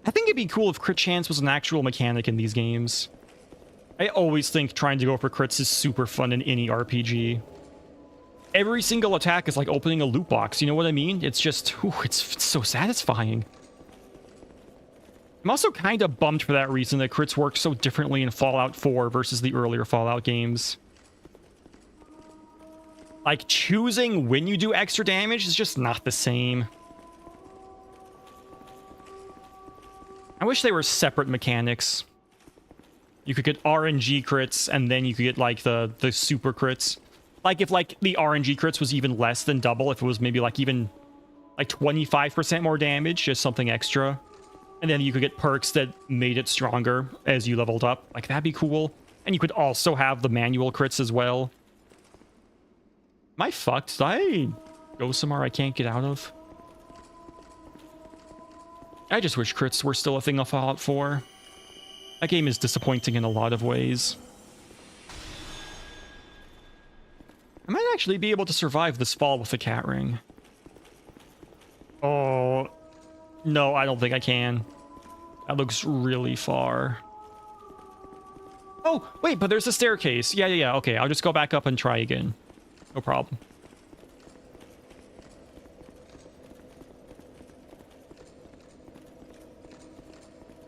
I think it'd be cool if crit chance was an actual mechanic in these games. I always think trying to go for crits is super fun in any RPG. Every single attack is like opening a loot box, you know what I mean? It's just, it's so satisfying. I'm also kind of bummed for that reason that crits work so differently in Fallout 4 versus the earlier Fallout games. Like, choosing when you do extra damage is just not the same. I wish they were separate mechanics. You could get RNG crits, and then you could get, like, the super crits. Like, if, like, the RNG crits was even less than double, if it was maybe, like, even, like, 25% more damage, just something extra. And then you could get perks that made it stronger as you leveled up. Like, that'd be cool. And you could also have the manual crits as well. Am I fucked? Did I go somewhere I can't get out of? I just wish crits were still a thing of Fallout 4. That game is disappointing in a lot of ways. I might actually be able to survive this fall with the cat ring. Oh, no, I don't think I can. That looks really far. Oh, wait, but there's a staircase. Yeah. Okay, I'll just go back up and try again. No problem.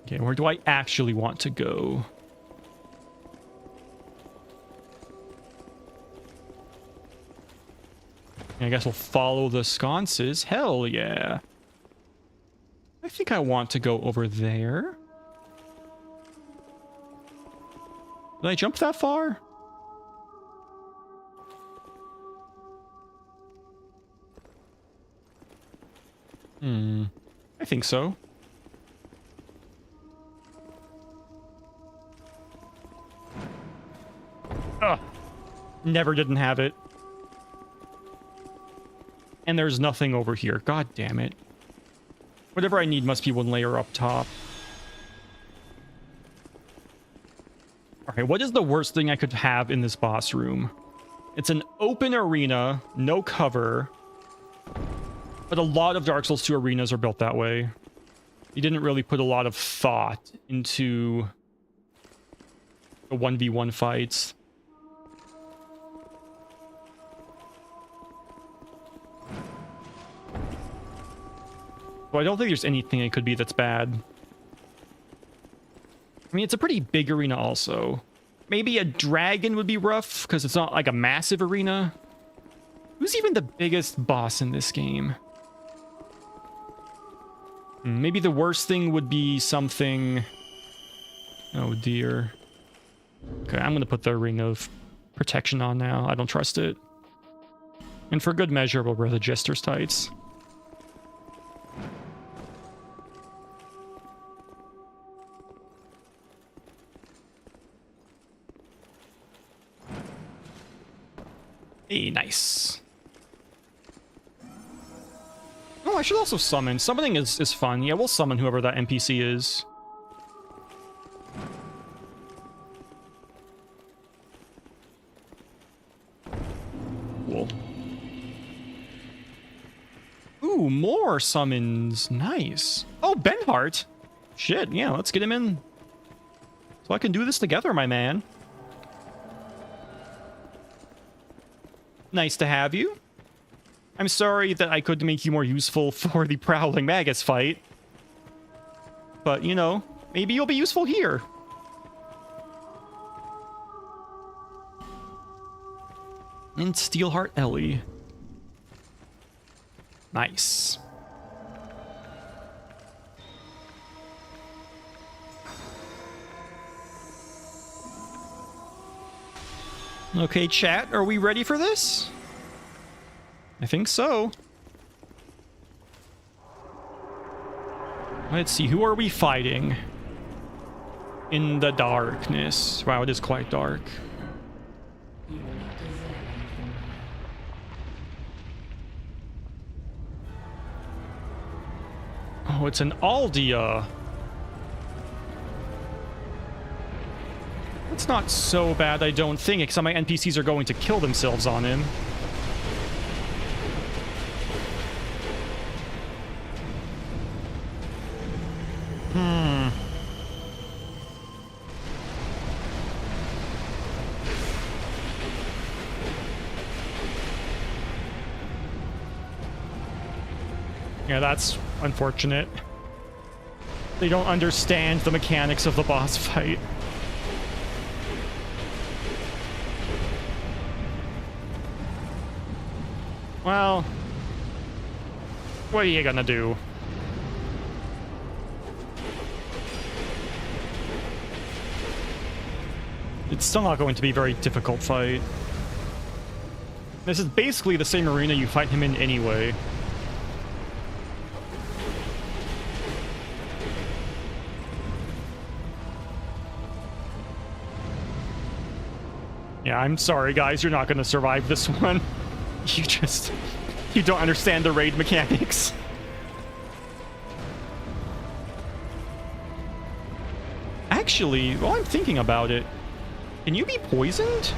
Okay, where do I actually want to go? I guess we'll follow the sconces. Hell yeah. I think I want to go over there. Did I jump that far? I think so. Ugh. Never didn't have it. And there's nothing over here. God damn it. Whatever I need must be one layer up top. Alright, what is the worst thing I could have in this boss room? It's an open arena, no cover. But a lot of Dark Souls 2 arenas are built that way. You didn't really put a lot of thought into the 1v1 fights. So I don't think there's anything it could be that's bad. I mean, it's a pretty big arena also. Maybe a dragon would be rough, because it's not like a massive arena. Who's even the biggest boss in this game? Maybe the worst thing would be something... Oh dear. Okay, I'm going to put the Ring of Protection on now. I don't trust it. And for good measure, we'll wear the Jester's Tights. Hey, nice. Oh, I should also summon. Summoning is fun. Yeah, we'll summon whoever that NPC is. Cool. Ooh, more summons. Nice. Oh, Benhart. Shit, yeah, let's get him in. So I can do this together, my man. Nice to have you. I'm sorry that I couldn't make you more useful for the Prowling Magus fight. But, you know, maybe you'll be useful here. And Steelheart Ellie. Nice. Okay, chat, are we ready for this? I think so. Let's see, who are we fighting? In the darkness. Wow, it is quite dark. Oh, it's an Aldia. It's not so bad, I don't think, except my NPCs are going to kill themselves on him. Yeah, that's unfortunate. They don't understand the mechanics of the boss fight. Well, what are you gonna do? It's still not going to be a very difficult fight. This is basically the same arena you fight him in anyway. Yeah, I'm sorry, guys. You're not going to survive this one. You don't understand the raid mechanics. Actually, while I'm thinking about it, can you be poisoned?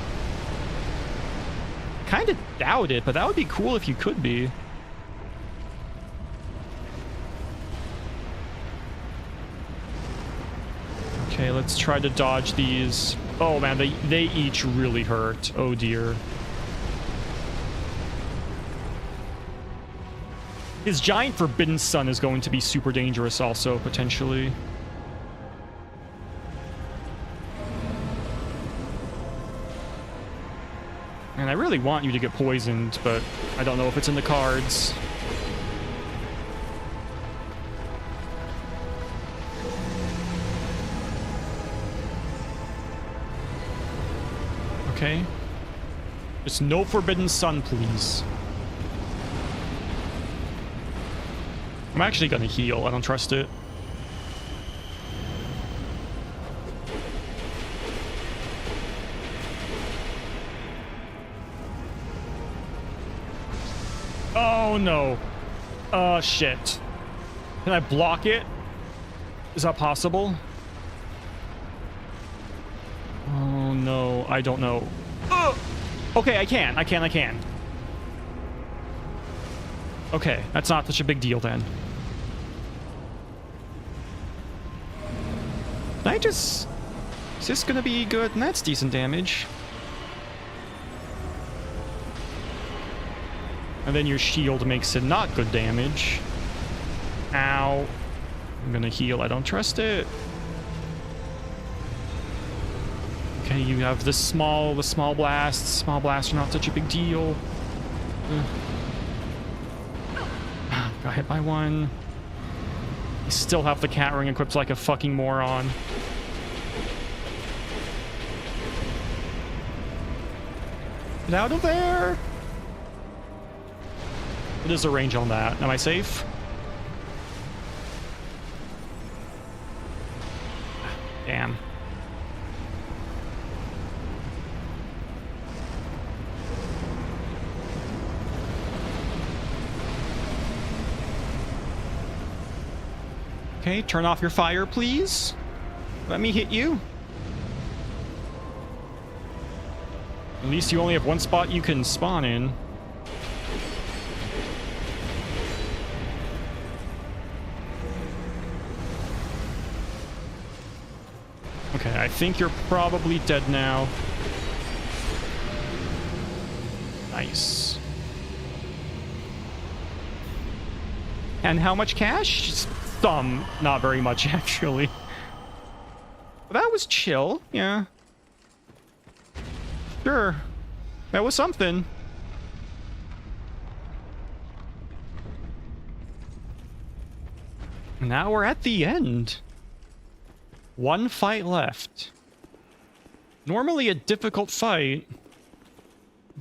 Kind of doubt it, but that would be cool if you could be. Okay, let's try to dodge these. Oh man, they each really hurt. Oh dear. His giant forbidden sun is going to be super dangerous also, potentially. And I really want you to get poisoned, but I don't know if it's in the cards. Okay. Just no forbidden sun, please. I'm actually gonna heal. I don't trust it. Oh no. Shit. Can I block it? Is that possible? Oh no, I don't know. Okay, I can. Okay, that's not such a big deal then. Is this gonna be good? And that's decent damage. And then your shield makes it not good damage. Ow. I'm gonna heal. I don't trust it. Okay, you have the small blasts. Small blasts are not such a big deal. Got hit by one. You still have the cat ring equipped like a fucking moron. Get out of there! What is the range on that? Am I safe? Damn. Okay, turn off your fire, please. Let me hit you. At least you only have one spot you can spawn in. Okay, I think you're probably dead now. Nice. And how much cash? Some, not very much actually. But that was chill, yeah. Sure. That was something. Now we're at the end. One fight left. Normally a difficult fight.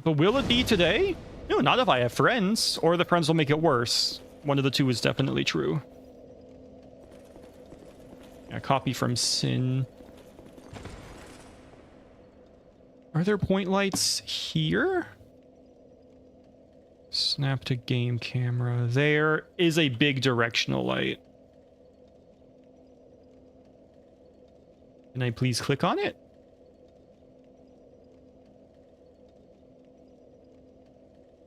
But will it be today? No, not if I have friends. Or the friends will make it worse. One of the two is definitely true. A copy from Sin. Are there point lights here? Snap to game camera. There is a big directional light. Can I please click on it?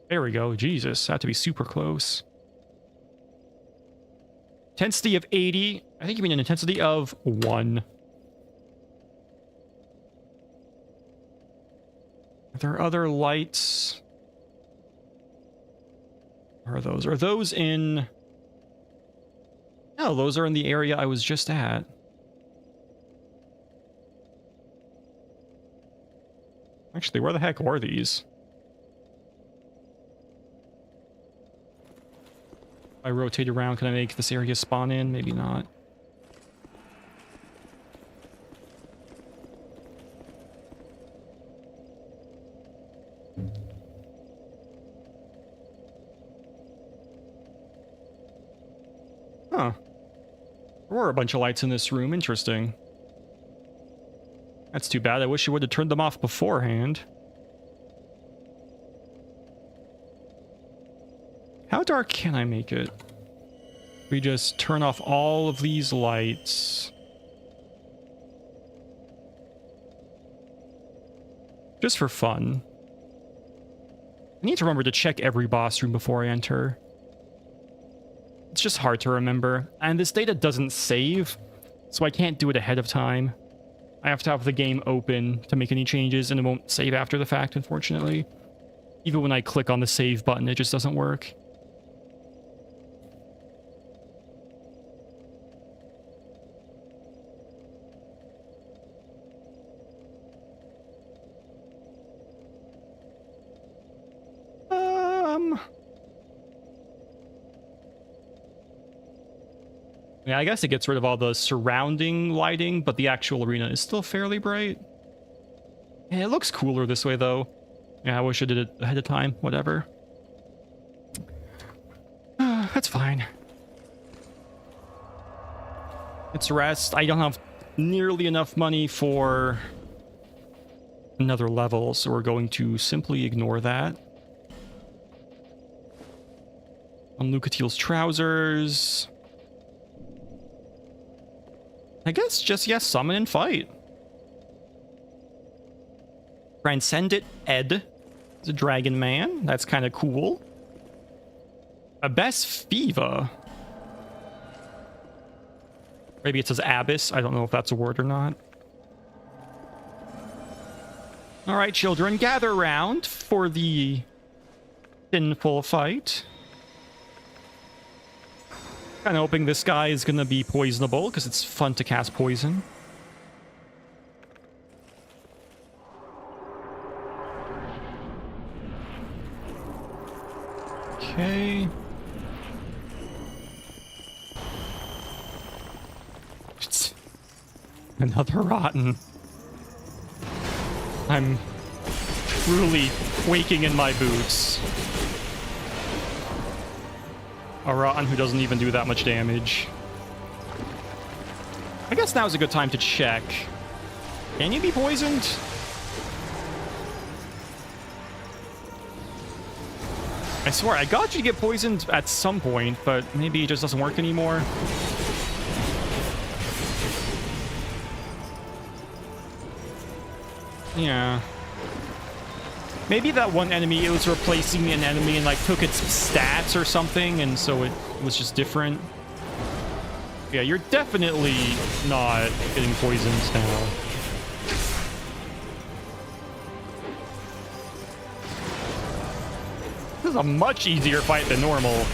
There we go. Jesus, that had to be super close. Intensity of 80. I think you mean an intensity of 1. Are there other lights? Where are those? Are those in... No, those are in the area I was just at. Actually, where the heck were these? If I rotate around, can I make this area spawn in? Maybe not. Huh. There were a bunch of lights in this room. Interesting. That's too bad. I wish you would have turned them off beforehand. How dark can I make it? We just turn off all of these lights. Just for fun. I need to remember to check every boss room before I enter. It's just hard to remember. And this data doesn't save, so I can't do it ahead of time. I have to have the game open to make any changes, and it won't save after the fact, unfortunately. Even when I click on the save button, it just doesn't work. Yeah, I guess it gets rid of all the surrounding lighting, but the actual arena is still fairly bright. Yeah, it looks cooler this way, though. Yeah, I wish I did it ahead of time. Whatever. That's fine. It's rest. I don't have nearly enough money for another level, so we're going to simply ignore that. On Lucatiel's trousers. I guess just, yes, summon and fight. Transcendent Ed is a dragon man. That's kind of cool. Abyss Fiva. Maybe it says Abyss. I don't know if that's a word or not. All right, children, gather around for the sinful fight. Kind of hoping this guy is going to be poisonable, because it's fun to cast poison. Okay. It's another rotten. I'm truly quaking in my boots. A rotten who doesn't even do that much damage. I guess now's a good time to check. Can you be poisoned? I swear, I got you to get poisoned at some point, but maybe it just doesn't work anymore. Yeah. Maybe that one enemy, it was replacing an enemy and like took its stats or something, and so it was just different. Yeah, you're definitely not getting poisoned now. This is a much easier fight than normal.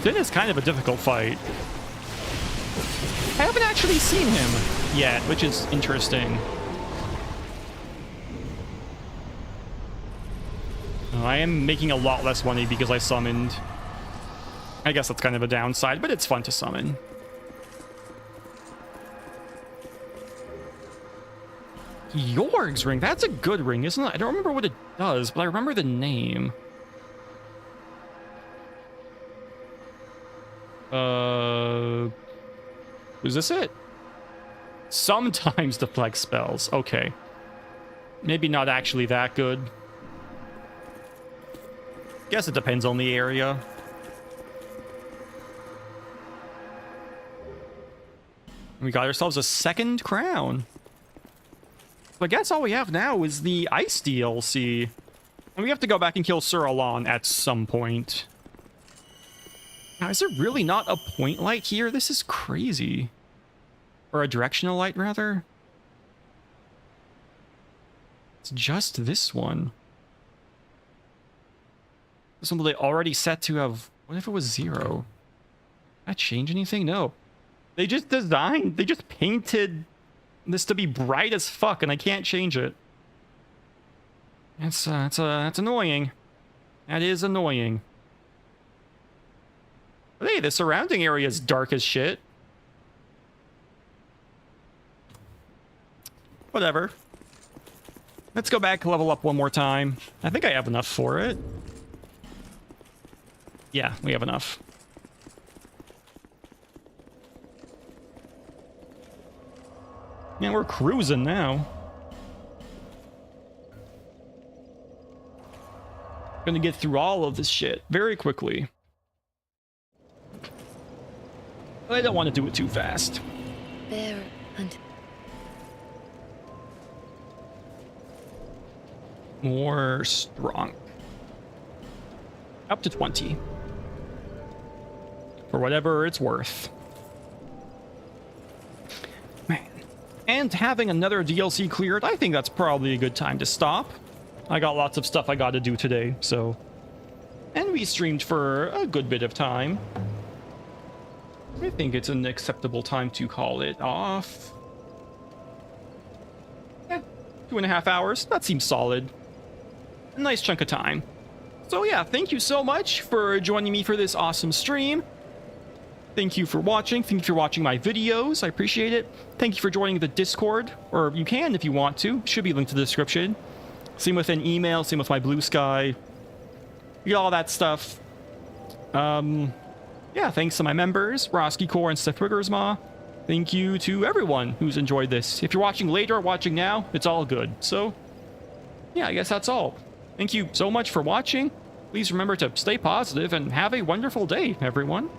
Din is kind of a difficult fight. I haven't actually seen him yet, which is interesting. I am making a lot less money because I summoned. I guess that's kind of a downside, but it's fun to summon. Jorg's ring. That's a good ring, isn't it? I don't remember what it does, but I remember the name. Was this it? Sometimes deflect spells. Okay. Maybe not actually that good. Guess it depends on the area. We got ourselves a second crown. So I guess all we have now is the ice DLC. And we have to go back and kill Sir Alon at some point. Now, is there really not a point light here? This is crazy. Or a directional light, rather. It's just this one. This one they already set to have... What if it was 0? Did that change anything? No. They just designed... They just painted this to be bright as fuck, and I can't change it. That's annoying. That is annoying. But hey, the surrounding area is dark as shit. Whatever. Let's go back, level up one more time. I think I have enough for it. Yeah, we have enough. Man, we're cruising now. Gonna get through all of this shit very quickly. I don't want to do it too fast. Bear and More strong. Up to 20. For whatever it's worth. Man. And having another DLC cleared, I think that's probably a good time to stop. I got lots of stuff I gotta do today, so... And we streamed for a good bit of time. I think it's an acceptable time to call it off. Yeah, 2.5 hours. That seems solid. A nice chunk of time. So yeah, thank you so much for joining me for this awesome stream. Thank you for watching. Thank you for watching my videos. I appreciate it. Thank you for joining the Discord, or you can if you want to. Should be linked to the description. Same with an email, same with my Blue Sky. You get all that stuff. Yeah, thanks to my members, Roski Core and Steph Wiggersma. Thank you to everyone who's enjoyed this. If you're watching later or watching now, it's all good. So, yeah, I guess that's all. Thank you so much for watching. Please remember to stay positive and have a wonderful day, everyone.